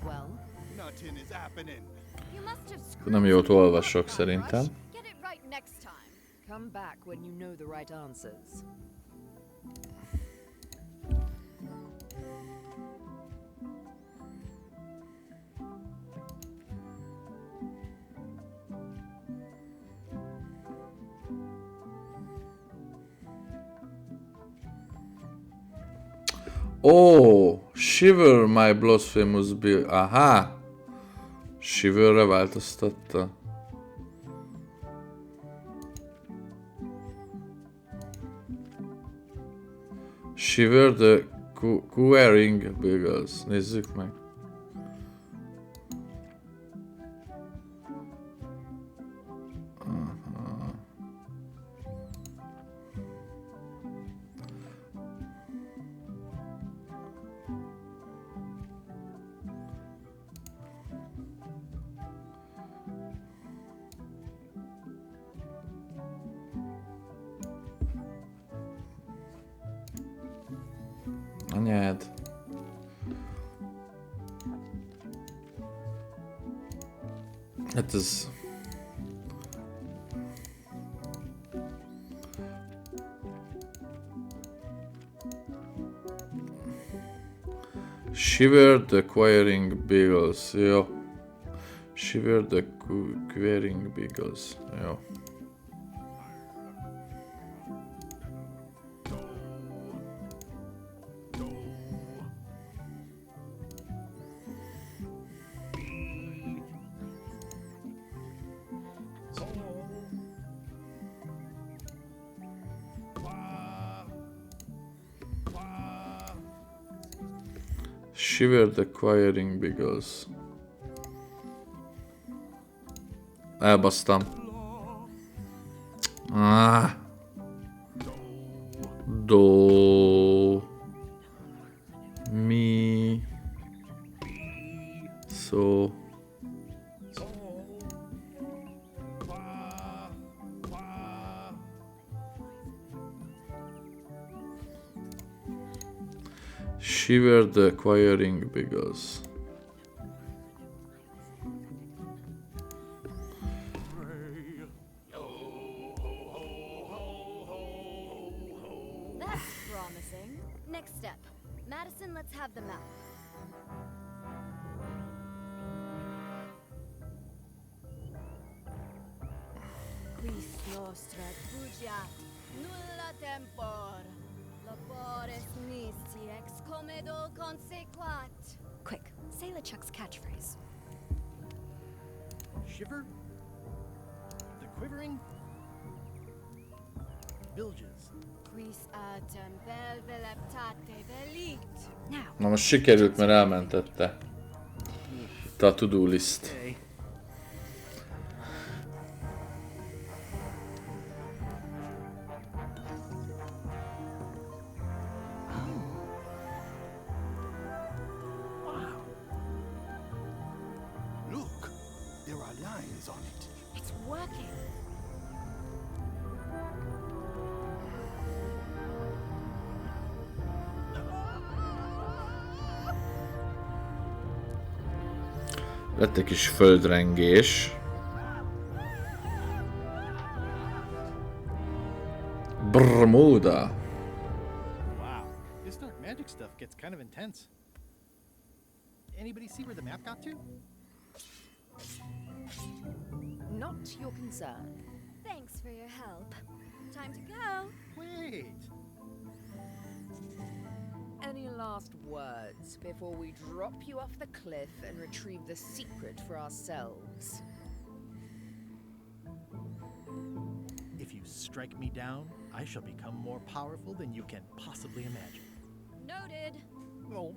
Well? Nothing is happening. You must have screwed Nem jót something olvasok up, szerintem. Guybrush. Get it right next time. Come back when you know the right answers. Oh, shiver my blasphemous bill. Aha! Shiverre változtatta. Shiver the queering Beagles. Nézzük meg. Aha. Anyád. Hát ez... Shiver the queering beagles. Jó. Shiver the queering beagles. Jó. Shiver the queering beagles. Elbasztam. Ah. Do. Mi. So. Shiver the queering beagles. That's promising. Next step. Madison, let's have the map. vostra fugiat, nulla tempor. Labores nisi ex comedo consequat. Quick, say LeChuck's catchphrase. Shiver? The quivering? Bilges. Quis autem vel veleptate velit. Now. Na most sikerült, mert elmentette. Itt a to-do list. Look, there are lines on it. It's working. Lett egy kis földrengés. Bermuda. Wow, this dark magic stuff gets kind of intense. Anybody see where the map got to? Not your concern. Thanks for your help. Time to go. Wait. Any last words before we drop you off the cliff and retrieve the secret for ourselves? If you strike me down, I shall become more powerful than you can possibly imagine. Noted. Oh.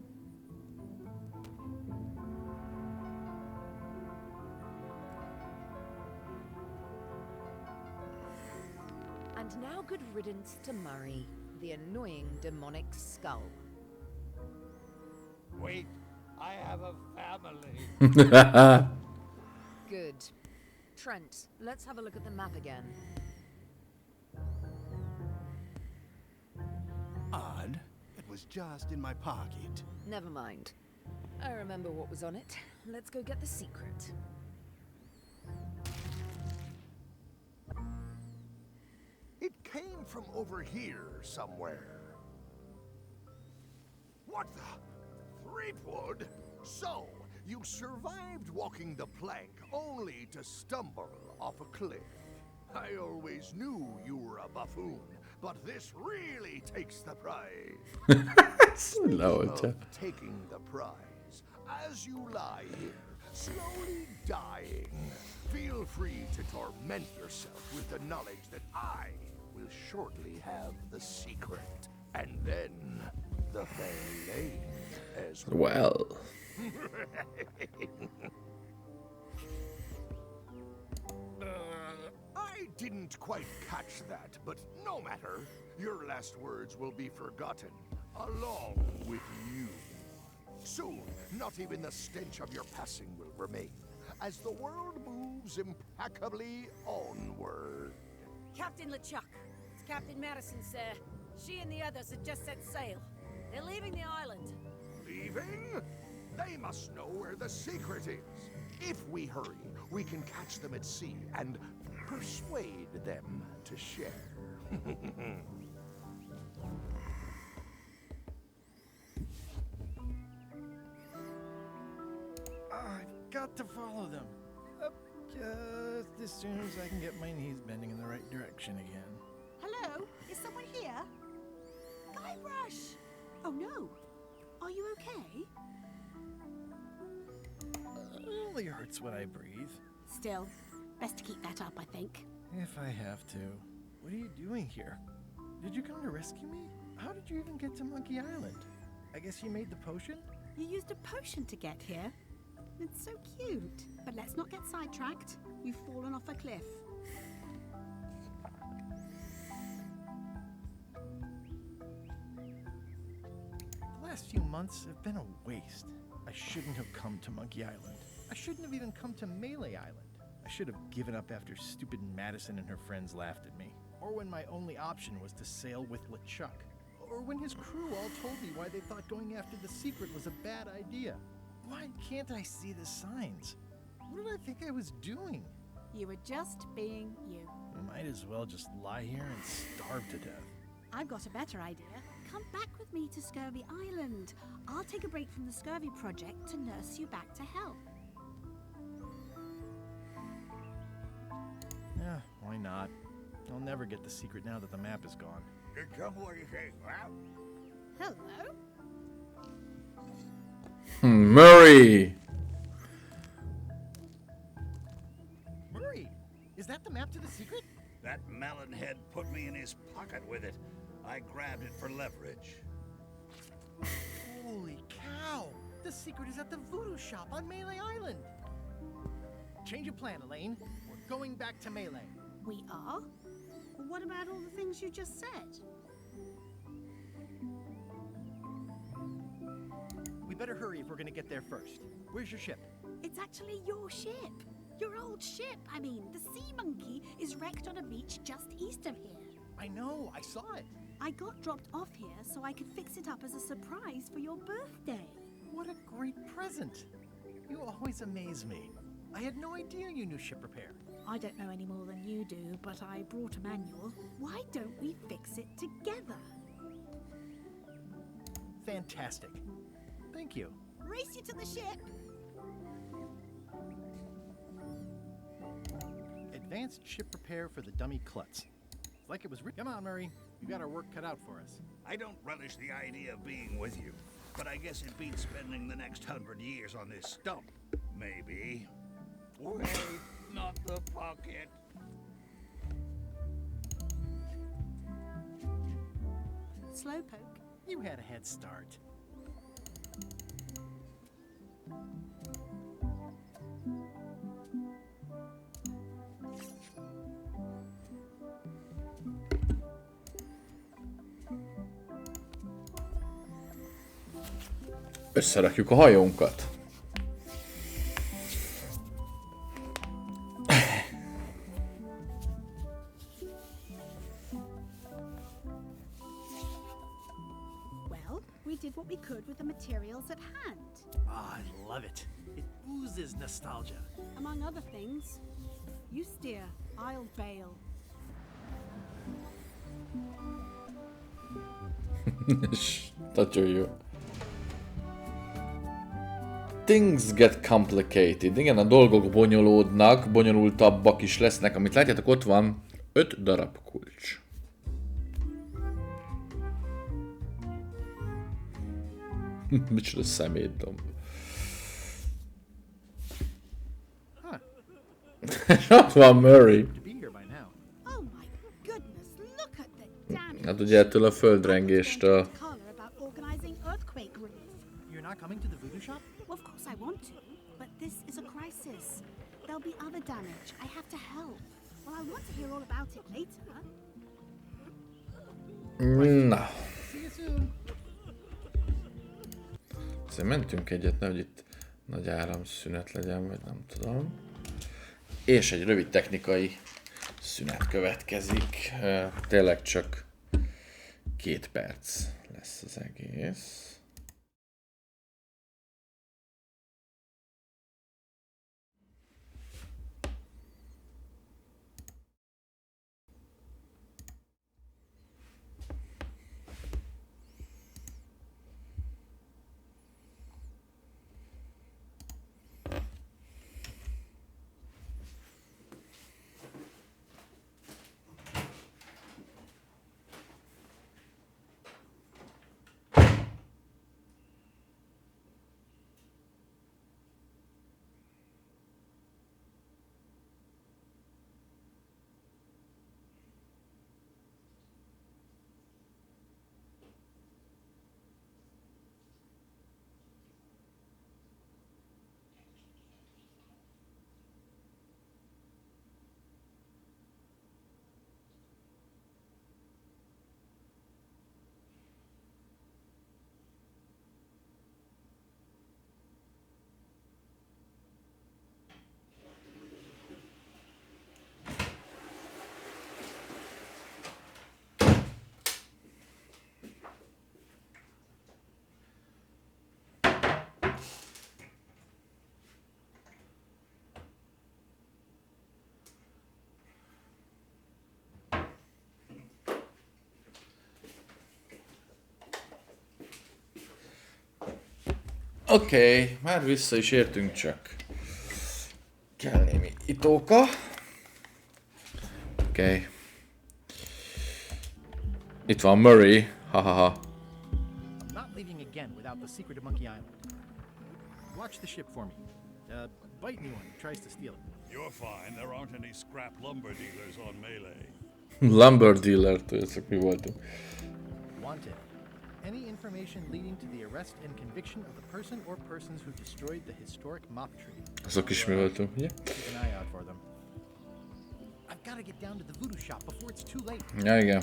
And now good riddance to Murray, the annoying demonic skull. Wait, I have a family. Good. Trent, let's have a look at the map again. Odd. It was just in my pocket. Never mind. I remember what was on it. Let's go get the secret. It came from over here somewhere. What the? Threepwood? So, you survived walking the plank only to stumble off a cliff. I always knew you were a buffoon, but this really takes the prize. Speaking of taking the prize, as you lie here, slowly dying, feel free to torment yourself with the knowledge that I will shortly have the secret, and then the fair lane as well. I didn't quite catch that, but no matter. Your last words will be forgotten, along with you. Soon, not even the stench of your passing will remain, as the world moves impeccably onward. Captain LeChuck, it's Captain Madison, sir. She and the others have just set sail. They're leaving the island. Leaving? They must know where the secret is. If we hurry, we can catch them at sea and persuade them to share. I've got to follow them. Up just as soon as I can get my knees bending in the right direction again. Hello? Is someone here? Guybrush! Oh no. Are you okay? Only hurts when I breathe. Still, best to keep that up, I think. If I have to. What are you doing here? Did you come to rescue me? How did you even get to Monkey Island? I guess you made the potion? You used a potion to get here? It's so cute. But let's not get sidetracked. You've fallen off a cliff. The last few months have been a waste. I shouldn't have come to Monkey Island. I shouldn't have even come to Melee Island. I should have given up after stupid Madison and her friends laughed at me. Or when my only option was to sail with LeChuck. Or when his crew all told me why they thought going after the secret was a bad idea. Why can't I see the signs? What did I think I was doing? You were just being you. Might as well just lie here and starve to death. I've got a better idea. Come back with me to Scurvy Island. I'll take a break from the Scurvy project to nurse you back to health. Yeah, why not? I'll never get the secret now that the map is gone. Did somebody say that? Hello? Murray! Murray, is that the map to the secret? That melonhead put me in his pocket with it. I grabbed it for leverage. Holy cow! The secret is at the voodoo shop on Melee Island. Change of plan, Elaine. We're going back to Melee. We are? Well, what about all the things you just said? We better hurry if we're gonna get there first. Where's your ship? It's actually your ship. Your old ship. I mean, the Sea Monkey is wrecked on a beach just east of here. I know, I saw it. I got dropped off here so I could fix it up as a surprise for your birthday. What a great present. You always amaze me. I had no idea you knew ship repair. I don't know any more than you do, but I brought a manual. Why don't we fix it together? Fantastic. Thank you. Race you to the ship. Advanced ship repair for the dummy klutz. It's like it was Come on, Murray. You got our work cut out for us. I don't relish the idea of being with you, but I guess it beats spending the next 100 years on this stump. Maybe. Wait, not the pocket. Slowpoke. You had a head start. Összerakjuk a hajónkat. Well, we did what we could with the materials at hand. Ah, I love it. It oozes nostalgia. Among other things, you steer, I'll bail. Nagyon jó. Things get complicated. Igen, a dolgok bonyolódnak, bonyolultabbak is lesznek. Amit látjátok, ott van 5 darab kulcs. Micsoda szemétdomb. Ott van Murray. Oh my goodness, look at the damage. Hát ugye ettől a földrengéstől. Organizing earthquake relief. You're not coming to the voodoo shop? Well, of course I want to, but this is a crisis. There'll be other damage. I have to help. Well, I want to hear all about it later. Na. See you soon. Azért mentünk egyet, nehogy itt nagy áramszünet legyen, vagy nem tudom. És egy rövid technikai szünet következik. Tényleg csak 2 perc lesz az egész. Oké, már vissza is értünk, csak kell némi itóka. Oké. Itt van Murray. Hahaha. I'm not leaving again without the secret of Monkey Island. Watch the ship for me. Bite anyone who tries to steal it. You're fine. There aren't any scrap lumber dealers on Melee. Lumber dealer, tudjátok mi voltunk. Wanted. Any information leading to the arrest and conviction of the person or persons who destroyed the historic mop tree. Azok is mi voltunk, ugye? Keep an eye out for them. I've got to get down to the voodoo shop before it's too late. Ja, igen.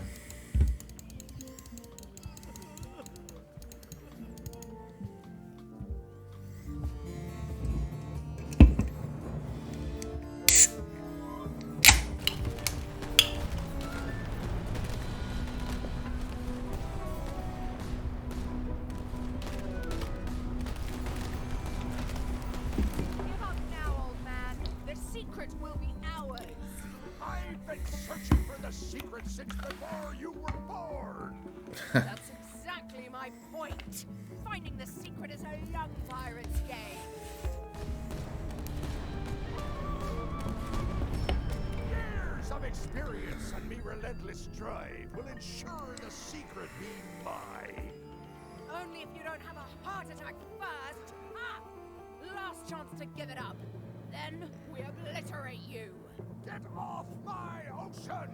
That's exactly my point. Finding the secret is a young pirate's game. Years of experience and me relentless drive will ensure the secret be mine. Only if you don't have a heart attack first. Ah! Last chance to give it up. Then we obliterate you. Get off my ocean!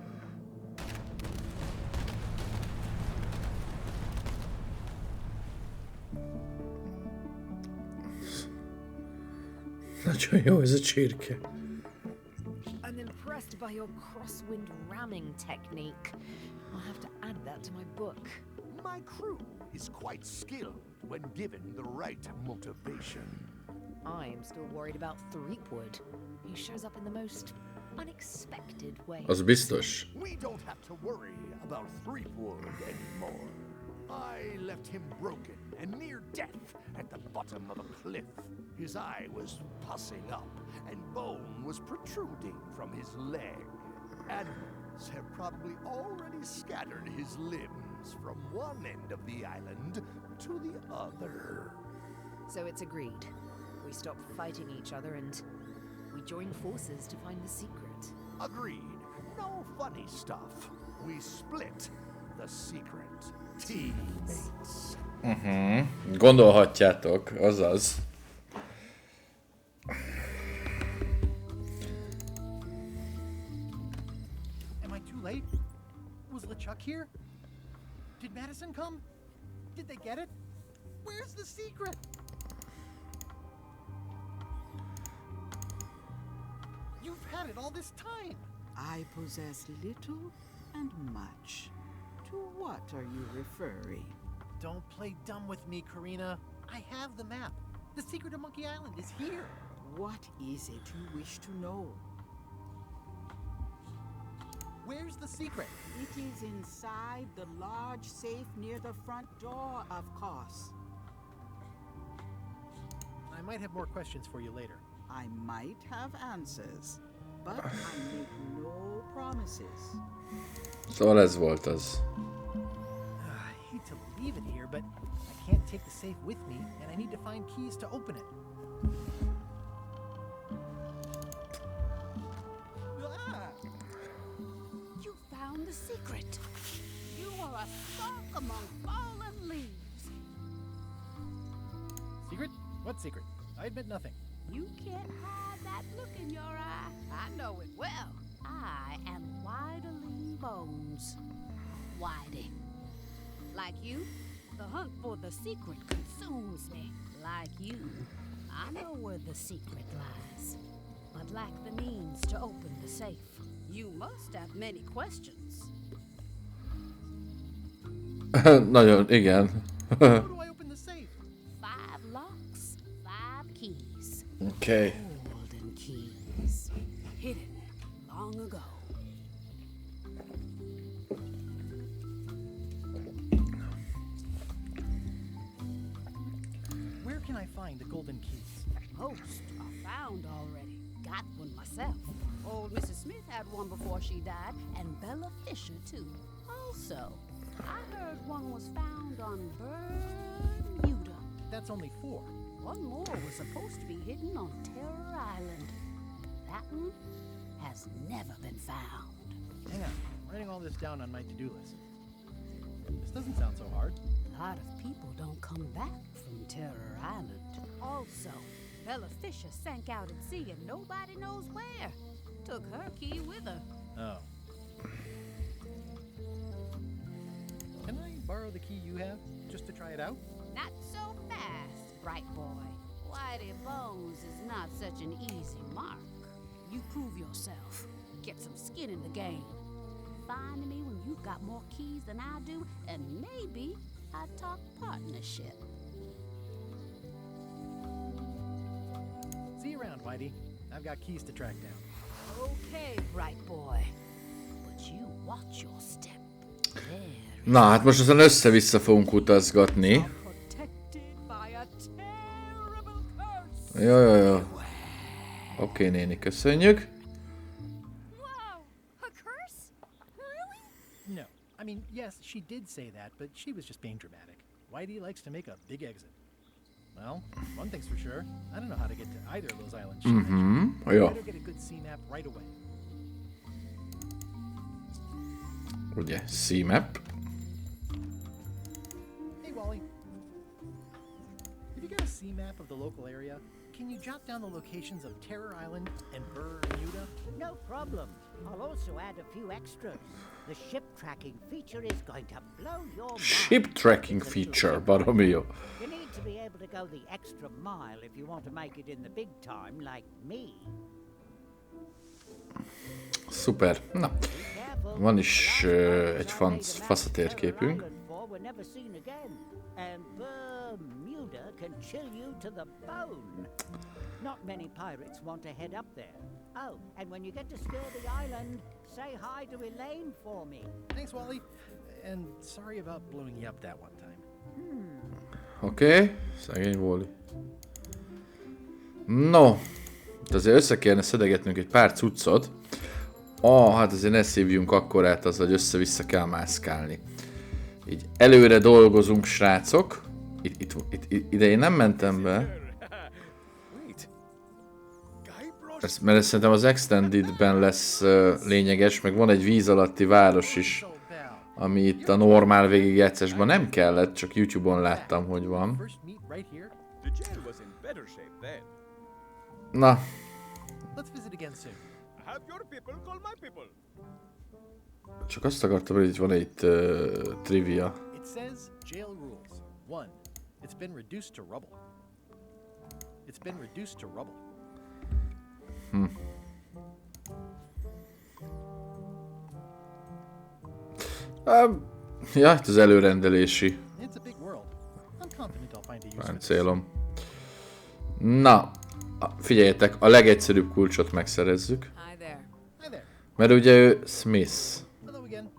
Nagyon jó ez a csirke. I'm impressed by your crosswind ramming technique. I'll have to add that to my book. My crew is quite skilled when given the right motivation. I am still worried about Threepwood. He shows up in the most unexpected ways. Az biztos. We don't have to worry about Threepwood anymore. I left him broken and near death at the bottom of a cliff. His eye was pussing up and bone was protruding from his leg. Animals have probably already scattered his limbs from one end of the island to the other. So it's agreed. We stop fighting each other and we join forces to find the secret. Agreed. No funny stuff. We split the secret. Teammates. Gondolhatjátok, azaz. Am I too late? Was LeChuck here? Did Madison come? Did they get it? Where's the secret? You've had it all this time. I possess little and much. To what are you referring? Don't play dumb with me, Karina. I have the map. The secret of Monkey Island is here. What is it you wish to know? Where's the secret? It is inside the large safe near the front door, of course. I might have more questions for you later. I might have answers, but I make no promises. Szóval ez volt az. I hate to leave it here, but I can't take the safe with me, and I need to find keys to open it. You found the secret. You are a spark among fallen leaves. Secret? What secret? I admit nothing. You can't hide that look in your eye. I know it well. I am Widerling Bones. Whitey. Like you, the hunt for the secret consumes me. Like you, I know where the secret lies, but lack the means to open the safe. You must have many questions. Nagyon, igen. How do I open the safe? 5 locks, 5 keys. Okay. Golden keys. Hidden long ago. Where can I find the golden keys? Most are found already. Got one myself. Old Mrs. Smith had one before she died, and Bella Fisher too. Also, I heard one was found on Bermuda. That's only 4. One more was supposed to be hidden on Terror Island. That one has never been found. Hang on, I'm writing all this down on my to-do list. This doesn't sound so hard. A lot of people don't come back from Terror Island. Also, Bella Fisher sank out at sea and nobody knows where. Took her key with her. Oh. Can I borrow the key you have, just to try it out? Not so fast, bright boy. Whitey Bones is not such an easy mark. You prove yourself. Get some skin in the game. Find me when you've got more keys than I do, and maybe I talk partnership. See you around, Whitey. I've got keys to track down. Okay, bright boy. But you watch your step. Na, hát most azon össze-vissza fogunk utazgatni. Jó. Oké, néni, köszönjük. No. I mean, yes, she did say that, but she was just being dramatic. Whitey likes to make a big exit. Well, one thing's for sure. I don't know how to get to either of those islands. Jó. Better get a good sea map right away. Ugye, C-map. Hey, Wally. Have you got a sea map of the local area? Can you jot down the locations of Terror Island and Bermuda? No problem. I'll also add a few extras. The ship tracking feature is going to blow your mind. Ship tracking feature, baromi jó. You need to be able to go the extra mile if you want to make it in the big time, like me. Szuper. Na, van is egy fasza-térképünk. And Bermuda can chill you to the bone. Not many pirates want to head up there. Oh, and when you get to Swabbie Island, say hi to Elaine for me. Thanks, Wally. And sorry about blowing you up that one time. Oké, szegény Wally. No, de azért össze kellene szedegetnünk egy pár cuccot. Hát azért ne szívjunk akkorát az, hogy össze-vissza kell mászkálni. Így előre dolgozunk, srácok. Ide én nem mentem be. Mert ez szerintem az Extended-ben lesz lényeges, meg van egy víz alatti város is, ami itt a normál végigjátszásban nem kellett, csak YouTube-on láttam, hogy van. Na. Csak azt akartam, hogy itt van egy trivia. It says jail rules. 1. It's been reduced to rubble. It's been reduced to rubble. Ja, itt az előrendelési It's a big world. I'm confident I'll find a use for this. célom. Na, figyeljetek, a legegyszerűbb kulcsot megszerezzük. Mert ugye ő Smith. Hello again.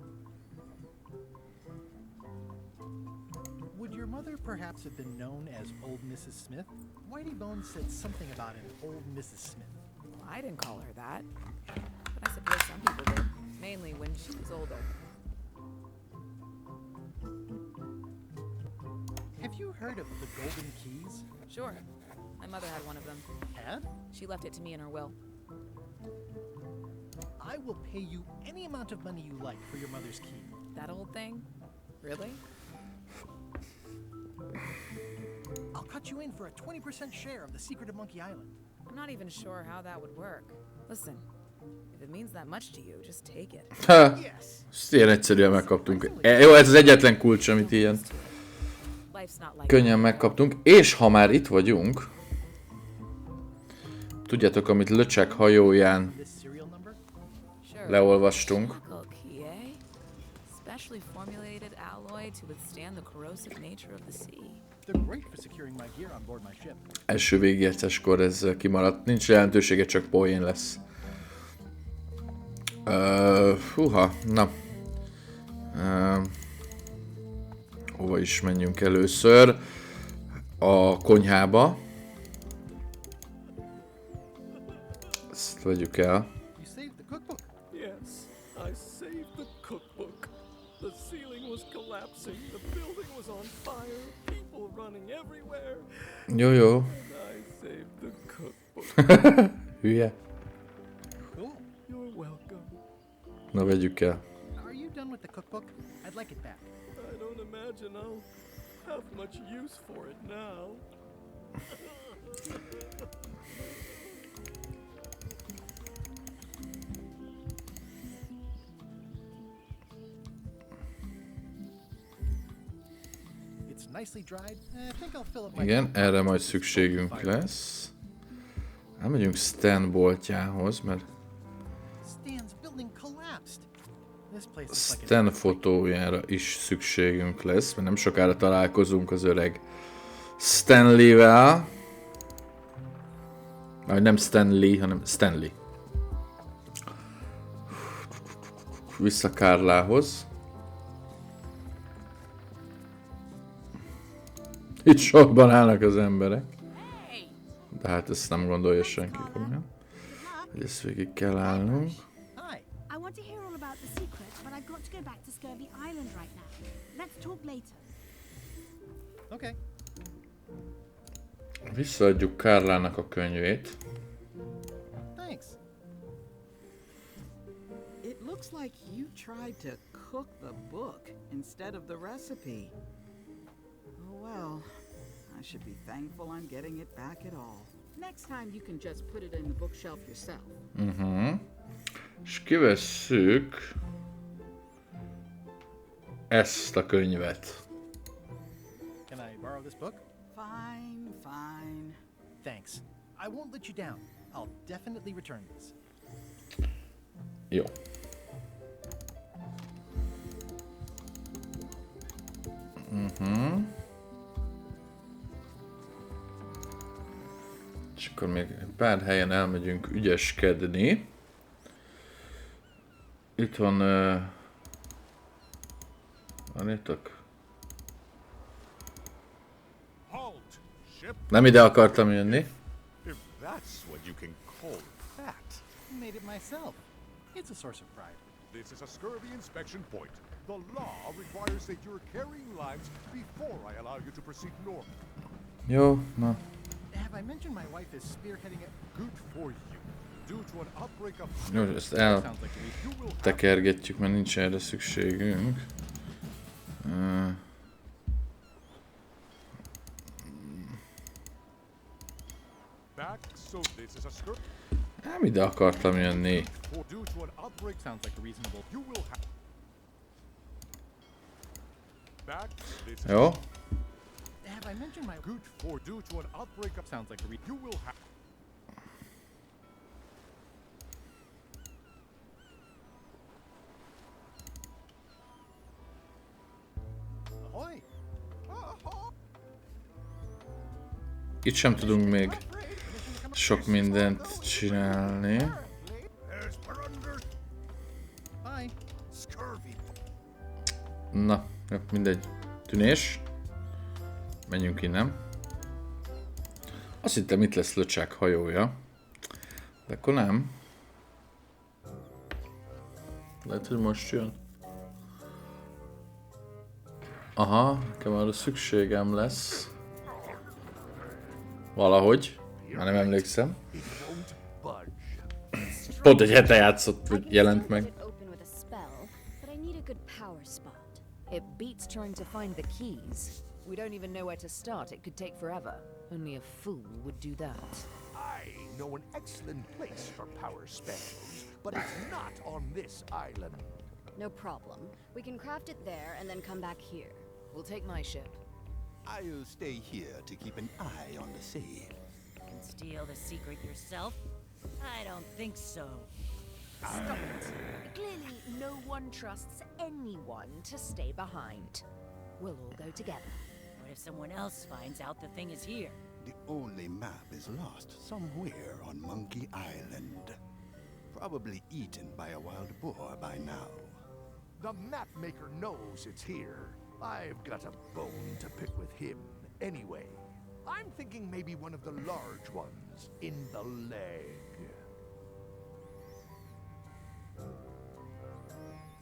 Would your mother perhaps have been known as Old Mrs. Smith? Whitey Bones said something about an Old Mrs. Smith. Well, I didn't call her that, but I suppose some people did, mainly when she was older. Have you heard of the Golden Keys? Sure. My mother had one of them. Had? She left it to me in her will. I will pay you any amount of money you like for your mother's key. That old thing? Really? I'll cut you in for a 20% share of the secret of Monkey Island. I'm not even sure how that would work. Listen, if it means that much to you, just take it. Ezt ilyen egyszerűen megkaptunk. Jó, ez az egyetlen kulcs, amit ilyen könnyen megkaptunk. És ha már itt vagyunk, tudjátok, amit LeChuck hajóján leolvastunk. Első végigjátszáskor ez kimaradt. Nincs jelentősége, csak poén lesz. Húha, na. Hova is menjünk először? A konyhába. Ezt vegyük el. Yes, I saved the cookbook. The ceiling was collapsing, the building was on fire, people running everywhere. Jó. And I saved the cookbook. Hülye. You're welcome. Na, vegyük el. Are you done with the cookbook? I'd like it back. I don't imagine I'll have much use for it now. It's nicely dried. I think I'll fill up my Igen, erre majd szükségünk lesz. Elmegyünk Stan boltjához, mert Stan's building collapsed. This place looks like Stan fotójára is szükségünk lesz, mert nem sokára találkozunk az öreg Stanley-vel. Vagy nem Stanley, hanem Stanley. Vissza Kárlához. Itt sorban állnak az emberek. De hát ezt nem gondolja senki komolyan. Hogy ezt végig kell állnunk. I want to hear all about the secret, but I've got to go back to Swabbie Island right now. Let's talk later. Okay. Visszaadjuk Kárlának a könyvét. Thanks. It looks like you tried to cook the book instead of the recipe. Oh well, I should be thankful I'm getting it back at all. Next time you can just put it in the bookshelf yourself. És kivesszük ezt a könyvet. Can I borrow this book? Fine, fine. Thanks. I won't let you down. I'll definitely return this. Jó. És akkor még pár helyen elmegyünk ügyeskedni. Itt van... Vanítok? Nem ide akartam jönni. If that's what you can call that. Made it myself. It's a source of pride. This is a scurvy inspection point. The law requires that you're carrying limes before I allow you to proceed north. Jó, na. Have I mentioned my wife is spearheading it? Good for you. Due to an outbreak of Jó, ezt eltekergetjük, mert nincs erre szükségünk. back, so this is a scurvy. Nem ide akartam jönni. Due to an outbreak, Sounds like a reasonable. you will have. Back, this is Jó. Have I mentioned my good for due to an outbreak of. Sounds like a You will have. Ahoy! Itt sem tudunk még sok mindent csinálni. Bye. Na, mindegy. Tűnés. Menjünk innen. Azt hittem, itt lesz Löcsák hajója. De akkor nem. Lehet, hogy most jön. Aha, nekem arra szükségem lesz. Valahogy. Már nem emlékszem. Pont egy hete játszott, hogy jelent meg. It beats trying to find the keys. We don't even know where to start. It could take forever. Only a fool would do that. I know an excellent place for power spells, but it's not on this island. No problem. We can craft it there and then come back here. We'll take my ship. I'll stay here to keep an eye on the sea. Can steal the secret yourself? I don't think so. Stop it. Clearly, no one trusts anyone to stay behind. We'll all go together. What if someone else finds out the thing is here? The only map is lost somewhere on Monkey Island. Probably eaten by a wild boar by now. The map maker knows it's here. I've got a bone to pick with him anyway. I'm thinking maybe one of the large ones in the leg.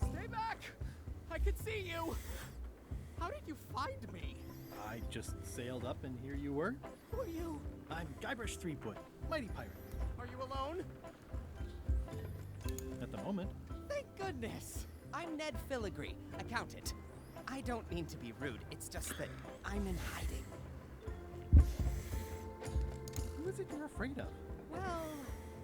Stay back! I can see you! How did you find me? I just sailed up and here you were. Who are you? I'm Guybrush Threepwood, mighty pirate. Are you alone? At the moment. Thank goodness! I'm Ned Filigree, accountant. I don't mean to be rude. It's just that I'm in hiding. Who is it you're afraid of? Well,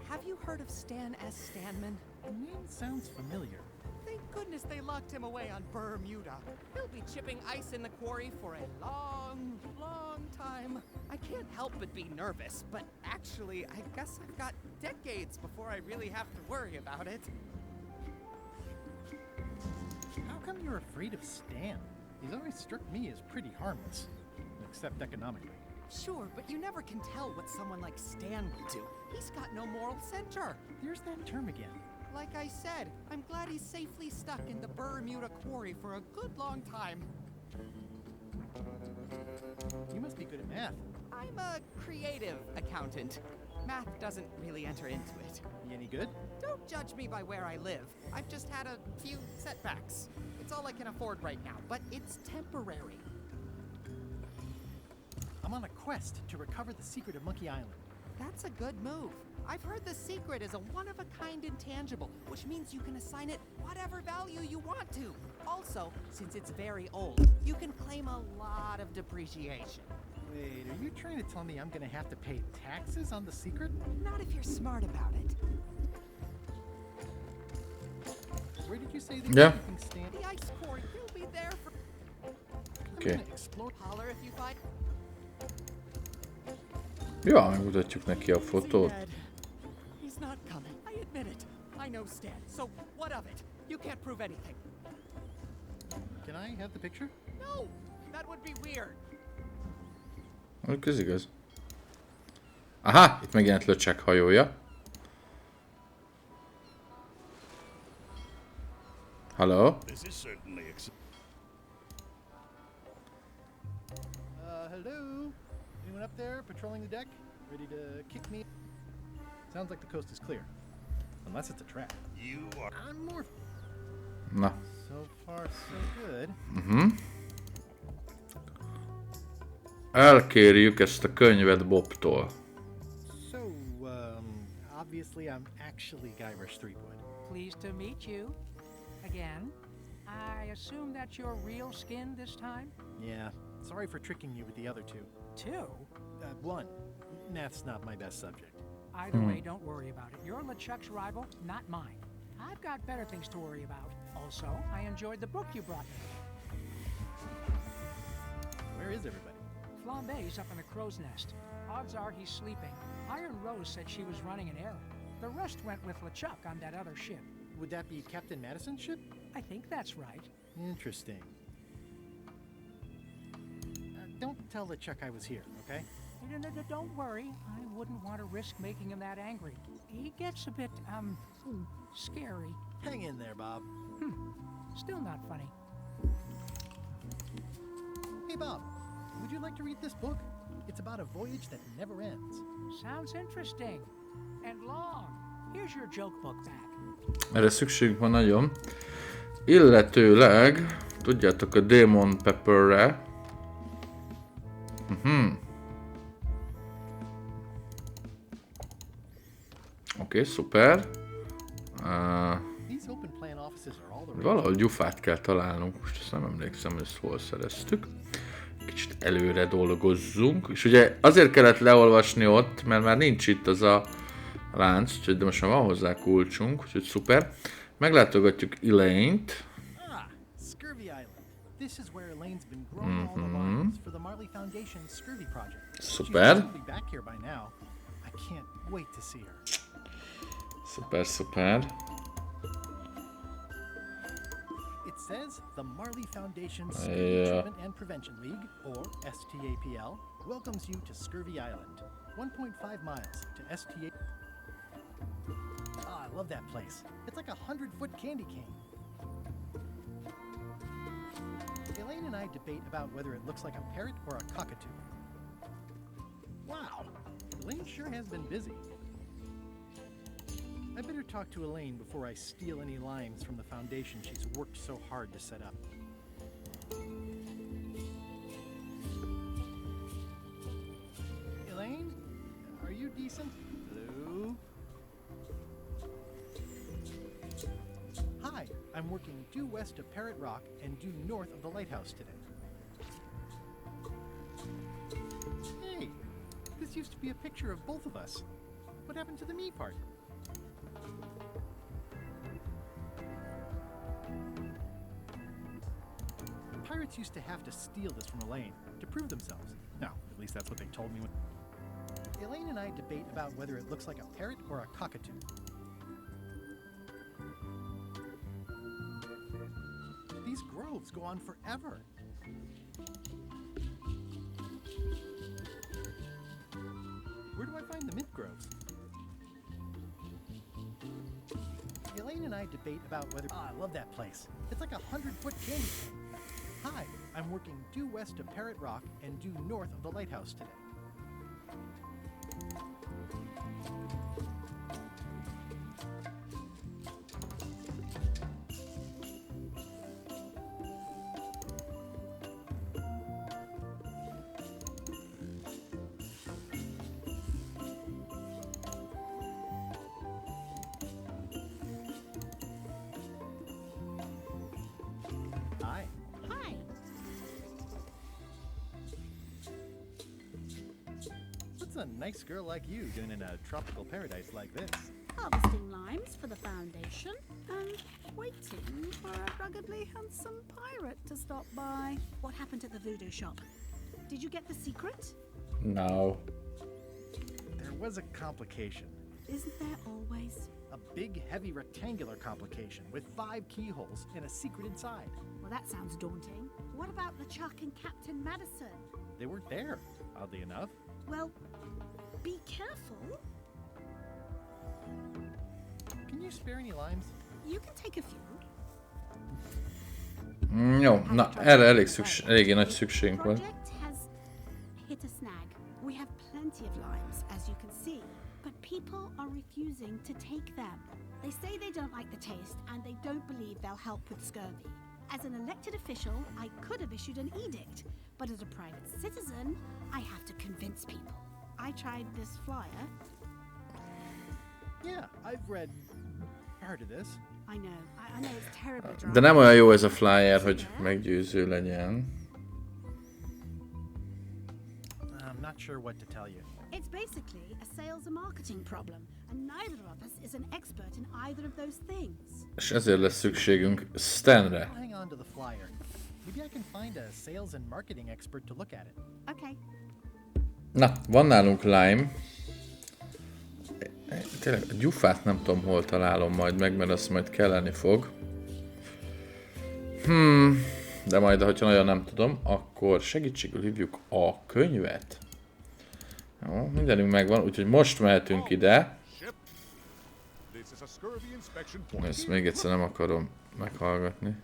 have you heard of Stan S. Stanman? The name sounds familiar. Thank goodness they locked him away on Bermuda. He'll be chipping ice in the quarry for a long, long time. I can't help but be nervous, but actually, I guess I've got decades before I really have to worry about it. How come you're afraid of Stan? He's always struck me as pretty harmless, except economically. Sure, but you never can tell what someone like Stan will do. He's got no moral center. There's that term again. Like I said, I'm glad he's safely stuck in the Bermuda quarry for a good long time. You must be good at math. I'm a creative accountant. Math doesn't really enter into it. You any good? Don't judge me by where I live. I've just had a few setbacks. It's all I can afford right now, but it's temporary. I'm on a quest to recover the secret of Monkey Island. That's a good move. I've heard the secret is a one-of-a-kind intangible, which means you can assign it whatever value you want to. Also, since it's very old, you can claim a lot of depreciation. Wait, are you trying to tell me I'm gonna have to pay taxes on the secret? Not if you're smart about it. Where did you say the keeping stand? The ice quarry, you'll be there for... Oké. Explore. Holler if you find... Ja, megmutatjuk neki a fotót. He's not coming. I admit it. I know Stan. So what of it? You can't prove anything. Can I have the picture? No, that would be weird. Ez igaz. Aha, itt megjelent LeChuck hajója. Hello? This is certainly Hello? Anyone up there patrolling the deck? Ready to kick me? Sounds like the coast is clear. Unless it's a trap. You are... I'm more... Na. So far, so good. Elkérjük ezt a könyvet Bobtól. So, obviously I'm actually Guy Rush Threepwood. Pleased to meet you. Again. I assume that's your real skin this time? Yeah, sorry for tricking you with the other two. Two? One. Math's not my best subject. Either way, don't worry about it. You're LeChuck's rival, not mine. I've got better things to worry about. Also, I enjoyed the book you brought me. Where is everybody? Flambe's up in the crow's nest. Odds are he's sleeping. Iron Rose said she was running an errand. The rest went with LeChuck on that other ship. Would that be Captain Madison's ship? I think that's right. Interesting. Don't tell LeChuck I was here, okay? Don't worry. I wouldn't want to risk making him that angry. He gets a bit, scary. Hang in there, Bob. Still not funny. Hey, Bob. Would you like to read this book? It's about a voyage that never ends. Sounds interesting. And long. Here's your joke book back. Erre szükség van nagyon. Illetőleg, tudjátok, a Demon Pepperre. Oké, szuper. Valahogy gyufát kell találnunk, most ezt nem emlékszem, hogy ezt hol szereztük. Kicsit előre dolgozzunk, és ugye azért kellett leolvasni ott, mert már nincs itt az a lánc, úgyhogy de most már van hozzá kulcsunk, úgyhogy szuper. Meglátogatjuk Elaine-t. Scurvy Island. This is where Elaine's been growing all the lines for the Marley Foundation's Scurvy project. Szuper. She'll be back here by now. I can't wait to see her. Szuper, szuper. It says the Marley Foundation's Scurvy Treatment and Prevention League, or STAPL, welcomes you to Scurvy Island. 1.5 miles to STA. I love that place. It's like a 100-foot candy cane. Elaine and I debate about whether it looks like a parrot or a cockatoo. Wow, Elaine sure has been busy. I better talk to Elaine before I steal any limes from the foundation she's worked so hard to set up. Elaine? Are you decent? Hello? Hi, I'm working due west of Parrot Rock and due north of the lighthouse today. Hey, this used to be a picture of both of us. What happened to the me part? Pirates used to have to steal this from Elaine to prove themselves. No, at least that's what they told me. Elaine and I debate about whether it looks like a parrot or a cockatoo. These groves go on forever. Where do I find the mint groves? Elaine and I debate about whether... I love that place. It's like 100-foot candy cane. Hi, I'm working due west of Parrot Rock and due north of the lighthouse today. Hi. Hi. What's a nice girl like you doing in a tropical paradise like this? Harvesting limes for the foundation and waiting for a ruggedly handsome pirate to stop by. What happened at the voodoo shop? Did you get the secret? No. There was a complication. Isn't there always? A big, heavy, rectangular complication with 5 keyholes and a secret inside. Well, that sounds daunting. What about LeChuck and Captain Madison? They weren't there, oddly enough. Well, be careful. Can you spare any limes? You can take a few. Jó, na erre eléggé nagy szükségünk van. Project has hit a snag. We have plenty of limes, as you can see, but people are refusing to take them. They say they don't like the taste, and they don't believe they'll help with scurvy. As an elected official, I could have issued an edict, but as a private citizen, I have to convince people. I tried this flyer. Yeah, I've heard of this. I know it's terribly dry. De nem olyan jó ez a flyer, hogy meggyőző legyen. I'm not sure what to tell you. It's basically a sales and marketing problem, and neither of us is an expert in either of those things. És ezért lesz szükségünk Stanre. I'll hang on to the flyer. Maybe I can find a sales and marketing expert to look at it. Okay. Na, van nálunk lime. Tényleg a gyufát nem tudom hol találom majd meg, mert azt majd kelleni fog. De majd, hogyha nagyon nem tudom, akkor segítségül hívjuk a könyvet. Jó, mindenünk megvan, úgyhogy most mehetünk ide. Ezt még egyszer nem akarom meghallgatni.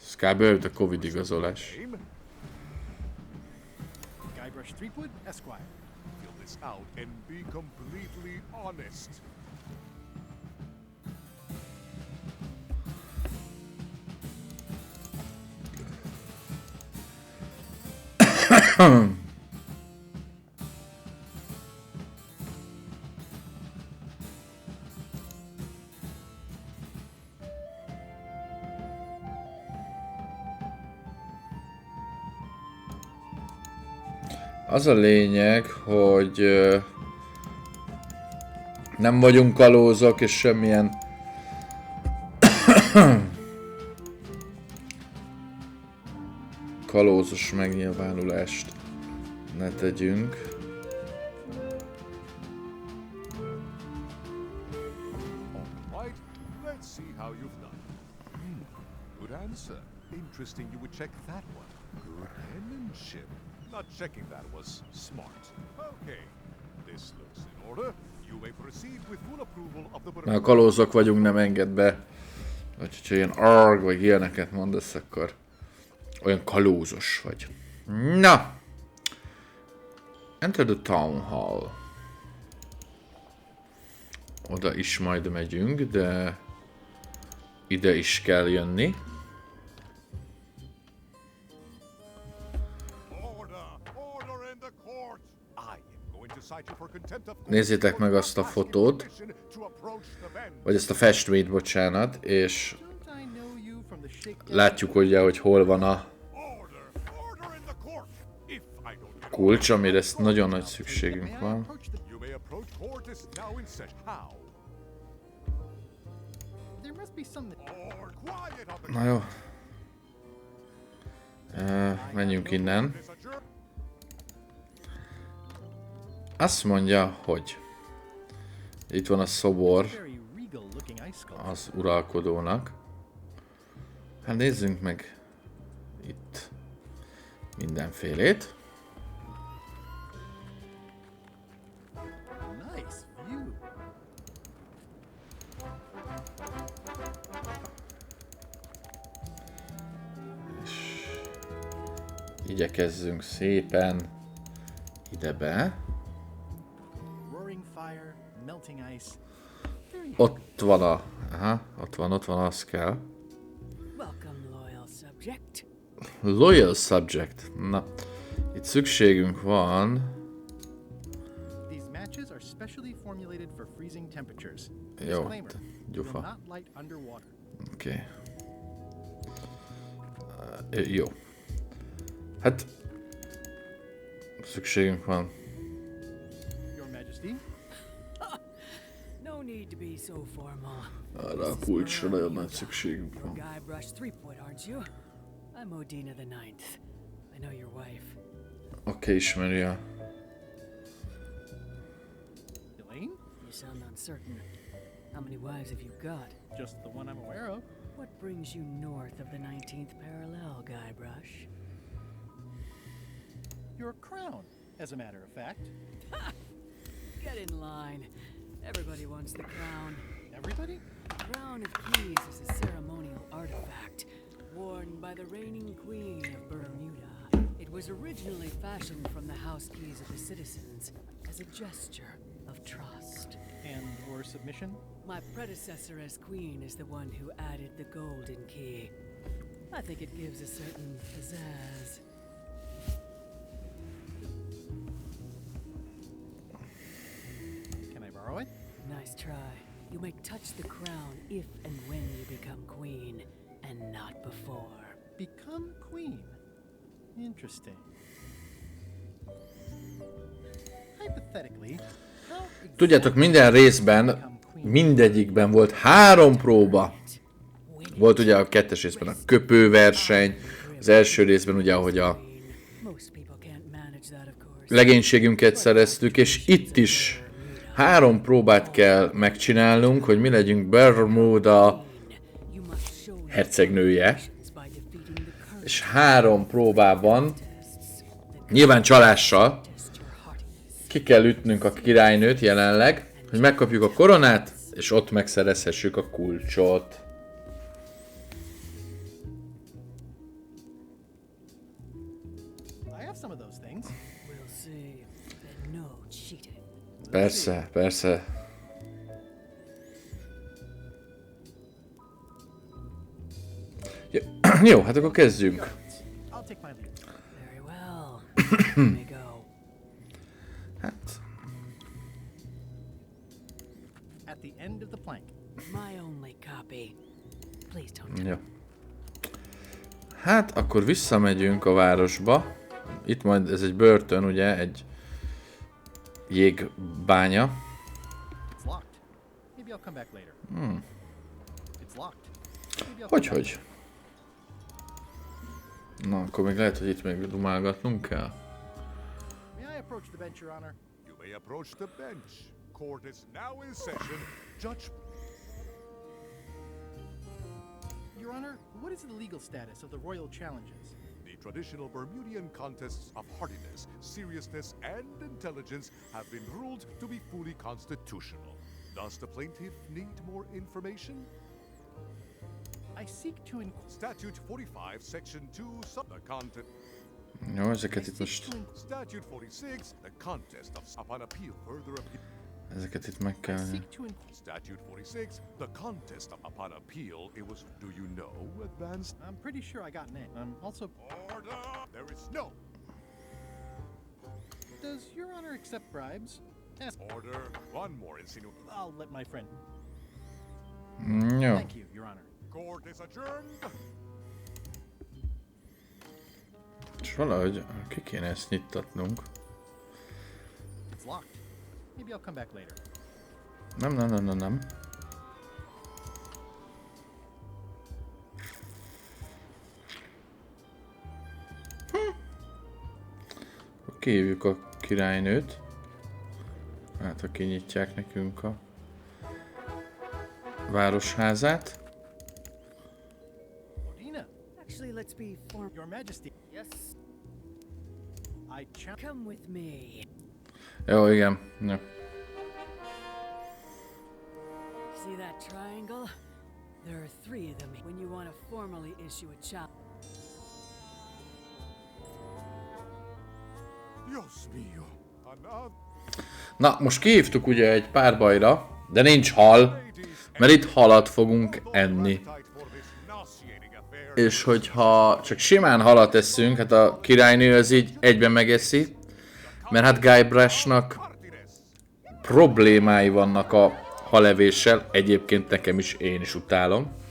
Ez kb. A Covid igazolás. Guybrush Threepwood, Esquire. Fill this out and be completely honest. Az a lényeg, hogy nem vagyunk kalózok, és semmilyen kalózos megnyilvánulást ne tegyünk. Alright, let's see how you've done. Good answer. Interesting you would check that one. Good penmanship. Not checking that was smart. Okay, this looks in order. You may proceed with full approval of the... Ha kalózok vagyunk, nem enged be. Vagy hogyha ilyen arg, vagy ilyeneket mondasz, akkor olyan kalózos vagy. Na! Enter the town hall. Oda is majd megyünk, de ide is kell jönni. Nézzétek meg azt a fotót, vagy ezt a festményt, bocsánat, és Látjuk ugye, hogy hol van a kulcs, amire ezt nagyon nagy szükségünk van. You may approach court is now in session. How? There must be some. Na jó. Menjünk innen. Azt mondja, hogy itt van a szobor az uralkodónak. Hát nézzünk meg itt mindenfélét. Nice view. És igyekezzünk szépen ide be. Roaring fire, melting ice. Ott van a... Aha, ott van, az kell. Welcome, loyal subject. Loyal subject. Na, itt szükségünk van... These matches are specially formulated for freezing temperatures. Jó, Disclaimer, will gyufa. not light underwater. Oké. Jó. Hát... Szükségünk van. Your Majesty. No need to be so formal. Arra a kulcsra nagyon nagy szükségünk van. Guybrush Threepwood, aren't you? I'm Odina the Ninth. I know your wife. Oké, ismeri a... Elaine? You sound uncertain. How many wives have you got? Just the one I'm aware of. What brings you north of the 19th parallel, Guybrush? Your crown, as a matter of fact. Get in line. Everybody wants the crown. Everybody? The crown of keys is a ceremonial artifact worn by the reigning queen of Bermuda. It was originally fashioned from the house keys of the citizens as a gesture of trust. And or submission? My predecessor as queen is the one who added the golden key. I think it gives a certain pizzazz. Can I borrow it? Nice try. You may touch the crown if and when you become queen, and not before. Become queen. Interesting. Hypothetically, how Tudjátok, minden részben, mindegyikben volt 3 próba. Volt ugye a 2-es részben a köpőverseny, az első részben ugye, ahogy a legénységünket szereztük, és itt is 3 próbát kell megcsinálnunk, hogy mi legyünk Bermuda hercegnője. És 3 próbában, nyilván csalással, ki kell ütnünk a királynőt jelenleg, hogy megkapjuk a koronát, és ott megszerezhessük a kulcsot. I have some of those things. We'll see. And no cheating. Persze, persze. Jó, hát akkor kezdjünk. I'll take my lead. Very well. Let me go. Hát, At the end of the plank. My only copy. Please don't. jó. Hát, akkor visszamegyünk a városba. Itt majd ez egy börtön, ugye, egy jégbánya. It's locked. Maybe I'll come back later. It's locked. Maybe I'll come Hogy, back. hogy? Na, akkor még lehet, hogy itt még dumálgatnunk kell. May I approach the bench, Your Honor? You may approach the bench. Court is now in session. Judge. Your Honor, what is the legal status of the royal challenges? The traditional Bermudian contests of hardiness, seriousness, and intelligence have been ruled to be fully constitutional. Does the plaintiff need more information? I seek to Statute 45, Section 2, the content. Jó, ezeket itt most... Statute 46, the contest of upon appeal further appeal. Ezeket itt meg kell... Statute 46, the contest of upon appeal. It was. Do you know, advanced? I'm pretty sure I got an A. Also, Order. There is no does Your Honor accept bribes? Ask. order. One more insinuation. I'll let my friend. Jó. Thank you, Your Honor. Court is adjourned. És valahogy ki kéne ezt nyittatnunk. It's locked. Maybe I'll come back later. Nem. Kihívjuk a királynőt. Hát, ha kinyitják nekünk a városházát. Actually, let's be Your Majesty. Yes. Come with me. Jó, igen. Ja. See that triangle? There are 3 of them when you want to formally issue a challenge. Dios mio. Na, most kihívtuk ugye egy párbajra, de nincs hal, mert itt halat fogunk enni. És hogyha csak simán halat eszünk, hát a királynő az így egyben megeszi, mert hát Guybrushnak problémái vannak a halevéssel, egyébként nekem is, én is utálom.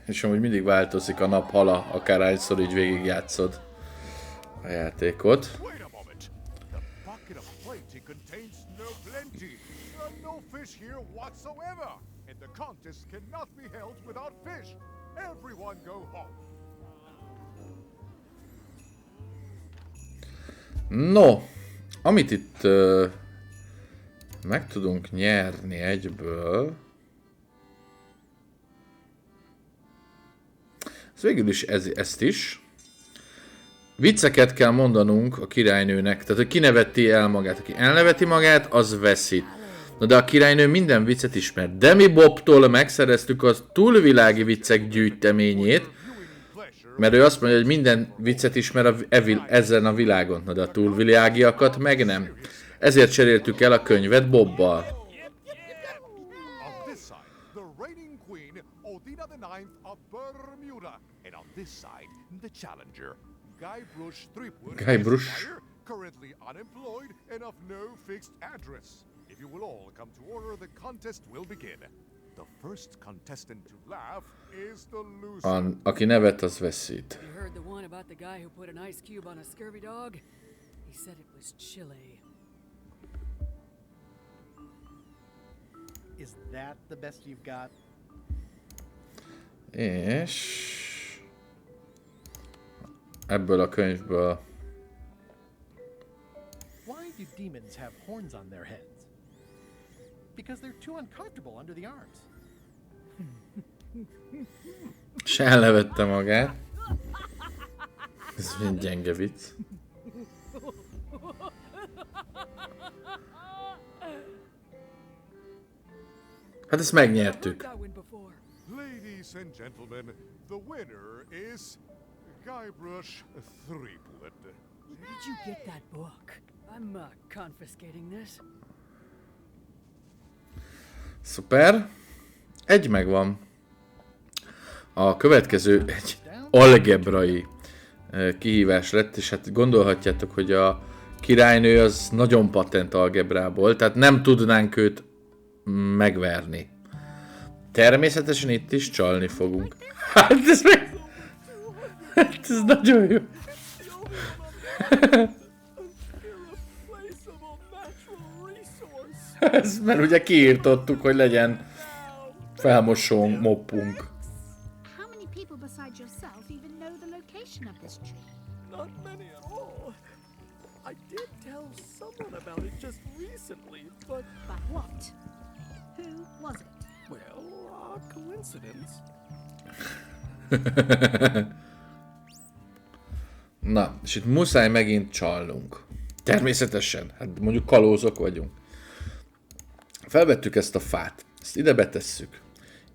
És amúgy mindig változik a nap hala, akárhányszor így végigjátszod a játékot. No, amit itt meg tudunk nyerni egyből, ez végül is ezt is. Vicceket kell mondanunk a királynőnek, tehát hogy kineveti el magát. Aki elneveti magát, az veszít. Na de a királynő minden viccet ismer. Demi Bobtól megszereztük az túlvilági viccek gyűjteményét, mert ő azt mondja, hogy minden viccet ismer ezen a világon. Na de a túlvilágiakat meg nem. Ezért cseréltük el a könyvet Bobbal. Guybrush. Currently unemployed and of no fixed address. If you will all come to order, the contest will begin. The first contestant to laugh is the loser. Aki nevet, az veszít. You heard the one about the guy who put an ice cube on a scurvy dog? He said it was chilly. Is that the best you've got? És ebből a könyvből. Why do demons have horns on their heads? Because they're too uncomfortable under the arms. És elnevette magát. Ez mind gyenge vicc. Hát ezt megnyertük. Ladies and gentlemen, the winner is Guybrush Threepwood. Where did you get that book? I'm confiscating this. Szuper. Egy megvan. A következő egy algebrai kihívás lett, és hát gondolhatjátok, hogy a királynő az nagyon patent algebrából, tehát nem tudnánk őt megverni. Természetesen itt is csalni fogunk. Hát ez nagyon jó. Ez, mert ugye kiírtottuk, hogy legyen felmosó moppunk. How many people besides yourself even know the location of this tree? Not many at all. I did tell someone about it just recently, but... But what? Who was it? Well, a coincidence. Na, és itt muszáj megint csalnunk. Természetesen, hát mondjuk kalózok vagyunk. Felvettük ezt a fát, ezt ide betesszük.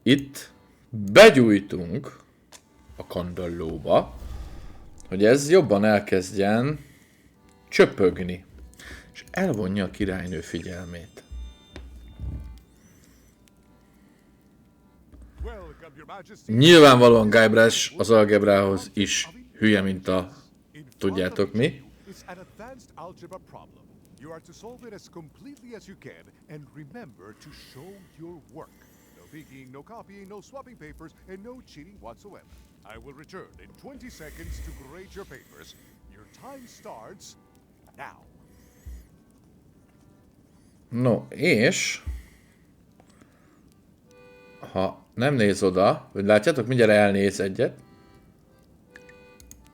Itt begyújtunk a kandallóba, hogy ez jobban elkezdjen csöpögni, és elvonja a királynő figyelmét. Nyilvánvalóan Guybrush az algebrához is hülye, mint a tudjátok mi. You are to solve it as completely as you can, and remember to show your work. No peeking, no copying, no swapping papers, and no cheating whatsoever. I will return in 20 seconds to grade your papers. Your time starts now. No, és... Ha nem néz oda, vagy látjátok, mindjárt elnéz egyet.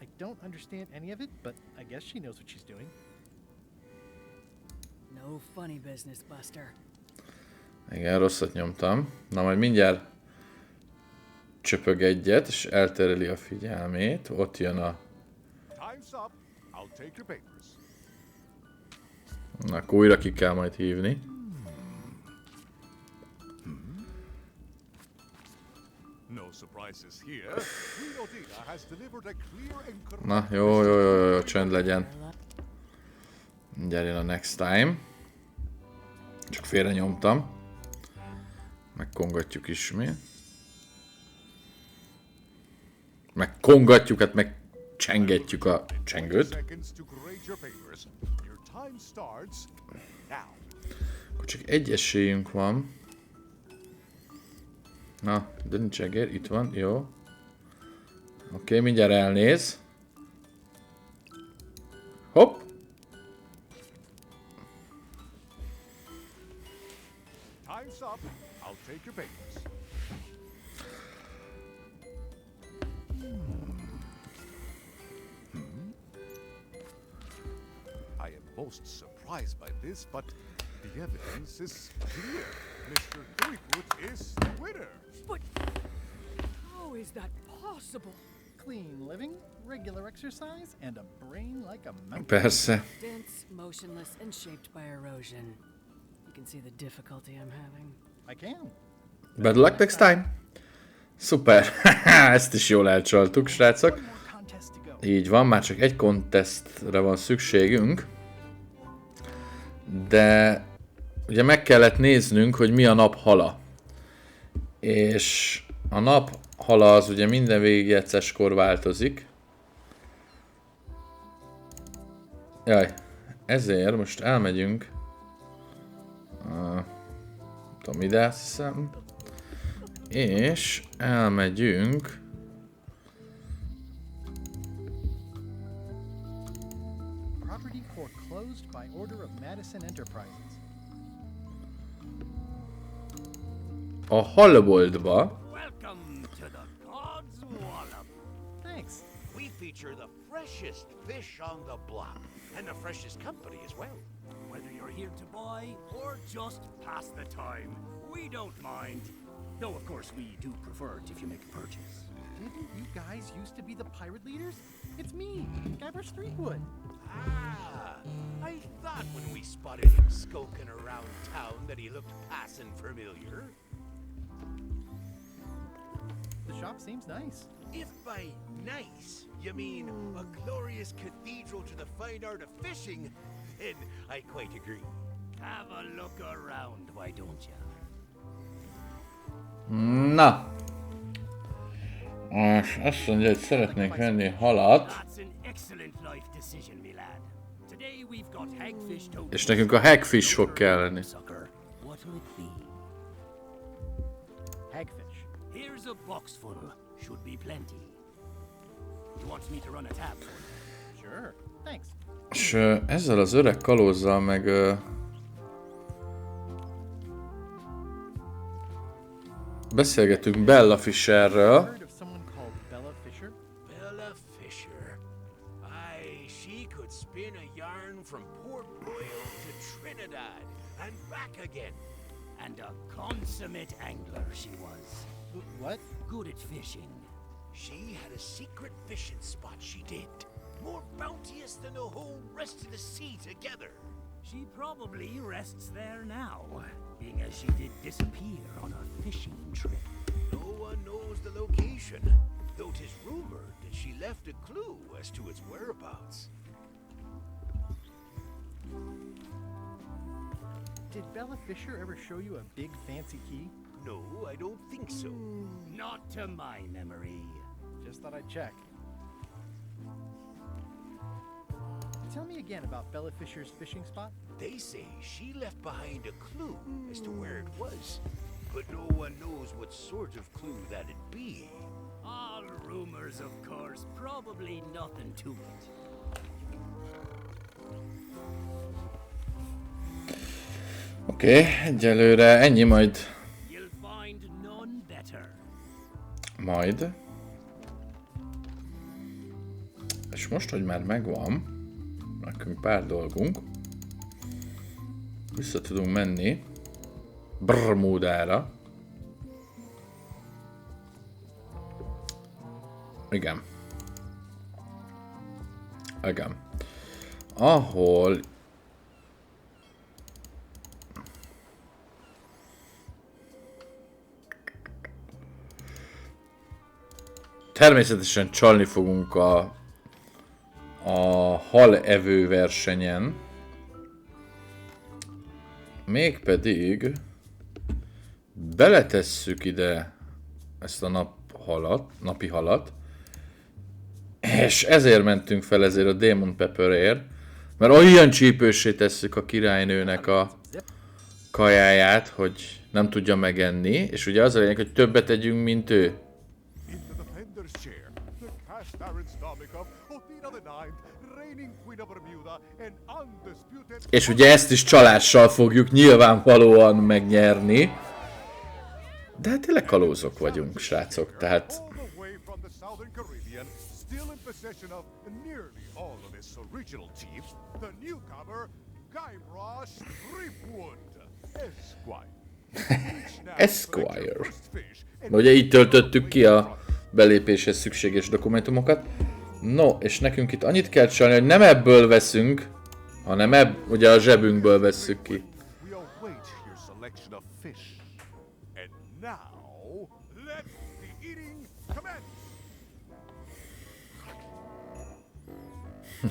I don't understand any of it, but I guess she knows what she's doing. No funny business, Buster. Igen, rosszat nyomtam. Na majd mindjárt csöpög egyet, és eltereli a figyelmét. Ott jön a... Time's up. I'll take your papers. Na, akkor újra ki kell majd hívni. No surprises here. Queen Odina has delivered a clear and correct... Na, jó, csönd legyen. Mindjárt jön a next time. Csak félre nyomtam. Megkongatjuk ismét. Megkongatjuk, hát megcsengetjük a csengőt. Akkor csak egy esélyünk van. Na, de nincs egér, itt van, jó. Oké, mindjárt elnéz. Hopp! Time's up. I'll take your papers. I am most surprised by this, but the evidence is clear. Mr. Threepwood is the winner. But how is that possible? Clean living, regular exercise, and a brain like a mountain. Persze. Dense, motionless, and shaped by erosion. You can see the difficulty I'm having. I can. Bad luck next time. Szuper. Ezt is jól elcsaltuk, srácok. Így van, már csak egy contestre van szükségünk. De ugye meg kellett néznünk, hogy mi a nap hala. És a nap hala az ugye minden végigjátszáskor változik. Jaj, ezért most elmegyünk. Tudom, ide azt hiszem. És elmegyünk. Property foreclosed by order of Madison Enterprises. A halboltba. Welcome to the God's Wallop. Thanks. We feature the freshest fish on the block, and the freshest company as well. Whether you're here to buy or just pass the time, we don't mind. Though, of course, we do prefer it if you make a purchase. Didn't you guys used to be the pirate leaders? It's me, Gabbers Threepwood. Ah, I thought when we spotted him skulking around town that he looked passing familiar. The shop seems nice. If by nice you mean a glorious cathedral to the fine art of fishing, then I quite agree. Have a look around, why don't you? Na. És azt mondja, hogy szeretnék venni halat. És nekünk a hagfish fog kelleni. Hagfish. Here's a box full. Should be plenty. You want me to run a tab for you? Sure. Thanks. És ezzel az öreg kalózzal meg... beszélgetünk Bella Fisherről. Bella Fisher. Aye, she could spin a yarn from Port Royal to Trinidad and back again. And a consummate angler she was. What? Good at fishing. She had a secret fishing spot, she did. More bounteous than the whole rest of the sea together. She probably rests there now, being as she did disappear on a fishing trip. No one knows the location, though 'tis rumored that she left a clue as to its whereabouts. Did Bella Fisher ever show you a big fancy key? No, I don't think so. Not to my memory. Just thought I'd check. Tell me again about Bella Fisher's fishing spot. They say she left behind a clue as to where it was, but no one knows what sort of clue that'd be. All rumors, of course. Probably nothing to it. Oké, egyelőre ennyi, majd... Majd. És most, hogy már megvan, nekünk pár dolgunk, vissza tudunk menni Bermudára. Igen. Igen. Ahol természetesen csalni fogunk a halevő versenyen. Mégpedig beletesszük ide ezt a napi halat, és ezért mentünk fel, ezért a Demon Pepperért, mert olyan csípőssé tesszük a királynőnek a kajáját, hogy nem tudja megenni, és ugye az a lényeg, hogy többet tegyünk, mint ő. És ugye ezt is csalással fogjuk nyilvánvalóan megnyerni. De hát tényleg kalózok vagyunk, srácok, tehát... Esquire. Ugye így töltöttük ki a belépéshez szükséges dokumentumokat. No, és nekünk itt annyit kell csinálni, hogy nem ebből veszünk, hanem ugye a zsebünkből vesszük ki.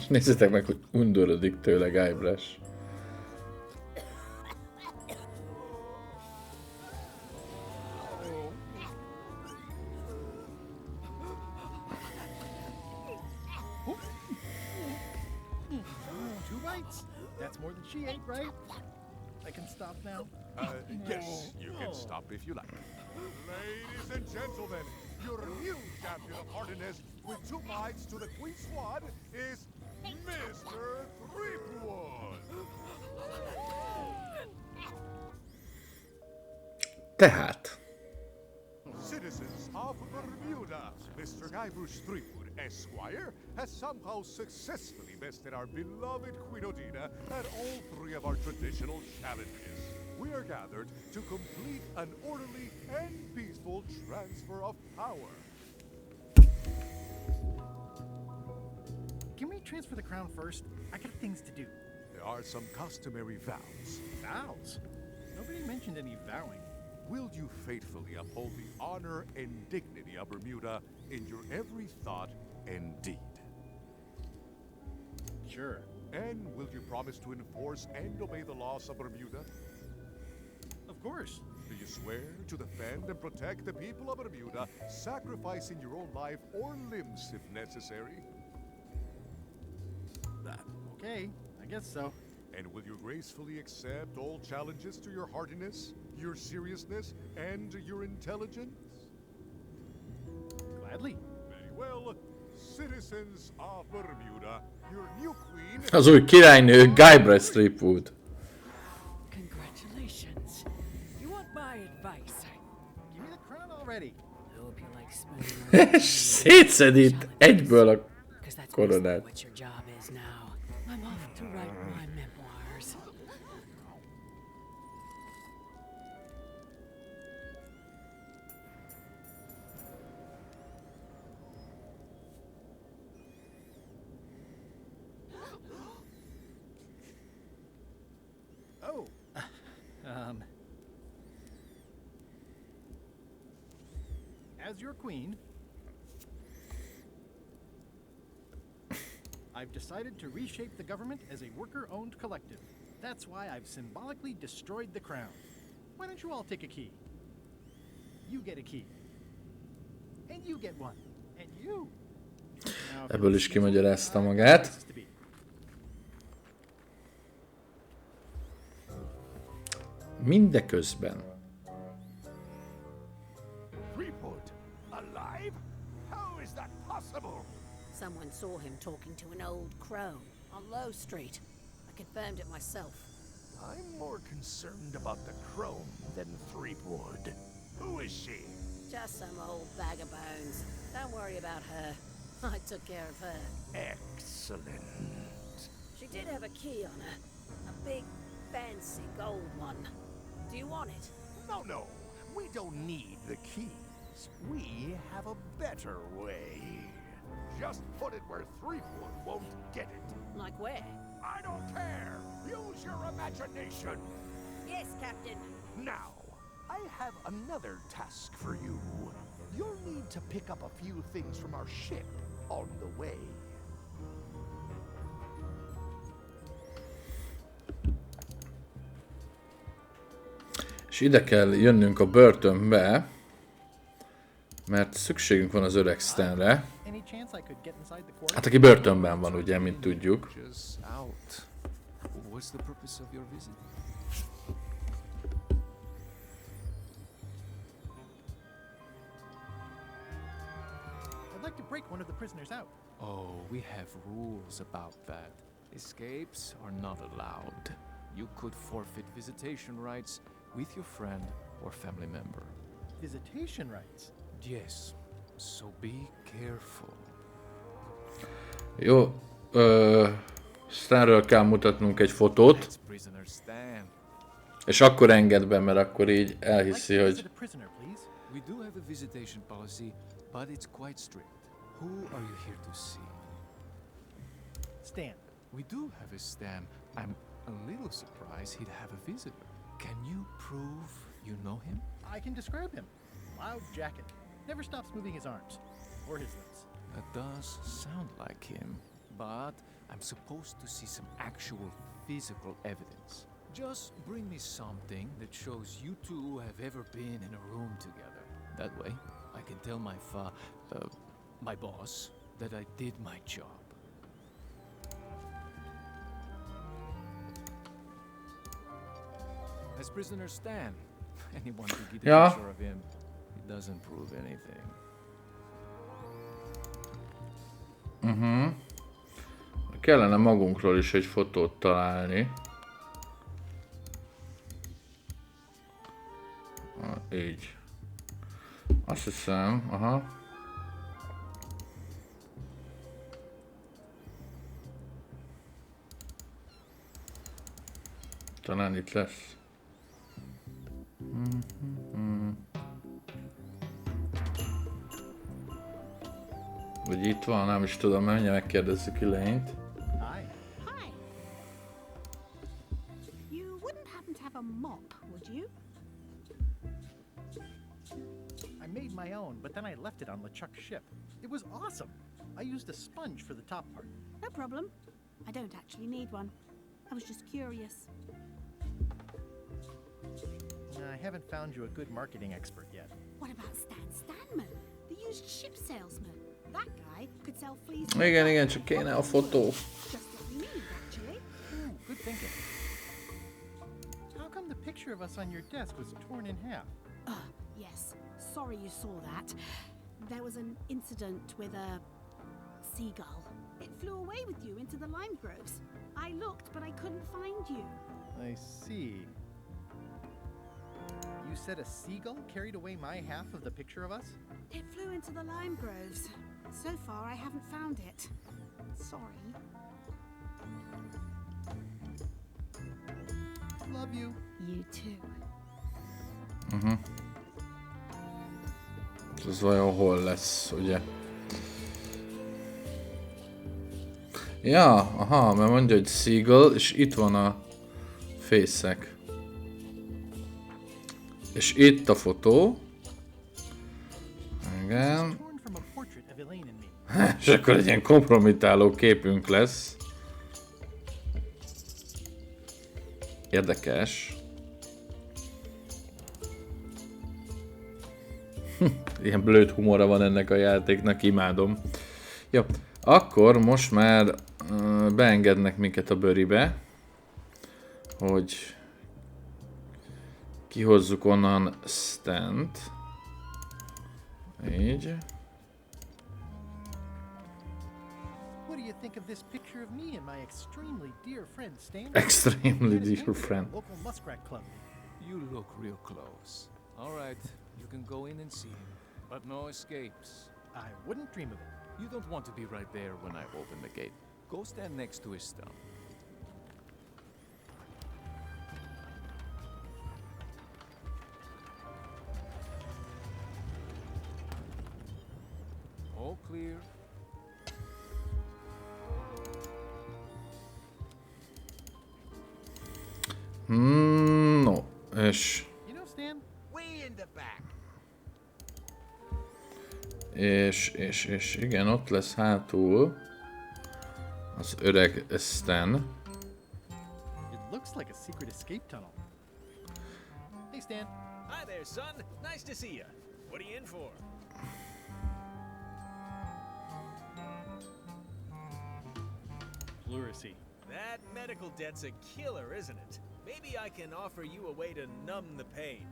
Nézzétek meg, hogy undorodik tőle Guybrush. That's more than she ate, right? I can stop now? Yes, you can stop if you like. Ladies and gentlemen, your new champion of hardiness with 2 bites to the Queen Squad is Mr. Threepwood. Tehát. Citizens of Bermuda, Mr. Guybrush Threepwood, Esquire, has somehow successfully bested our beloved Queen Odina at all 3 of our traditional challenges. We are gathered to complete an orderly and peaceful transfer of power. Can we transfer the crown first? I got things to do. There are some customary vows. Vows? Nobody mentioned any vowing. Will you faithfully uphold the honor and dignity of Bermuda in your every thought and deed? Sure. And will you promise to enforce and obey the laws of Bermuda? Of course. Do you swear to defend and protect the people of Bermuda, sacrificing your own life or limbs if necessary? Okay, I guess so. And will you gracefully accept all challenges to your hardiness, your seriousness, and your intelligence? Gladly. Very well. Citizens of Bermuda, your new queen... Az új királynő Guybrush Threepwood. Congratulations. You want my advice? Give me the crown already. I hope you like spending És szétszed itt egyből a koronát. what your job is now. I'm off to write my memoirs. Oh. As your queen, I've decided to reshape the government as a worker-owned collective. That's why I've symbolically destroyed the crown. Why don't you all take a key? You get a key. And you get one. And you. Ebből is kimagyarázta magát. Mindeközben. Threepwood, alive? How is that possible? Someone saw him talking to an old crone on Low Street. I confirmed it myself. I'm more concerned about the crone than Threepwood. Who is she? Just some old bag of bones. Don't worry about her. I took care of her. Excellent. She did have a key on her. A big, fancy gold one. Do you want it? No. We don't need the keys. We have a better way. Just put it where Threepwood won't get it. Like where? I don't care. Use your imagination. Yes, Captain. Now, I have another task for you. You'll need to pick up a few things from our ship on the way. És ide kell jönnünk a börtönbe, mert szükségünk van az öreg Stanre. Hát aki börtönben van, ugye, mint tudjuk. What's the purpose of your visit? I'd like to break one of the prisoners out. Oh, we have rules about that. Escapes are not allowed. You could forfeit visitation rights with your friend or family member. Visitation rights? Yes, so be careful. Jó, Stanről kell mutatnunk egy fotót. És akkor enged be, mert akkor így elhiszi, hogy... We do have a visitation policy, but it's quite strict. Who are you here to see? Stan. We do have a Stan. I'm a little surprised he'd have a visitor. Can you prove you know him? I can describe him. Loud jacket. Never stops moving his arms. Or his lips. That does sound like him. But I'm supposed to see some actual physical evidence. Just bring me something that shows you two have ever been in a room together. That way, I can tell my boss that I did my job. As prisoner Stan, anyone can get a picture of him. It doesn't prove anything. Kellene magunkról is egy fotót találni. Így. Azt hiszem, aha. Talán itt lesz. Vagy itt van, nem is tudom, mindjárt megkérdezzük Elaine-t. Hi. You wouldn't happen to have a mop, would you? I made my own, but then I left it on LeChuck's ship. It was awesome. I used a sponge for the top part. No problem. I don't actually need one. I was just curious. I haven't found you a good marketing expert yet. What about Stan Stanman, the used ship salesman? That guy could sell fleas. Igen, csak kéne a fotó. Just what we need, actually. Ooh, good thinking. How come the picture of us on your desk was torn in half? Yes. Sorry you saw that. There was an incident with a seagull. It flew away with you into the lime groves. I looked, but I couldn't find you. I see. You said a seagull carried away my half of the picture of us? It flew into the lime groves. So far, I haven't found it. Sorry. Love you. You too. Ez vajon hol lesz, ugye? Ja, aha, mert mondja, hogy Seagull, és itt van a fészek. És itt a fotó. Igen. És akkor egy ilyen kompromittáló képünk lesz. Érdekes. Ilyen blöd humora van ennek a játéknak, imádom. Jó, akkor most már beengednek minket a bőribe, hogy Kihozzuk onnan Stant. Így. What do you think of this picture of me and my extremely dear friend Stan? Extremely dear friend. Local muskrat club. You look real close. All right, you can go in and see him, but no escapes. I wouldn't dream of it. You don't want to be right there when I open the gate. Go stand next to his stump. All clear. No, és... You know, Stan? Way in the back. És igen, ott lesz hátul az öreg Stan. It looks like a secret escape tunnel. Hey, Stan. Hi there, son. Nice to see you. What are you in for? Pleurisy. That medical debt's a killer, isn't it? Maybe I can offer you a way to numb the pain.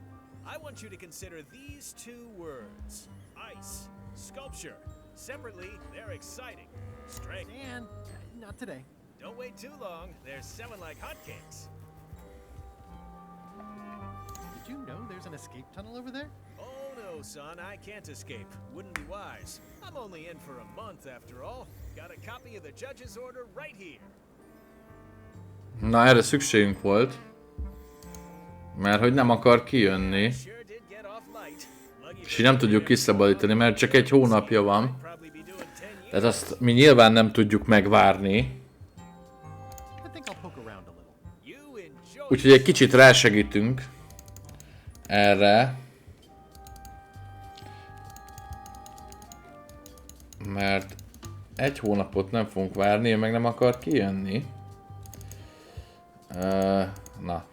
I want you to consider these two words. Ice. Sculpture. Separately, they're exciting. Strength. Stan, not today. Don't wait too long. They're selling like hotcakes. Did you know there's an escape tunnel over there? Oh no, son, I can't escape. Wouldn't be wise. I'm only in for a month after all. Got a copy of the judge's order right here. Na, erre szükségünk volt. Mert hogy nem akar kijönni. És így nem tudjuk kiszabadítani, mert csak egy hónapja van. Tehát azt mi nyilván nem tudjuk megvárni. Úgyhogy egy kicsit rásegítünk erre. Mert egy hónapot nem fogunk várni, ő meg nem akar kijönni. Na.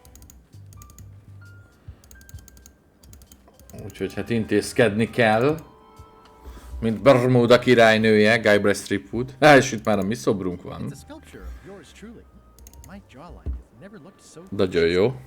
Úgyhogy hát intézkedni kell. Mint Bermuda királynője, Guybrush Threepwood. És itt már a mi szobrunk van. Nagyon jó.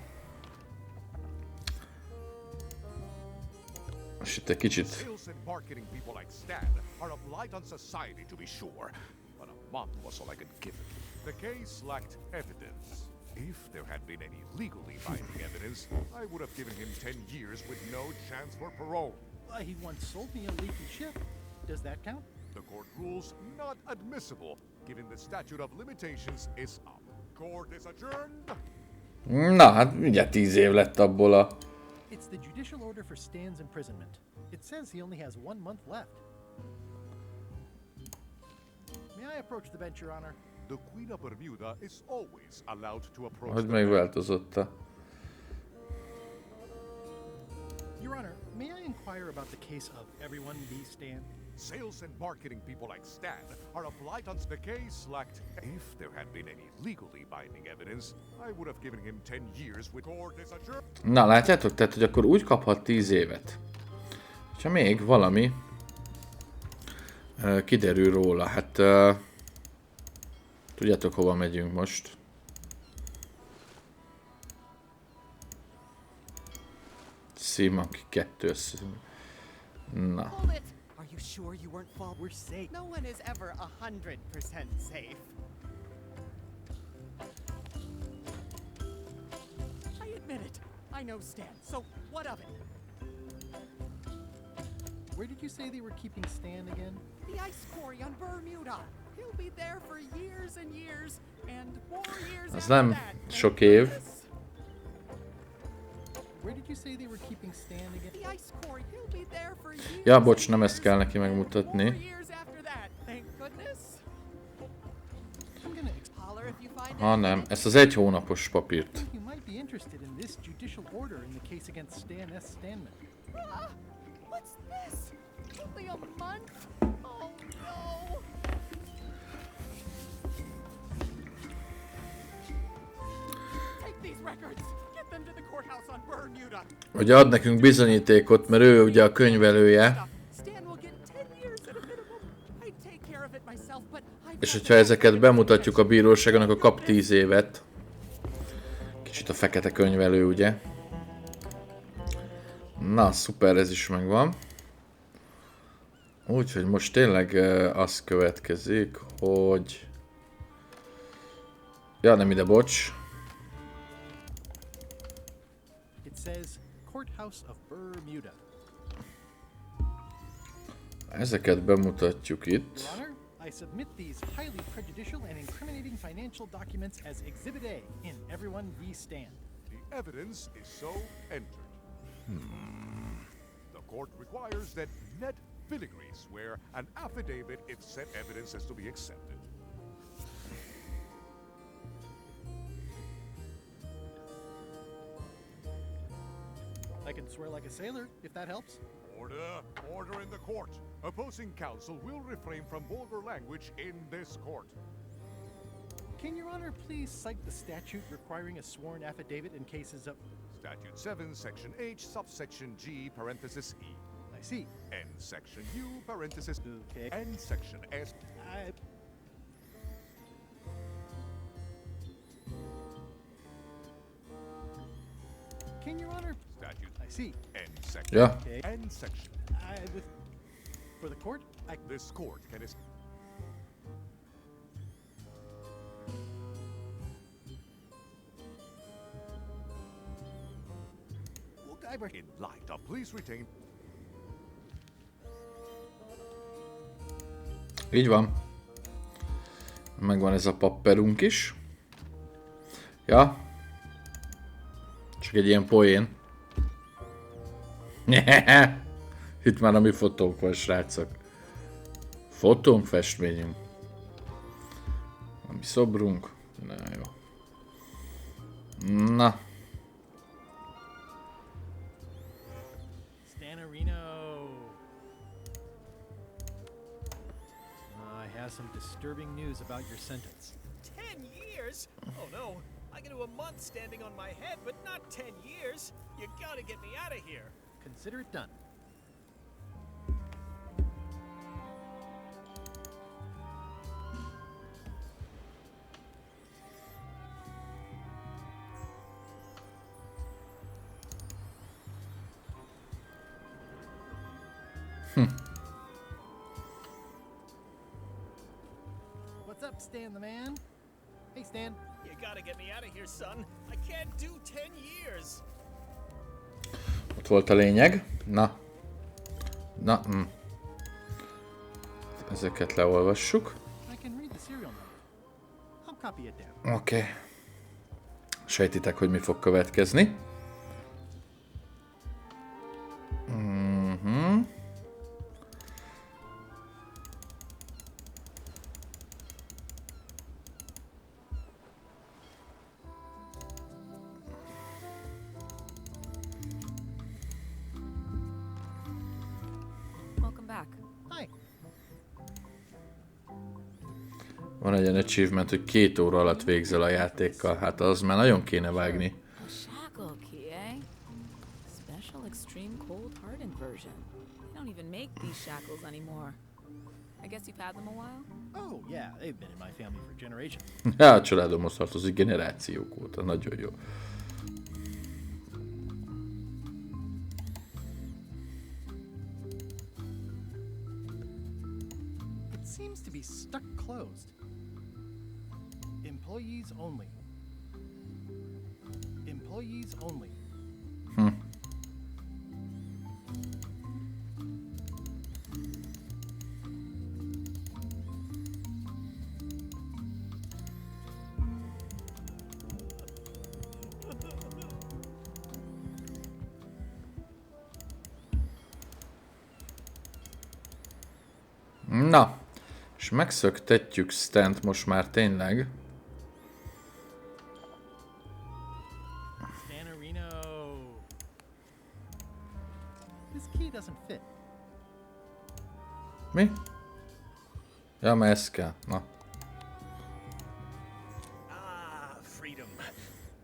És itt egy kicsit... Sales and marketing people like Stan are a blight on society, to be sure. But a month was all I could give him. The case lacked evidence. If there had been any legally binding evidence, I would have given him 10 years with no chance for parole. He once sold me a leaky ship. Does that count? The court rules not admissible, given the statute of limitations is up. Court is adjourned. Na, hát mindjárt 10 év lett abból a... It's the judicial order for Stan's imprisonment. It says he only has 1 month left. May I approach the bench, Your Honor? The Queen of Bermuda is always allowed to approach Hogy the megváltozott a... Your Honor, may I inquire about the case of everyone be Stan? Sales and marketing people like Stan are a blight on the case lacked. If there had been any legally binding evidence, I would have given him 10 years with court is adjourned. Na, látjátok? Tehát, hogy akkor úgy kaphat 10 évet. Ha még valami kiderül róla. Hát... tudjátok, hova megyünk most? Monkey 2. Na. Are you sure you weren't fall? We're safe. No one is ever 100% safe. I admit it. I know Stan. So what of it? Where did you say they were keeping Stan again? The ice quarry on Bermuda. He'll be there for years and years and more years. Az nem sok év. Where did you say they were keeping Stan again? The ice quarry. He'll be there for years. Ja, bocs, nem ezt kell neki megmutatni. Years after that. Thank goodness. Holler if you find Hanem, ezt az 1 hónapos papírt. You might be interested in this judicial order in the case against Stan S. Stanman. What's this? Only a month? Oh no! Take these records. Get them to the courthouse on Bermuda. Hogy ad nekünk bizonyítékot, mert ő ugye a könyvelője. És hogyha ezeket bemutatjuk a bíróságon, akkor kap 10 évet. Kicsit a fekete könyvelő, ugye? Na, szuper, ez is megvan. Úgyhogy most tényleg az következik, hogy... Ja, nem ide, bocs. It says Courthouse of Bermuda. Ezeket bemutatjuk itt. Your Honor, I submit these highly prejudicial and incriminating financial documents as Exhibit A in Everyone v. Stand. The evidence is so entered. The court requires that Ned Filigree swear an affidavit if said evidence is to be accepted. I can swear like a sailor, if that helps. Order! Order in the court! Opposing counsel will refrain from vulgar language in this court. Can Your Honor please cite the statute requiring a sworn affidavit in cases of... Statute 7, Section H, subsection G, parenthesis E. I see. And Section U, parenthesis... Okay. And Section S... Can Your Honor... Statute... I see. And Section... Yeah. Okay. And Section... For the court, This court can... In light of... Please retain... Így van. Megvan ez a papperunk is. Ja. Csak egy ilyen poén. Itt már a mi fotónk van, srácok. Fotónk, festményünk. A mi szobrunk. Na jó. Na. I have some disturbing news about your sentence. 10 years? Oh no, I can do a month standing on my head, but not 10 years. You gotta get me out of here. Consider it done. What's up, Stan the man? Hey, Stan. You gotta get me out of here, son. I can't do 10 years. Ott volt a lényeg. Na. Na. Ezeket leolvassuk. I can read the serial number. I'll copy it down. Oké. Sejtitek, hogy mi fog következni. Van egy olyan achievement, hogy 2 óra alatt végzel a játékkal. Hát az már nagyon kéne vágni. A shackle key, eh? Special extreme cold hardened version. They don't even make these shackles anymore. I guess you've had them a while? Oh, yeah, they've been in my family for generations. Hát a családomhoz tartozik generációk óta. Nagyon jó. It seems to be stuck closed. Employees only. Employees only. Na, és megszöktetjük Stant most már tényleg. Mi? Ja, mert ez kell. Na. Freedom.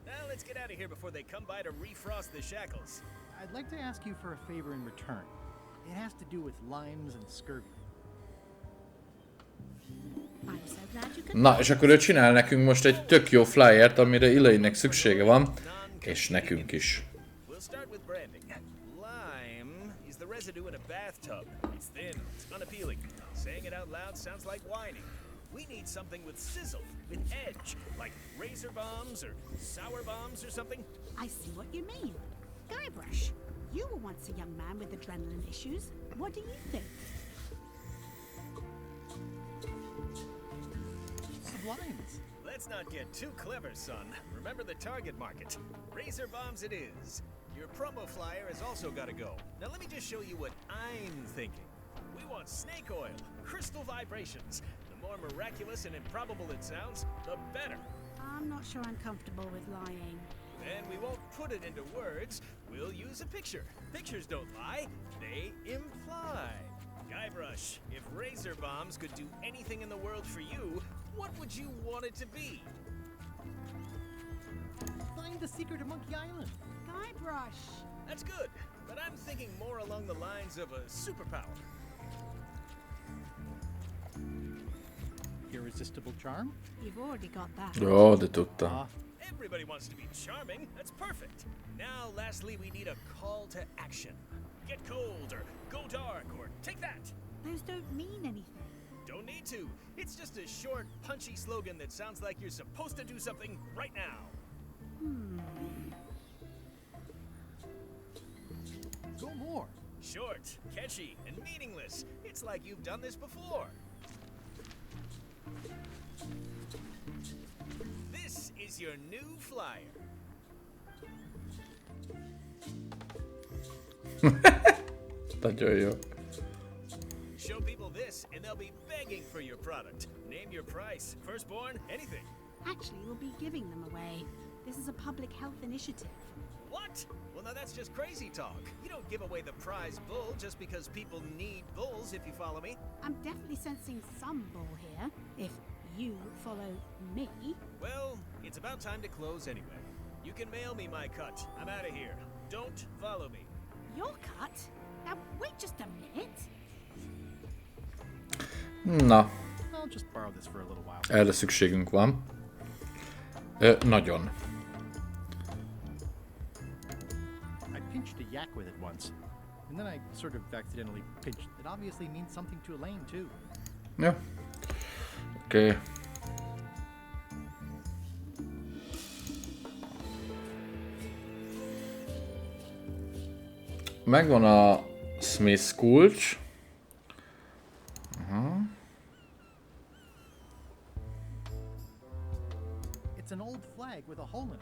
Now let's get out of here before they come by to refrost the shackles. I'd like to ask you for a favor in return. It has to do with limes and scurvy. Na, és akkor ő csinál nekünk most egy tök jó flyert, amire Elainenek szüksége van, és nekünk is. We'll start with branding. residue in a bathtub. It's thin, it's unappealing. Saying it out loud sounds like whining. We need something with sizzle, with edge, like razor bombs or sour bombs or something. I see what you mean. Guybrush, you were once a young man with adrenaline issues. What do you think? Sublimes. Let's not get too clever, son. Remember the target market. Razor bombs it is. Your promo flyer has also got to go. Now let me just show you what I'm thinking. We want snake oil, crystal vibrations. The more miraculous and improbable it sounds, the better. I'm not sure I'm comfortable with lying. Then we won't put it into words. We'll use a picture. Pictures don't lie, they imply. Guybrush, if razor bombs could do anything in the world for you, what would you want it to be? Find the secret of Monkey Island. Guybrush. That's good, but I'm thinking more along the lines of a superpower. Irresistible charm? You've already got that. Jó, de tudtam. Everybody wants to be charming. That's perfect. Now, lastly, we need a call to action. Get cold, or go dark, or take that. Those don't mean anything. Don't need to. It's just a short, punchy slogan that sounds like you're supposed to do something right now. Go more. Short, catchy, and meaningless. It's like you've done this before. This is your new flyer. Nagyon jó. Show people this, and they'll be begging for your product. Name your price, firstborn, anything. Actually, we'll be giving them away. This is a public health initiative. What? Well, now that's just crazy talk. You don't give away the prize bull just because people need bulls, if you follow me. I'm definitely sensing some bull here. If you follow me. Well, it's about time to close anyway. You can mail me my cut. I'm out of here. Don't follow me. Your cut? Now, wait just a minute. Na, I'll just borrow this for a little while. erre szükségünk van. Nagyon. I pinched a yak with it once, and then I sort of accidentally pinched. It obviously means something to Elaine too. Jó. Oké. Megvan a Smith kulcs. It's an old flag with a hole in it.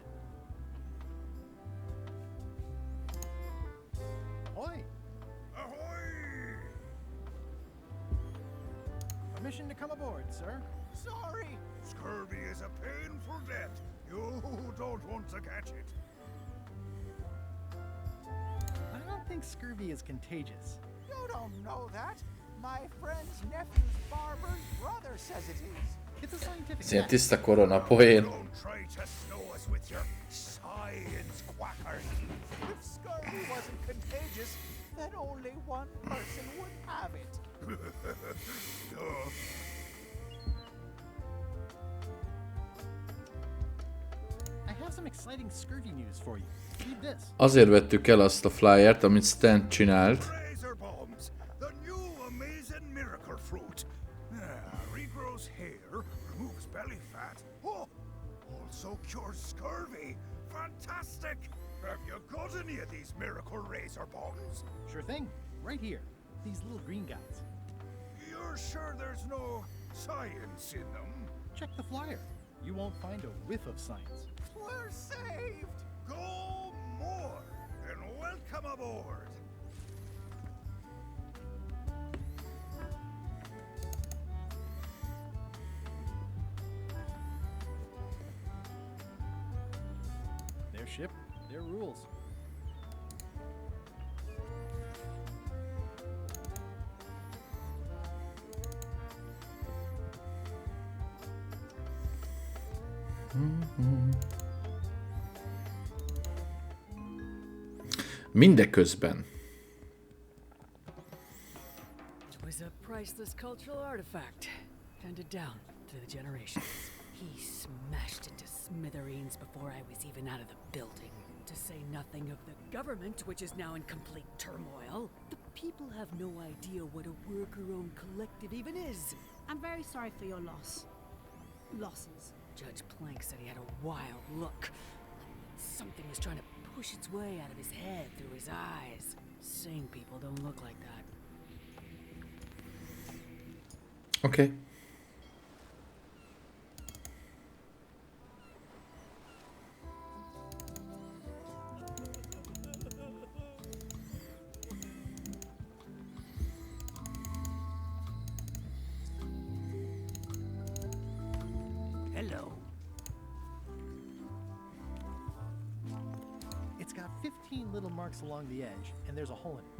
Ahoy! Ahoy! Permission to come aboard, sir. Sorry! Scurvy is a painful death. You don't want to catch it. I don't think scurvy is contagious. You don't know that. My friend's nephew's barber's brother says it is. It's a scientific Ez ilyen tiszta korona poén. Don't try to snow us with your science quackers. If scurvy wasn't contagious, then only one person would have it. I have some exciting scurvy news for you. Read this. Azért vettük el azt a flyert, amit Stan csinált. Razor bombs, the new amazing miracle fruit. Regrows hair, removes belly fat. Oh, also cures scurvy. Fantastic! Have you got any of these miracle razor bombs? Sure thing. Right here. These little green guys. You're sure there's no science in them? Check the flyer. You won't find a whiff of science. We're saved! Go more, and welcome aboard! Their ship, their rules. Mindeközben. It was a priceless cultural artifact, handed down through the generations. He smashed it to smithereens before I was even out of the building. To say nothing of the government, which is now in complete turmoil. The People have no idea what a worker-owned collective even is. I'm very sorry for your loss. Losses. Judge Plank said he had a wild look. Something was trying to push its way out of his head through his eyes. Sane people don't look like that. Okay. Hello. It's got 15 little marks along the edge, and there's a hole in it.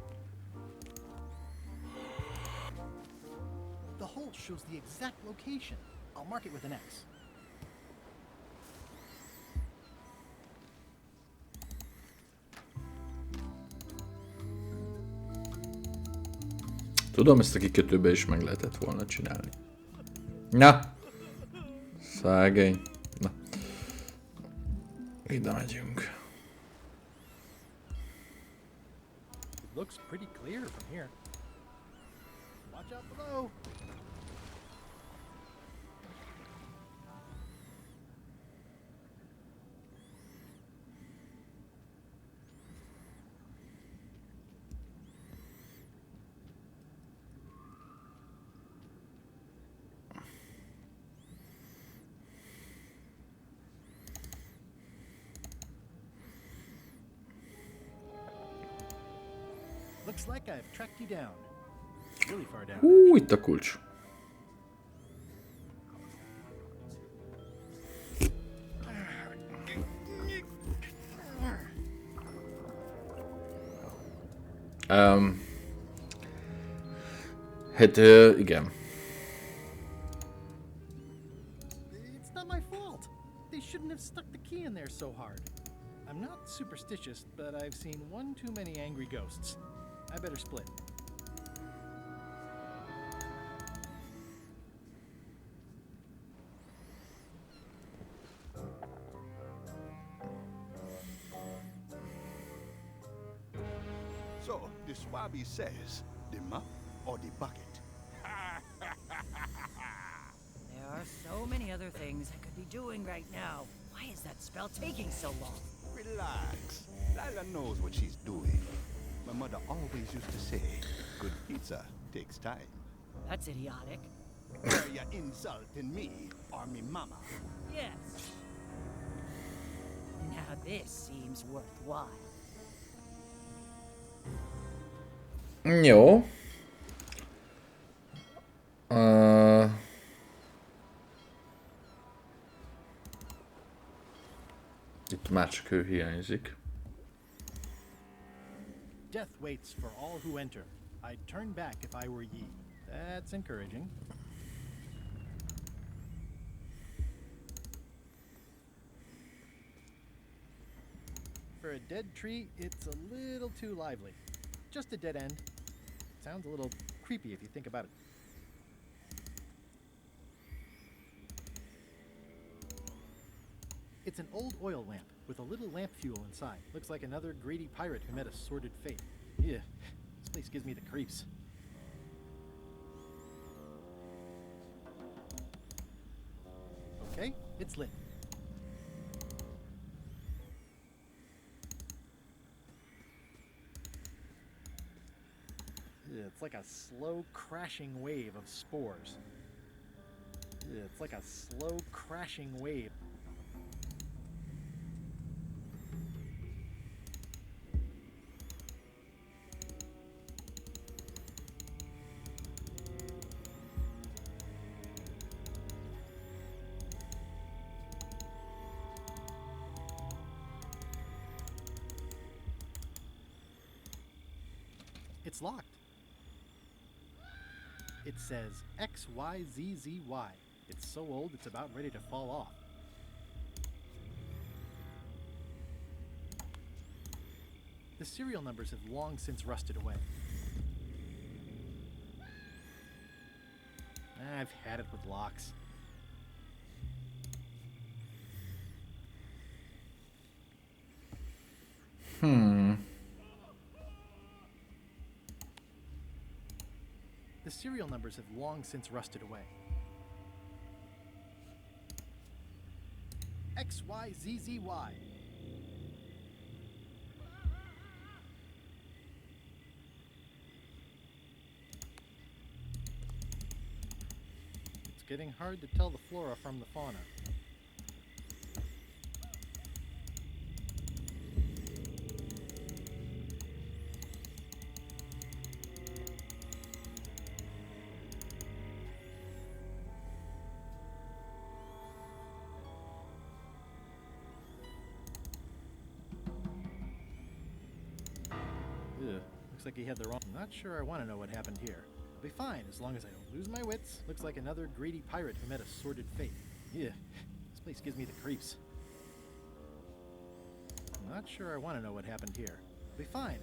The hole shows the exact location. I'll mark it with an X. Tudom, ezt a kikötőbe is meg lehetett volna csinálni. Na! Szegény. Na. Ide megyünk. It looks pretty clear from here. Watch out below. Looks like I've tracked you down. Really far down. Itt a kulcs. Hát igen. It's not my fault. They shouldn't have stuck the key in there so hard. I'm not superstitious, but I've seen one too many angry ghosts. I better split. So, the Swabbie says, the map or the bucket? There are so many other things I could be doing right now. Why is that spell taking so long? Relax. Lila knows what she's doing. My mother always used to say, good pizza takes time. That's idiotic. Are you insulting me or me mama? Yes. Now this seems worthwhile. Jó. Itt már csak ő hiányzik. Death waits for all who enter. I'd turn back if I were ye. That's encouraging. For a dead tree, it's a little too lively. Just a dead end. Sounds a little creepy if you think about it. It's an old oil lamp with a little lamp fuel inside. Looks like another greedy pirate who met a sordid fate. Yeah, this place gives me the creeps. Okay, it's lit. It's like a slow crashing wave of spores. It's like a slow crashing wave. It's locked. It says XYZZY. It's so old it's about ready to fall off. The serial numbers have long since rusted away. I've had it with locks. serial numbers have long since rusted away. XYZZY. It's getting hard to tell the flora from the fauna. Looks like he had the wrong. Not sure I want to know what happened here. I'll be fine as long as I don't lose my wits. Looks like another greedy pirate who met a sordid fate. Yeah, this place gives me the creeps. Not sure I want to know what happened here. I'll be fine.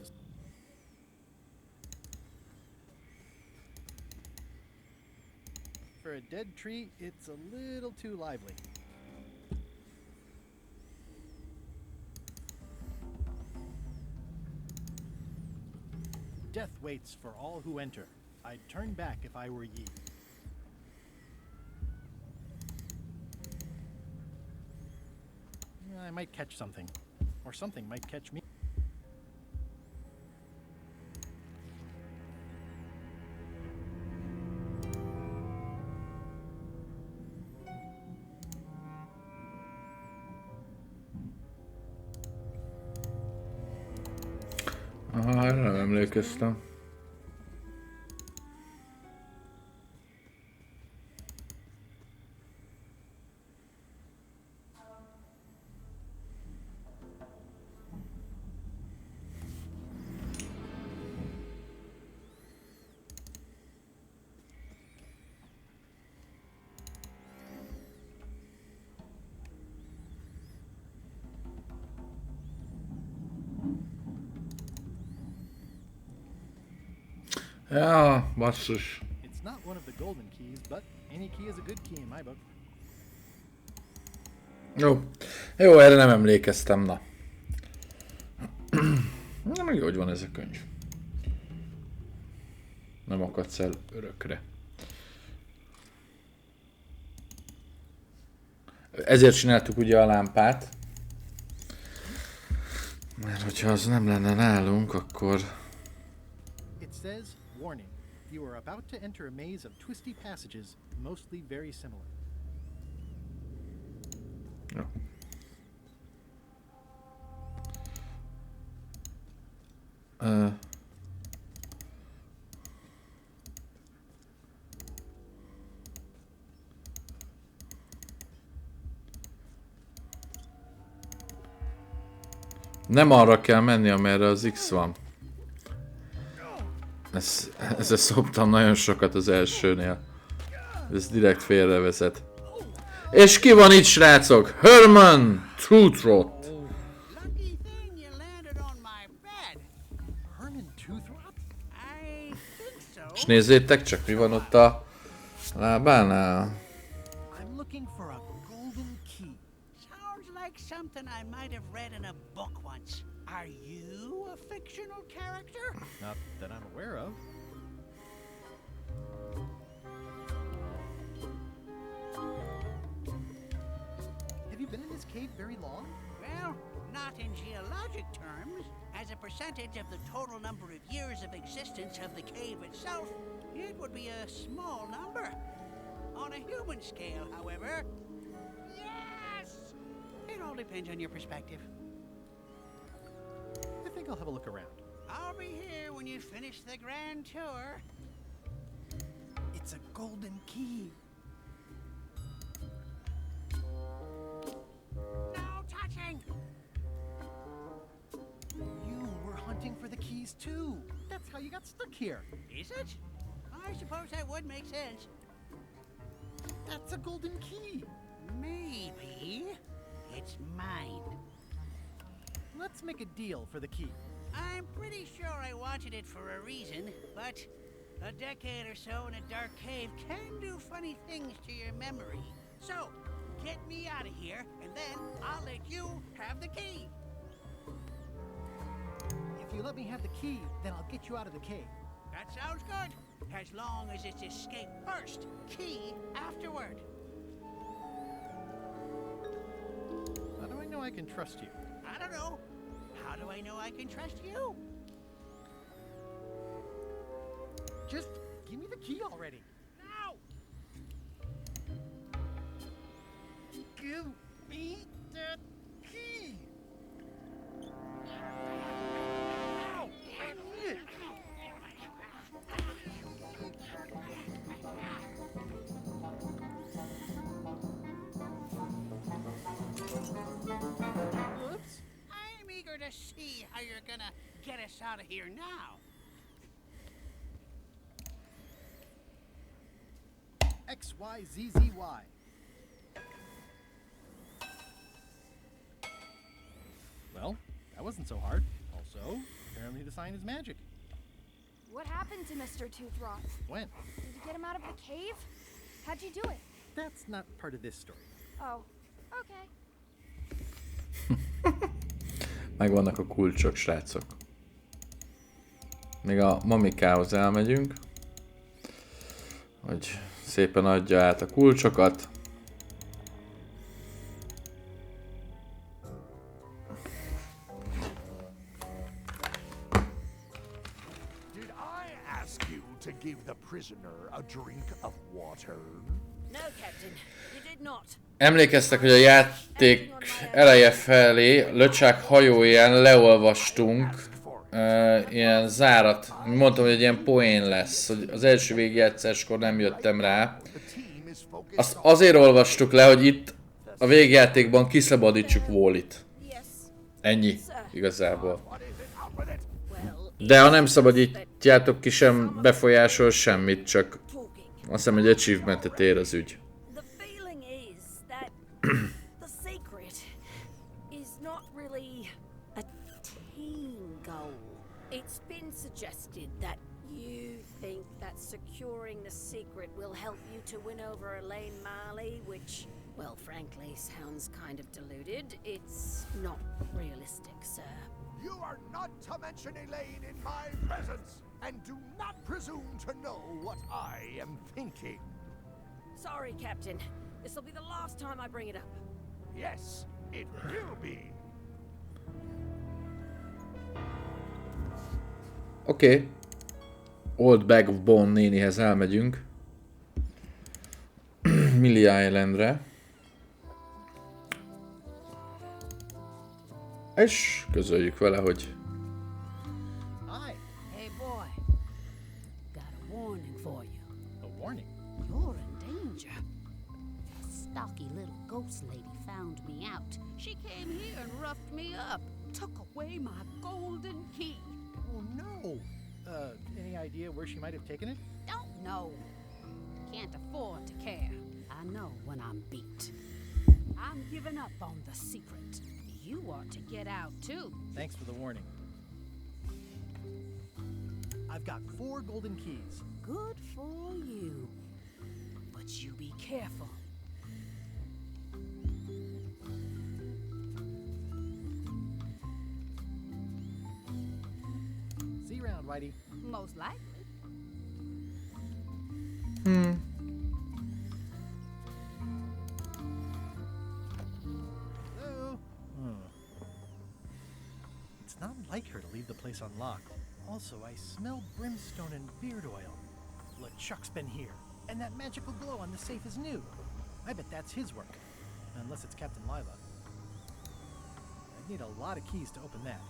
For a dead tree, it's a little too lively. Death waits for all who enter. I'd turn back if I were ye. I might catch something. Or something might catch me. Aha, erre nem emlékeztem. Ja, basszus. It's not one of the golden keys, but any key is a good key in my book. Jó, erre nem emlékeztem, na. Na, meg jó, hogy van ez a könyv. Nem akadsz el örökre. Ezért csináltuk ugye a lámpát. Mert hogyha az nem lenne nálunk, akkor... It says, warning, you are about to enter a maze of twisty passages, mostly very similar. Jó. Nem arra kell menni, amerre az X van. Ezzel szoptam nagyon sokat az elsőnél. Ez direkt félrevezet. És ki van itt, srácok? Herman Toothroot. És nézzétek csak, mi van ott a lábánál. I'm looking for a golden key. Sounds like something I might have read in a book once. Are you a fictional character? Not that I'm aware of. Have you been in this cave very long? Well, not in geologic terms. As a percentage of the total number of years of existence of the cave itself, it would be a small number. On a human scale, however, yes! It all depends on your perspective. I think I'll have a look around. I'll be here when you finish the grand tour. It's a golden key. No touching! You were hunting for the keys too. That's how you got stuck here. Is it? I suppose that would make sense. That's a golden key. Maybe. It's mine. Let's make a deal for the key. I'm pretty sure I wanted it for a reason, but a decade or so in a dark cave can do funny things to your memory. So, get me out of here, and then I'll let you have the key. If you let me have the key, then I'll get you out of the cave. That sounds good. as long as it's escape first, key afterward. How do I know I can trust you? I don't know. How do I know I can trust you? Just give me the key already. Now! Give me that key. Ow! Oops. I'm eager to see how you're gonna get us out of here now. XYZZY. Well, that wasn't so hard. Also, apparently the sign is magic. What happened to Mr. Toothrot? When? Did you get him out of the cave? How'd you do it? That's not part of this story. Oh, okay. Megvannak a kulcsok, srácok. Még a mamikához elmegyünk, hogy szépen adja át a kulcsokat. Did I ask you to give the prisoner a drink of water? No, Captain, you did not. Emlékeztek, hogy a játék eleje felé Löcsák hajóján leolvastunk ilyen zárat. Mondtam, hogy egy ilyen poén lesz, hogy az első végigjátszáskor nem jöttem rá. Azt azért olvastuk le, hogy itt a végjátékban kiszabadítsuk Wallit. Ennyi igazából. De ha nem szabadítjátok ki, sem befolyásol semmit, csak azt hiszem, egy achievementet ér az ügy. The secret is not really a team goal. It's been suggested that you think that securing the secret will help you to win over Elaine Marley, which, well, frankly, sounds kind of deluded. It's not realistic, sir. You are not to mention Elaine in my presence, and do not presume to know what I am thinking. Sorry, Captain. This'll be the last time I bring it up. Yes, it will be. Oké. Old Bag of Bone nénihez elmegyünk. Millie Islandre. És közöljük vele, hogy Hey boy, got a warning for you. A warning? You're in danger. That stocky little ghost lady found me out. She came here and roughed me up, took away my golden key. Oh no! Any idea where she might have taken it? Don't know. Can't afford to care. I know when I'm beat. I'm giving up on the secret. You ought to get out too. Thanks for the warning. I've got 4 golden keys. Good for you. But you be careful. See you around, Whitey. Most likely. Hello? It's not like her to leave the place unlocked. Also, I smell brimstone and beard oil. LeChuck's been here, and that magical glow on the safe is new. I bet that's his work. Unless it's Captain Lila. I'd need a lot of keys to open that.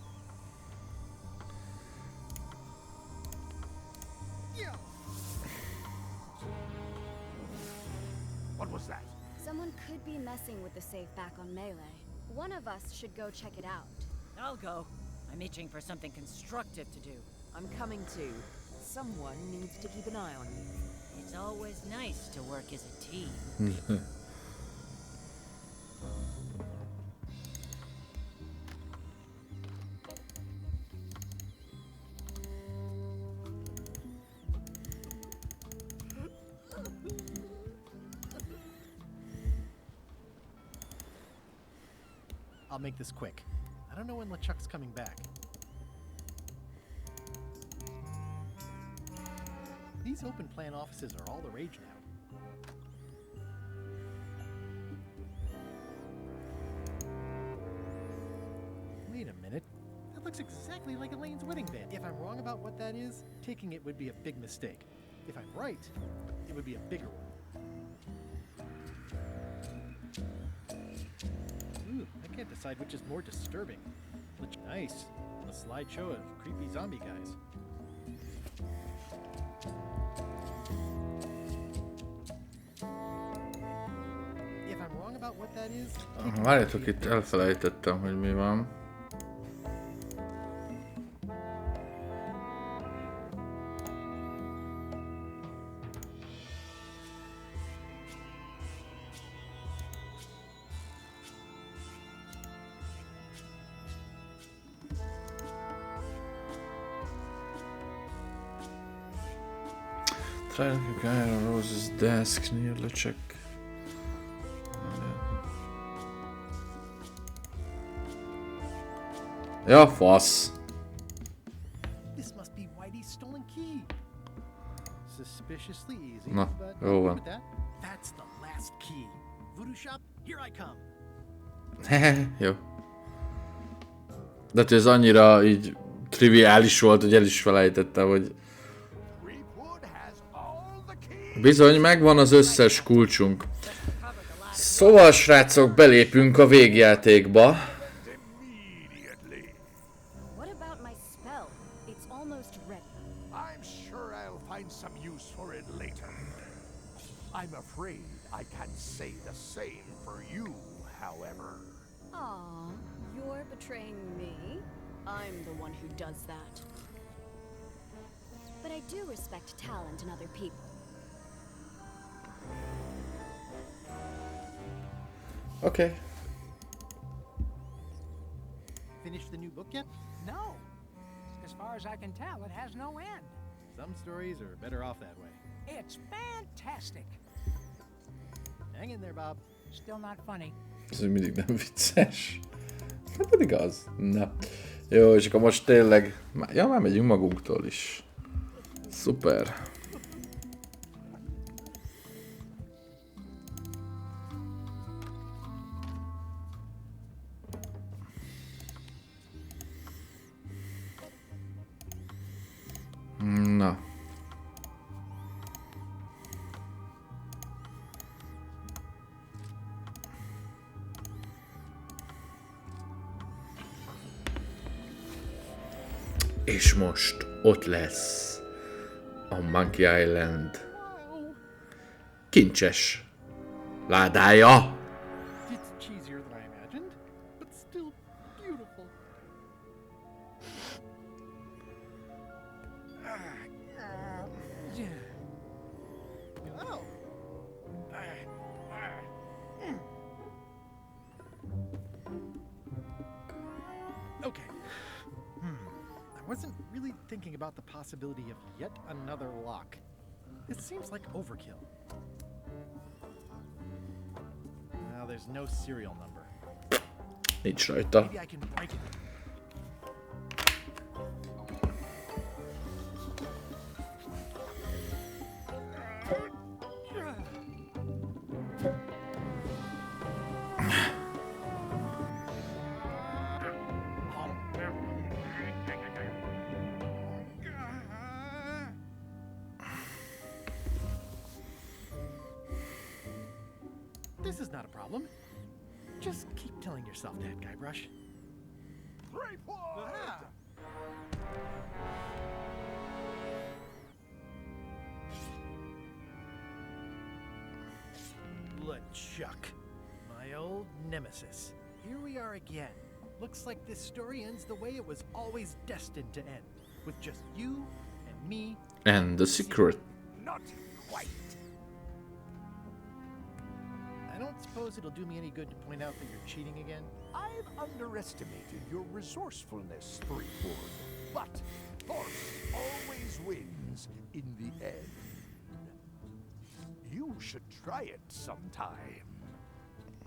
What was that? Someone could be messing with the safe back on Melee. One of us should go check it out. I'll go. I'm itching for something constructive to do. I'm coming too. Someone needs to keep an eye on you. It's always nice to work as a team. I'll make this quick. I don't know when LeChuck's coming back. These open plan offices are all the rage now. Wait a minute. That looks exactly like Elaine's wedding band. If I'm wrong about what that is, taking it would be a big mistake. If I'm right, it would be a bigger one. Ooh, I can't decide which is more disturbing. Looks nice. A slideshow of creepy zombie guys. If I'm wrong about what that is, Várjatok, itt elfelejtettem, hogy mi van. Try to get a guy on Rose's desk near the check. Ja, fasz. This must be Whitey's stolen key. Suspiciously easy, Na, but jó van. with that, that's the last key. Voodoo shop, here I come. Jó. De hát ez annyira így triviális volt, hogy el is felejtettem, hogy... Bizony, megvan az összes kulcsunk. Szóval, srácok, belépünk a végjátékba. What about my spell? It's almost ready. I'm sure I'll find some use for it later. I'm afraid I can't say the same for you, however. Aw, you're betraying me? I'm the one who does that. But I do respect talent in other people. Okay. Finished the new book yet? No. As far as I can tell, it has no end. Some stories are better off that way. It's fantastic. Hang in there, Bob. Still not funny. Ez mindig nem vicces. Hát pedig az. Na. Jó, és akkor most tényleg... Ja, már megyünk magunktól is. Szuper. Na. És most ott lesz a Monkey Island kincses ládája. It's cheesier than I imagined, but still beautiful. Oh. Okay. I wasn't really thinking about the possibility of yet another lock. It seems like overkill. Now there's no serial number. Nincs rajta. Maybe I can break it. This is not a problem. Just keep telling yourself that, Guybrush. Report! LeChuck, my old nemesis. Here we are again. Looks like this story ends the way it was always destined to end, with just you and me. And the secret. Not quite. I don't suppose it'll do me any good to point out that you're cheating again. I've underestimated your resourcefulness, Threepwood. But force always wins in the end. You should try it sometime.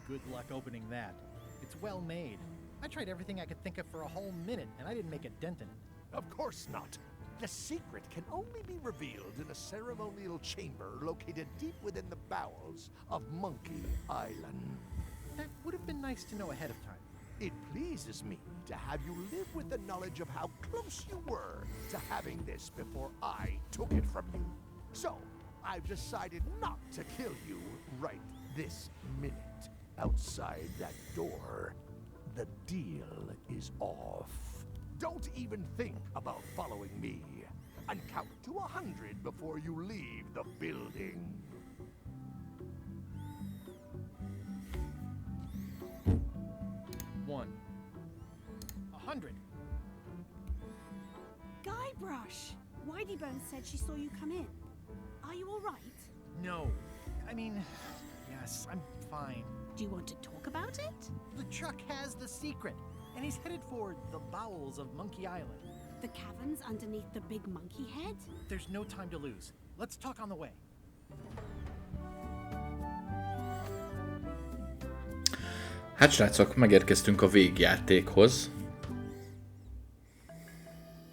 Good luck opening that. It's well made. I tried everything I could think of for a whole minute, and I didn't make a dent in it. Of course not. The secret can only be revealed in a ceremonial chamber located deep within the bowels of Monkey Island. That would have been nice to know ahead of time. It pleases me to have you live with the knowledge of how close you were to having this before I took it from you. So, I've decided not to kill you right this minute. Outside that door, the deal is off. Don't even think about following me. And count to 100 before you leave the building. One. 100. Guybrush! Whitey-Bones said she saw you come in. Are you all right? No. I mean, yes, I'm fine. Do you want to talk about it? The Chuck has the secret, and he's headed for the bowels of Monkey Island. The caverns underneath the big monkey head? There's no time to lose. Let's talk on the way. Hát srácok, megérkeztünk a végjátékhoz.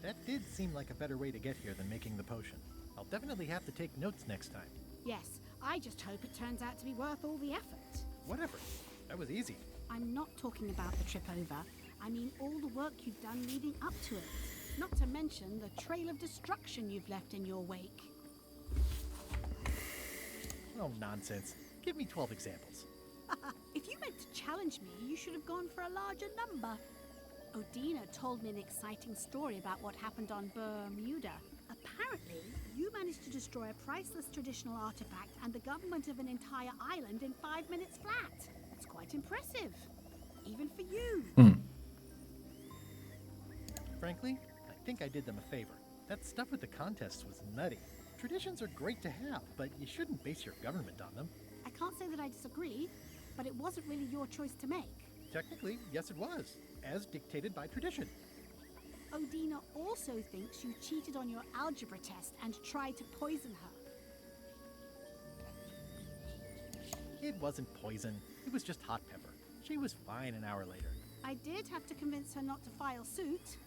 That did seem like a better way to get here than making the potion. I'll definitely have to take notes next time. Yes, I just hope it turns out to be worth all the effort. Whatever. That was easy. I'm not talking about the trip over. I mean all the work you've done leading up to it. Not to mention the trail of destruction you've left in your wake. Oh, nonsense. Give me 12 examples. If you meant to challenge me, you should have gone for a larger number. Odina told me an exciting story about what happened on Bermuda. Apparently, you managed to destroy a priceless traditional artifact and the government of an entire island in 5 minutes flat. That's quite impressive. Even for you. Frankly, I think I did them a favor. That stuff with the contests was nutty. Traditions are great to have, but you shouldn't base your government on them. I can't say that I disagree, but it wasn't really your choice to make. Technically, yes it was, as dictated by tradition. Odina also thinks you cheated on your algebra test and tried to poison her. It wasn't poison. It was just hot pepper. She was fine an hour later. I did have to convince her not to file suit.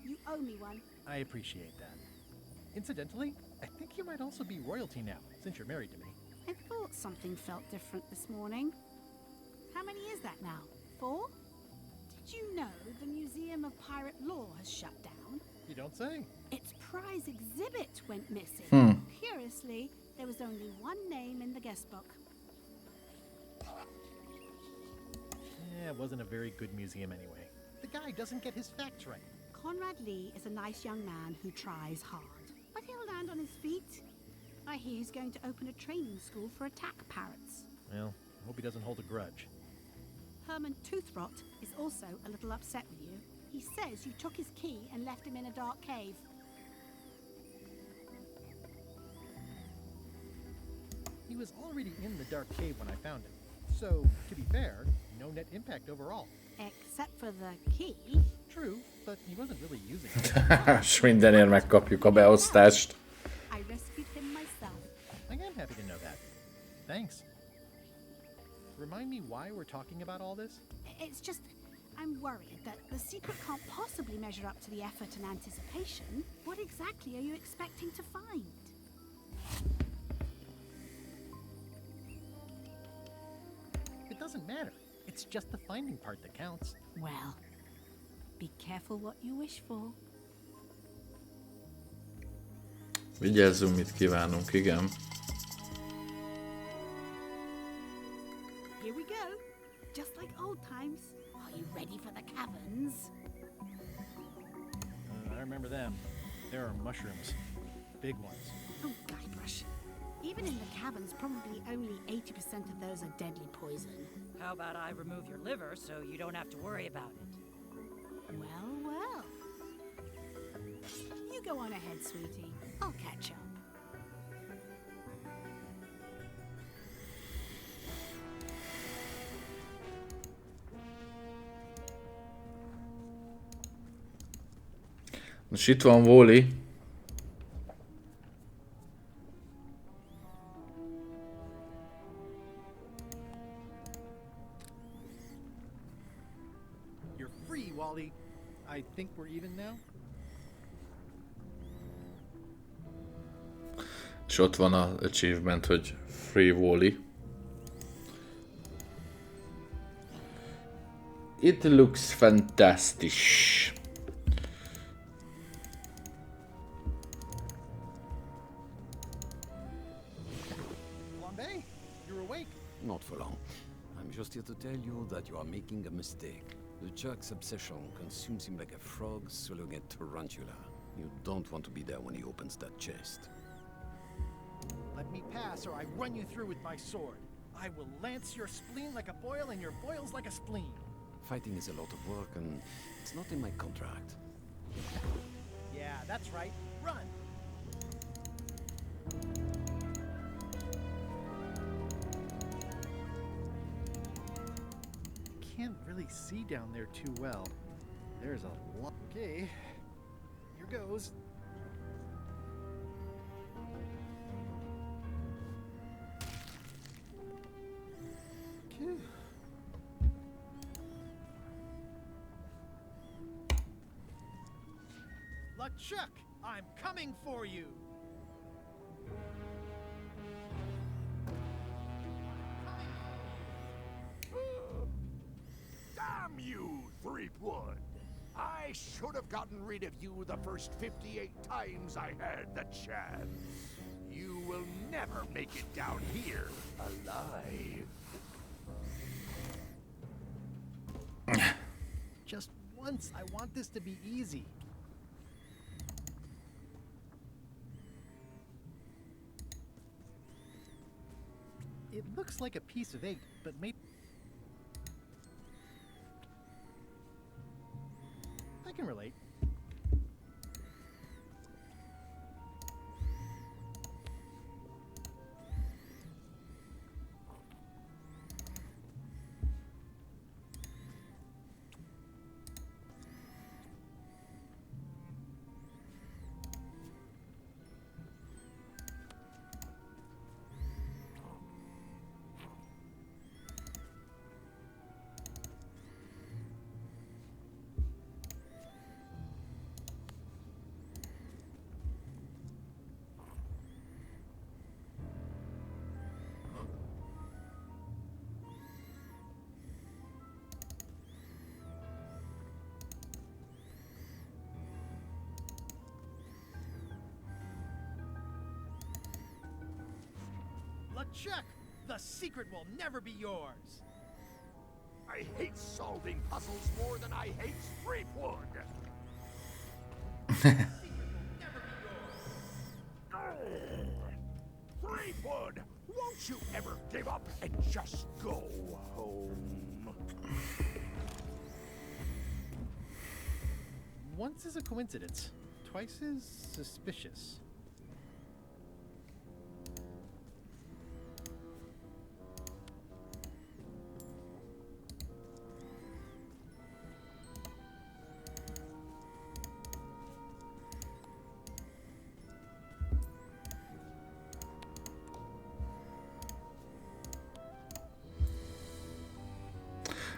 You owe me one. I appreciate that. Incidentally, I think you might also be royalty now, since you're married to me. I thought something felt different this morning. How many is that now? 4? Did you know the Museum of Pirate Lore has shut down? You don't say. Its prize exhibit went missing. Curiously, there was only one name in the guest book. Yeah, it wasn't a very good museum anyway. The guy doesn't get his facts right. Conrad Lee is a nice young man who tries hard, but he'll land on his feet. I hear he's going to open a training school for attack parrots. Well, hope he doesn't hold a grudge. Herman Toothrot is also a little upset with you. He says you took his key and left him in a dark cave. He was already in the dark cave when I found him. So, to be fair, no net impact overall. Except for the key. True, but he wasn't really using it. És mindenért megkapjuk a beosztást. I rescued him myself. I am happy to know that. Thanks. Remind me why we're talking about all this? It's just, I'm worried that the secret can't possibly measure up to the effort and anticipation. What exactly are you expecting to find? It doesn't matter. It's just the finding part that counts. Well, be careful what you wish for. Vigyázzunk, mit kívánunk, igen. Here we go. Just like old times. Are you ready for the caverns? I remember them. There are mushrooms. Big ones. Oh, Guybrush. Even in the caverns, probably only 80% of those are deadly poison. How about I remove your liver so you don't have to worry about it? Well, well. You go on ahead, sweetie. I'll catch up. Most itt van Wally. You're free, Wally. I think we're even now. És ott van az achievement, hogy Free Wally. It looks fantastic. Flambe, you're awake. Not for long. I'm just here to tell you that you are making a mistake. The Chuck's obsession consumes him like a frog swallowing a tarantula. You don't want to be there when he opens that chest. Let me pass, or I run you through with my sword. I will lance your spleen like a boil, and your boil's like a spleen. Fighting is a lot of work, and it's not in my contract. Yeah, that's right. Run! Can't really see down there too well. There's a lot. Okay, here goes. Okay. LeChuck, I'm coming for you. Damn you, Threepwood! I should have gotten rid of you the first 58 times I had the chance. You will never make it down here alive. Just once, I want this to be easy. It looks like a piece of 8, but maybe... I can relate. LeChuck, the secret will never be yours. I hate solving puzzles more than I hate Threepwood. Threepwood, won't you ever give up and just go home? Once is a coincidence, twice is suspicious.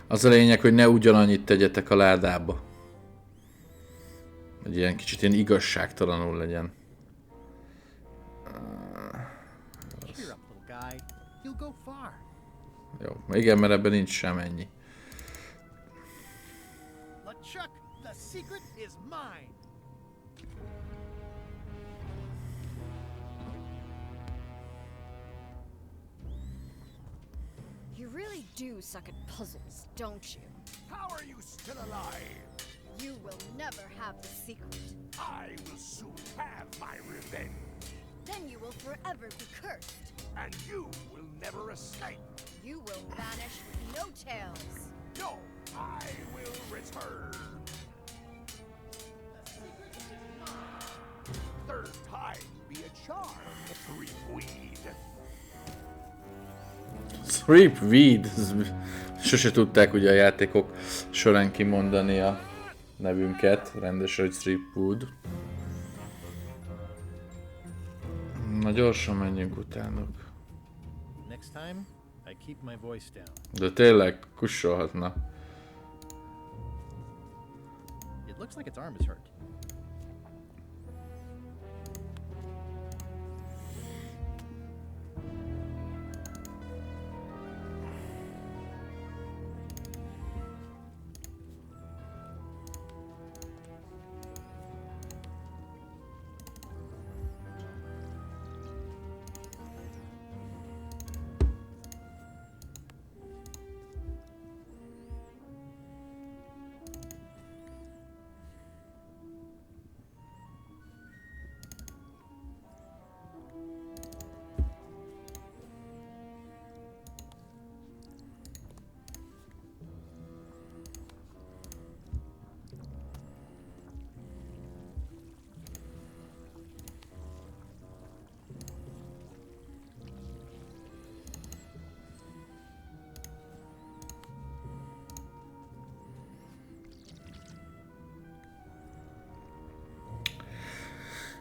Az a lényeg, hogy ne ugyanannyit tegyetek a ládába. Hogy ilyen kicsit ilyen igazságtalanul legyen. Cheer up, little guy. You'll go far. Jó, igen, mert ebben nincs sem ennyi. LeChuck, the secret is mine. You really do suck at puzzles, don't you? How are you still alive? You will never have the secret. I will soon have my revenge. Then you will forever be cursed. And you will never escape. You will vanish with no tails. No, I will return. Third time be a charm, Threepweed. Threepweed. Sose tudták ugye a játékok során kimondani a nevünket, rendesen, hogy Threepwood. Na gyorsan menjünk utánuk. Next time, I keep my voice down. De tényleg kussolhatna. It looks like its arm is hurt.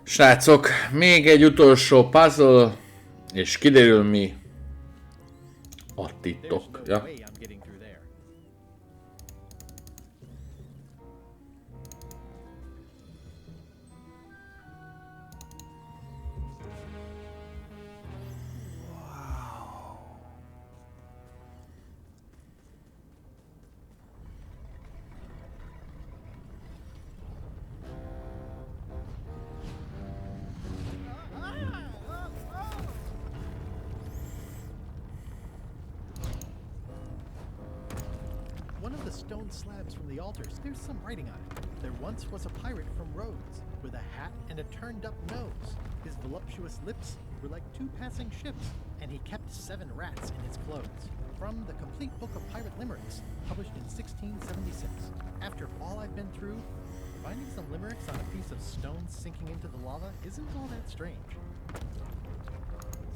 Srácok, még egy utolsó puzzle, és kiderül mi a titok. Ja. One of the stone slabs from the altars, there's some writing on it. There once was a pirate from Rhodes, with a hat and a turned-up nose. His voluptuous lips were like two passing ships, and he kept 7 rats in his clothes. From the complete book of pirate limericks, published in 1676. After all I've been through, finding some limericks on a piece of stone sinking into the lava isn't all that strange.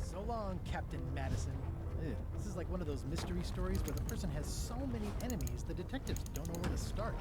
So long, Captain Madison. This is like one of those mystery stories where the person has so many enemies the detectives don't know where to start.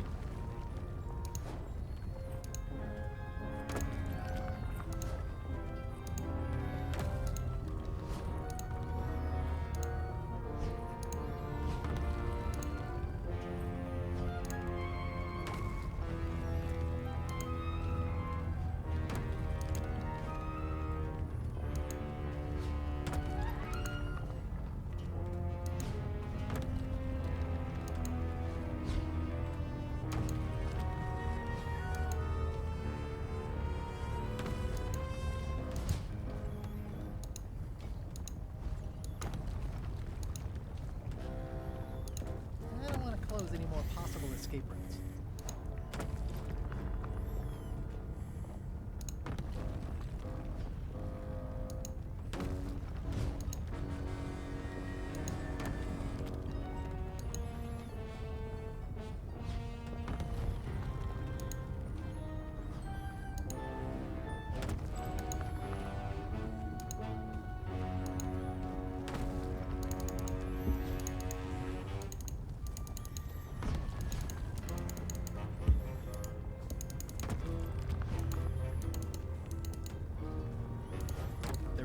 Any more possible escape routes.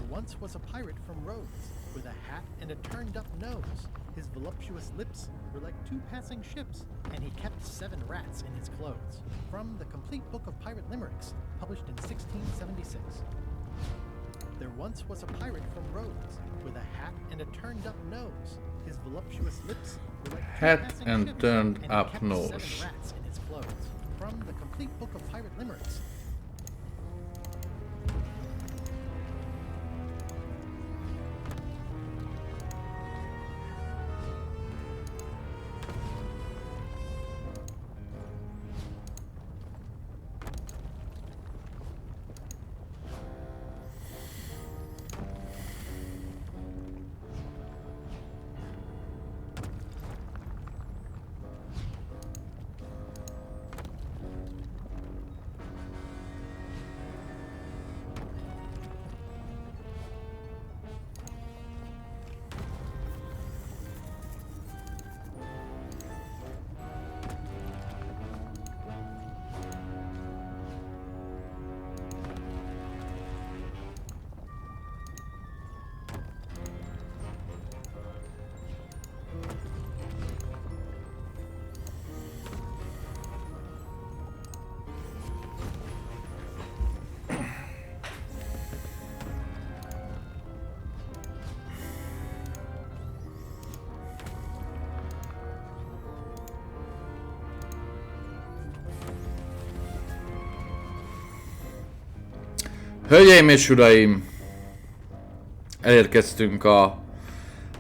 Once was a pirate from Rhodes, with a hat and a turned-up nose. His voluptuous lips were like 2 passing ships, and he kept 7 rats in his clothes. From the complete book of pirate limericks, published in 1676. There once was a pirate from Rhodes, with a hat and a turned-up nose. His voluptuous lips were like 2 Hat passing and ships, turned and he up kept nose. 7 rats in his clothes. From the complete book of pirate limericks. Hölgyeim és uraim, elérkeztünk a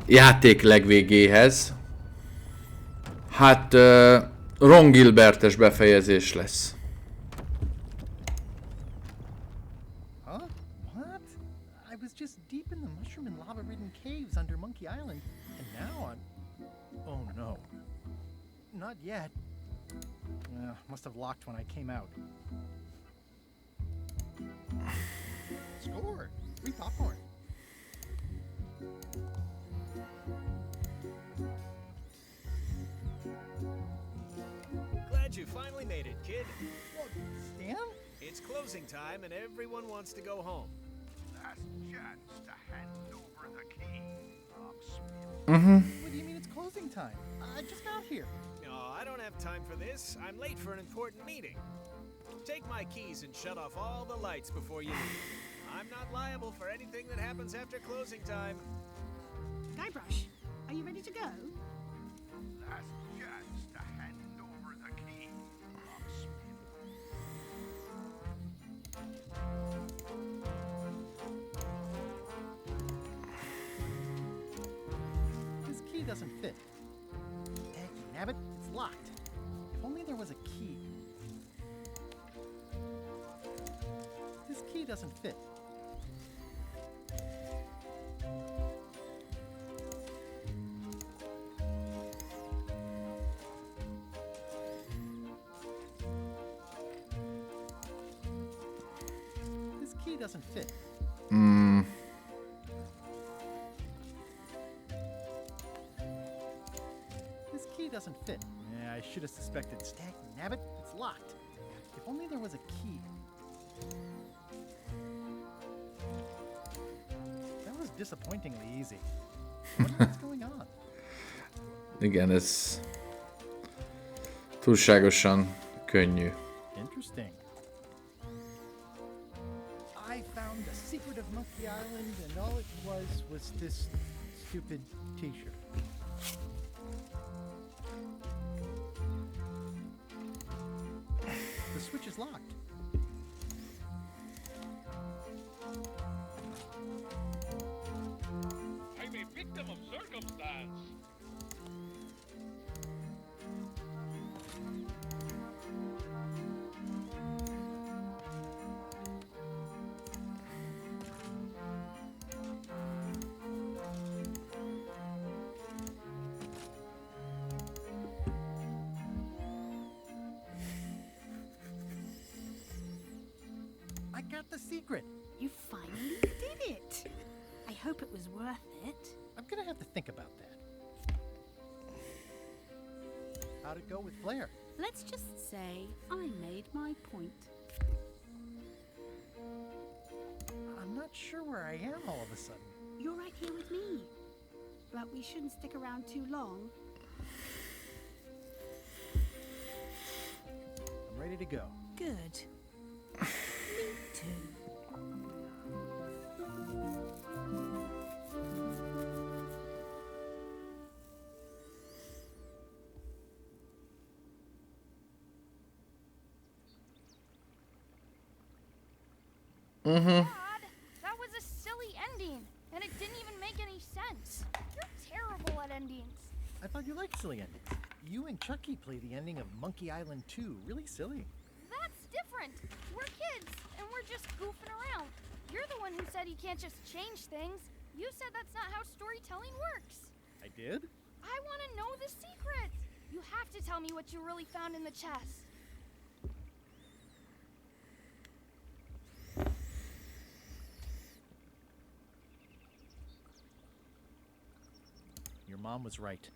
játék legvégéhez. Hát Ron Gilbertes befejezés lesz. Huh? What? I was just deep in the mushroom and lava-ridden caves under Monkey Island, and now I'm... Oh no. Not yet. Must have locked when I came out. Score! Free popcorn. Glad you finally made it, kid. Stan? It It's closing time and everyone wants to go home. Last chance to hand over the key, locksmith. What do you mean it's closing time? I just got here. No, I don't have time for this. I'm late for an important meeting. Take my keys and shut off all the lights before you leave. I'm not liable for anything that happens after closing time. Guybrush, are you ready to go? Last chance to hand over the key, locksmith. This key doesn't fit. Nabbit, it's locked. If only there was a key. This key doesn't fit. This key doesn't fit. This key doesn't fit. Yeah, I should have suspected. Stag nabbit, it's locked. If only there was a key. That was disappointingly easy. What's going on? Igen, ez túlságosan könnyű. Interesting. I found the secret of Monkey Island, and all it was this stupid T-shirt. The switch is locked. I'm a victim of circumstance. I got the secret. You finally did it. I hope it was worth it. I'm gonna have to think about that. How'd it go with Flair? Let's just say I made my point. I'm not sure where I am all of a sudden. You're right here with me. But we shouldn't stick around too long. I'm ready to go. Good. Me too. Mm-hmm. God, that was a silly ending, and it didn't even make any sense. You're terrible at endings. I thought you liked silly endings. You and Chucky play the ending of Monkey Island 2 really silly. That's different. We're kids, and we're just goofing around. You're the one who said you can't just change things. You said that's not how storytelling works. I did? I want to know the secret. You have to tell me what you really found in the chest. Your mom was right.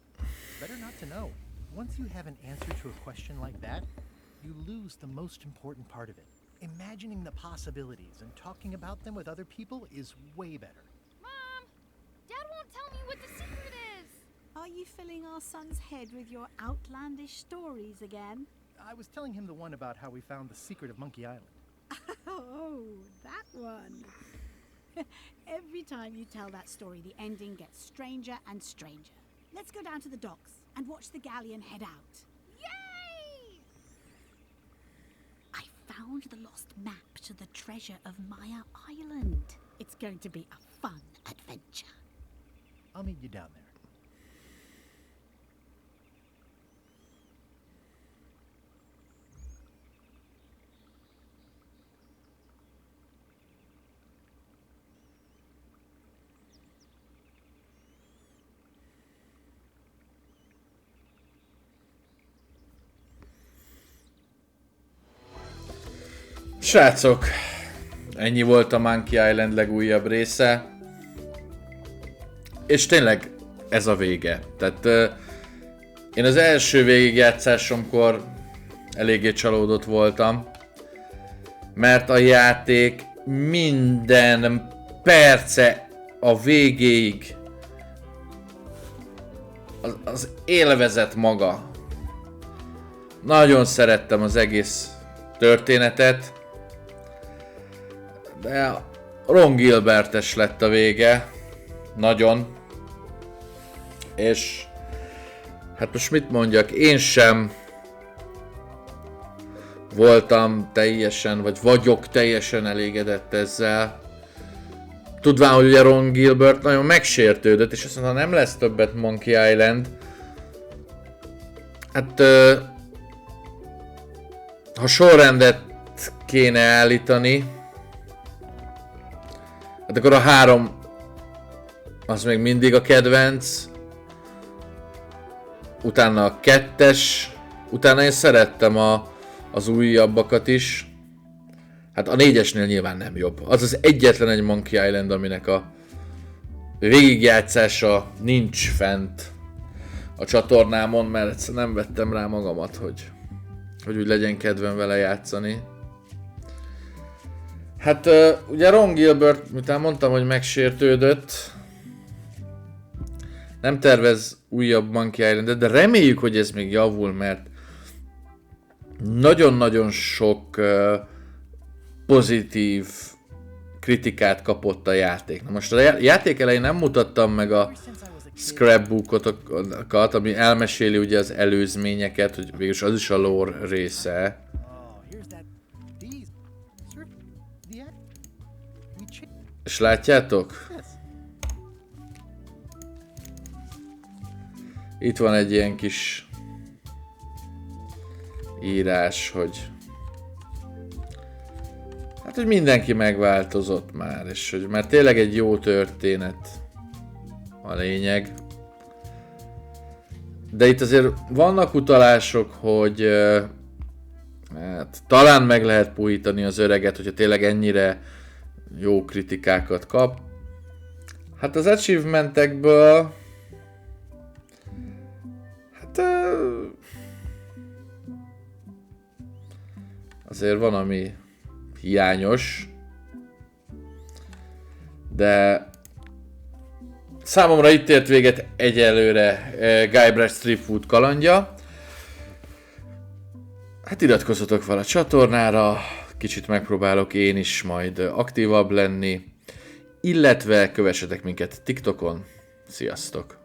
Better not to know. Once you have an answer to a question like that, you lose the most important part of it. Imagining the possibilities and talking about them with other people is way better. Mom! Dad won't tell me what the secret is! Are you filling our son's head with your outlandish stories again? I was telling him the one about how we found the secret of Monkey Island. Oh, that one. Every time you tell that story, the ending gets stranger and stranger. Let's go down to the docks and watch the galleon head out. Yay! I found the lost map to the treasure of Maya Island. It's going to be a fun adventure. I'll meet you down there. Srácok, ennyi volt a Monkey Island legújabb része. És tényleg ez a vége. Tehát én az első végigjátszásomkor eléggé csalódott voltam. mert a játék minden perce a végéig az élvezet maga. Nagyon szerettem az egész történetet, de Ron Gilbertes lett a vége. Nagyon. És hát most mit mondjak, én sem voltam teljesen, vagy vagyok teljesen elégedett ezzel. Tudván, hogy ugye Ron Gilbert nagyon megsértődött, és azt mondta, nem lesz többet Monkey Island. Hát ha sorrendet kéne állítani, hát akkor a 3 az még mindig a kedvenc. Utána a 2-es, utána én szerettem az újabbakat is. Hát a 4-esnél nyilván nem jobb. Az az egyetlen egy Monkey Island, aminek a végigjátszása nincs fent a csatornámon, mert egyszerűen nem vettem rá magamat, hogy úgy legyen kedvem vele játszani. Hát ugye Ron Gilbert, miután mondtam, hogy megsértődött, nem tervez újabb Monkey Islandet, de reméljük, hogy ez még javul, mert nagyon-nagyon sok pozitív kritikát kapott a játék. Na most a játék elején nem mutattam meg a scrapbookokat, ami elmeséli ugye az előzményeket, hogy végülis az is a lore része. És látjátok? Itt van egy ilyen kis írás, hogy hát, hogy mindenki megváltozott már, és hogy már tényleg egy jó történet a lényeg. De itt azért vannak utalások, hogy hát, talán meg lehet puhítani az öreget, hogyha tényleg ennyire jó kritikákat kap. Hát az achievementekből hát azért van, ami hiányos, de számomra itt ért véget egyelőre Guybrush Threepwood kalandja. Hát iratkozzatok fel a csatornára, kicsit megpróbálok én is majd aktívabb lenni, illetve kövessetek minket TikTokon. Sziasztok!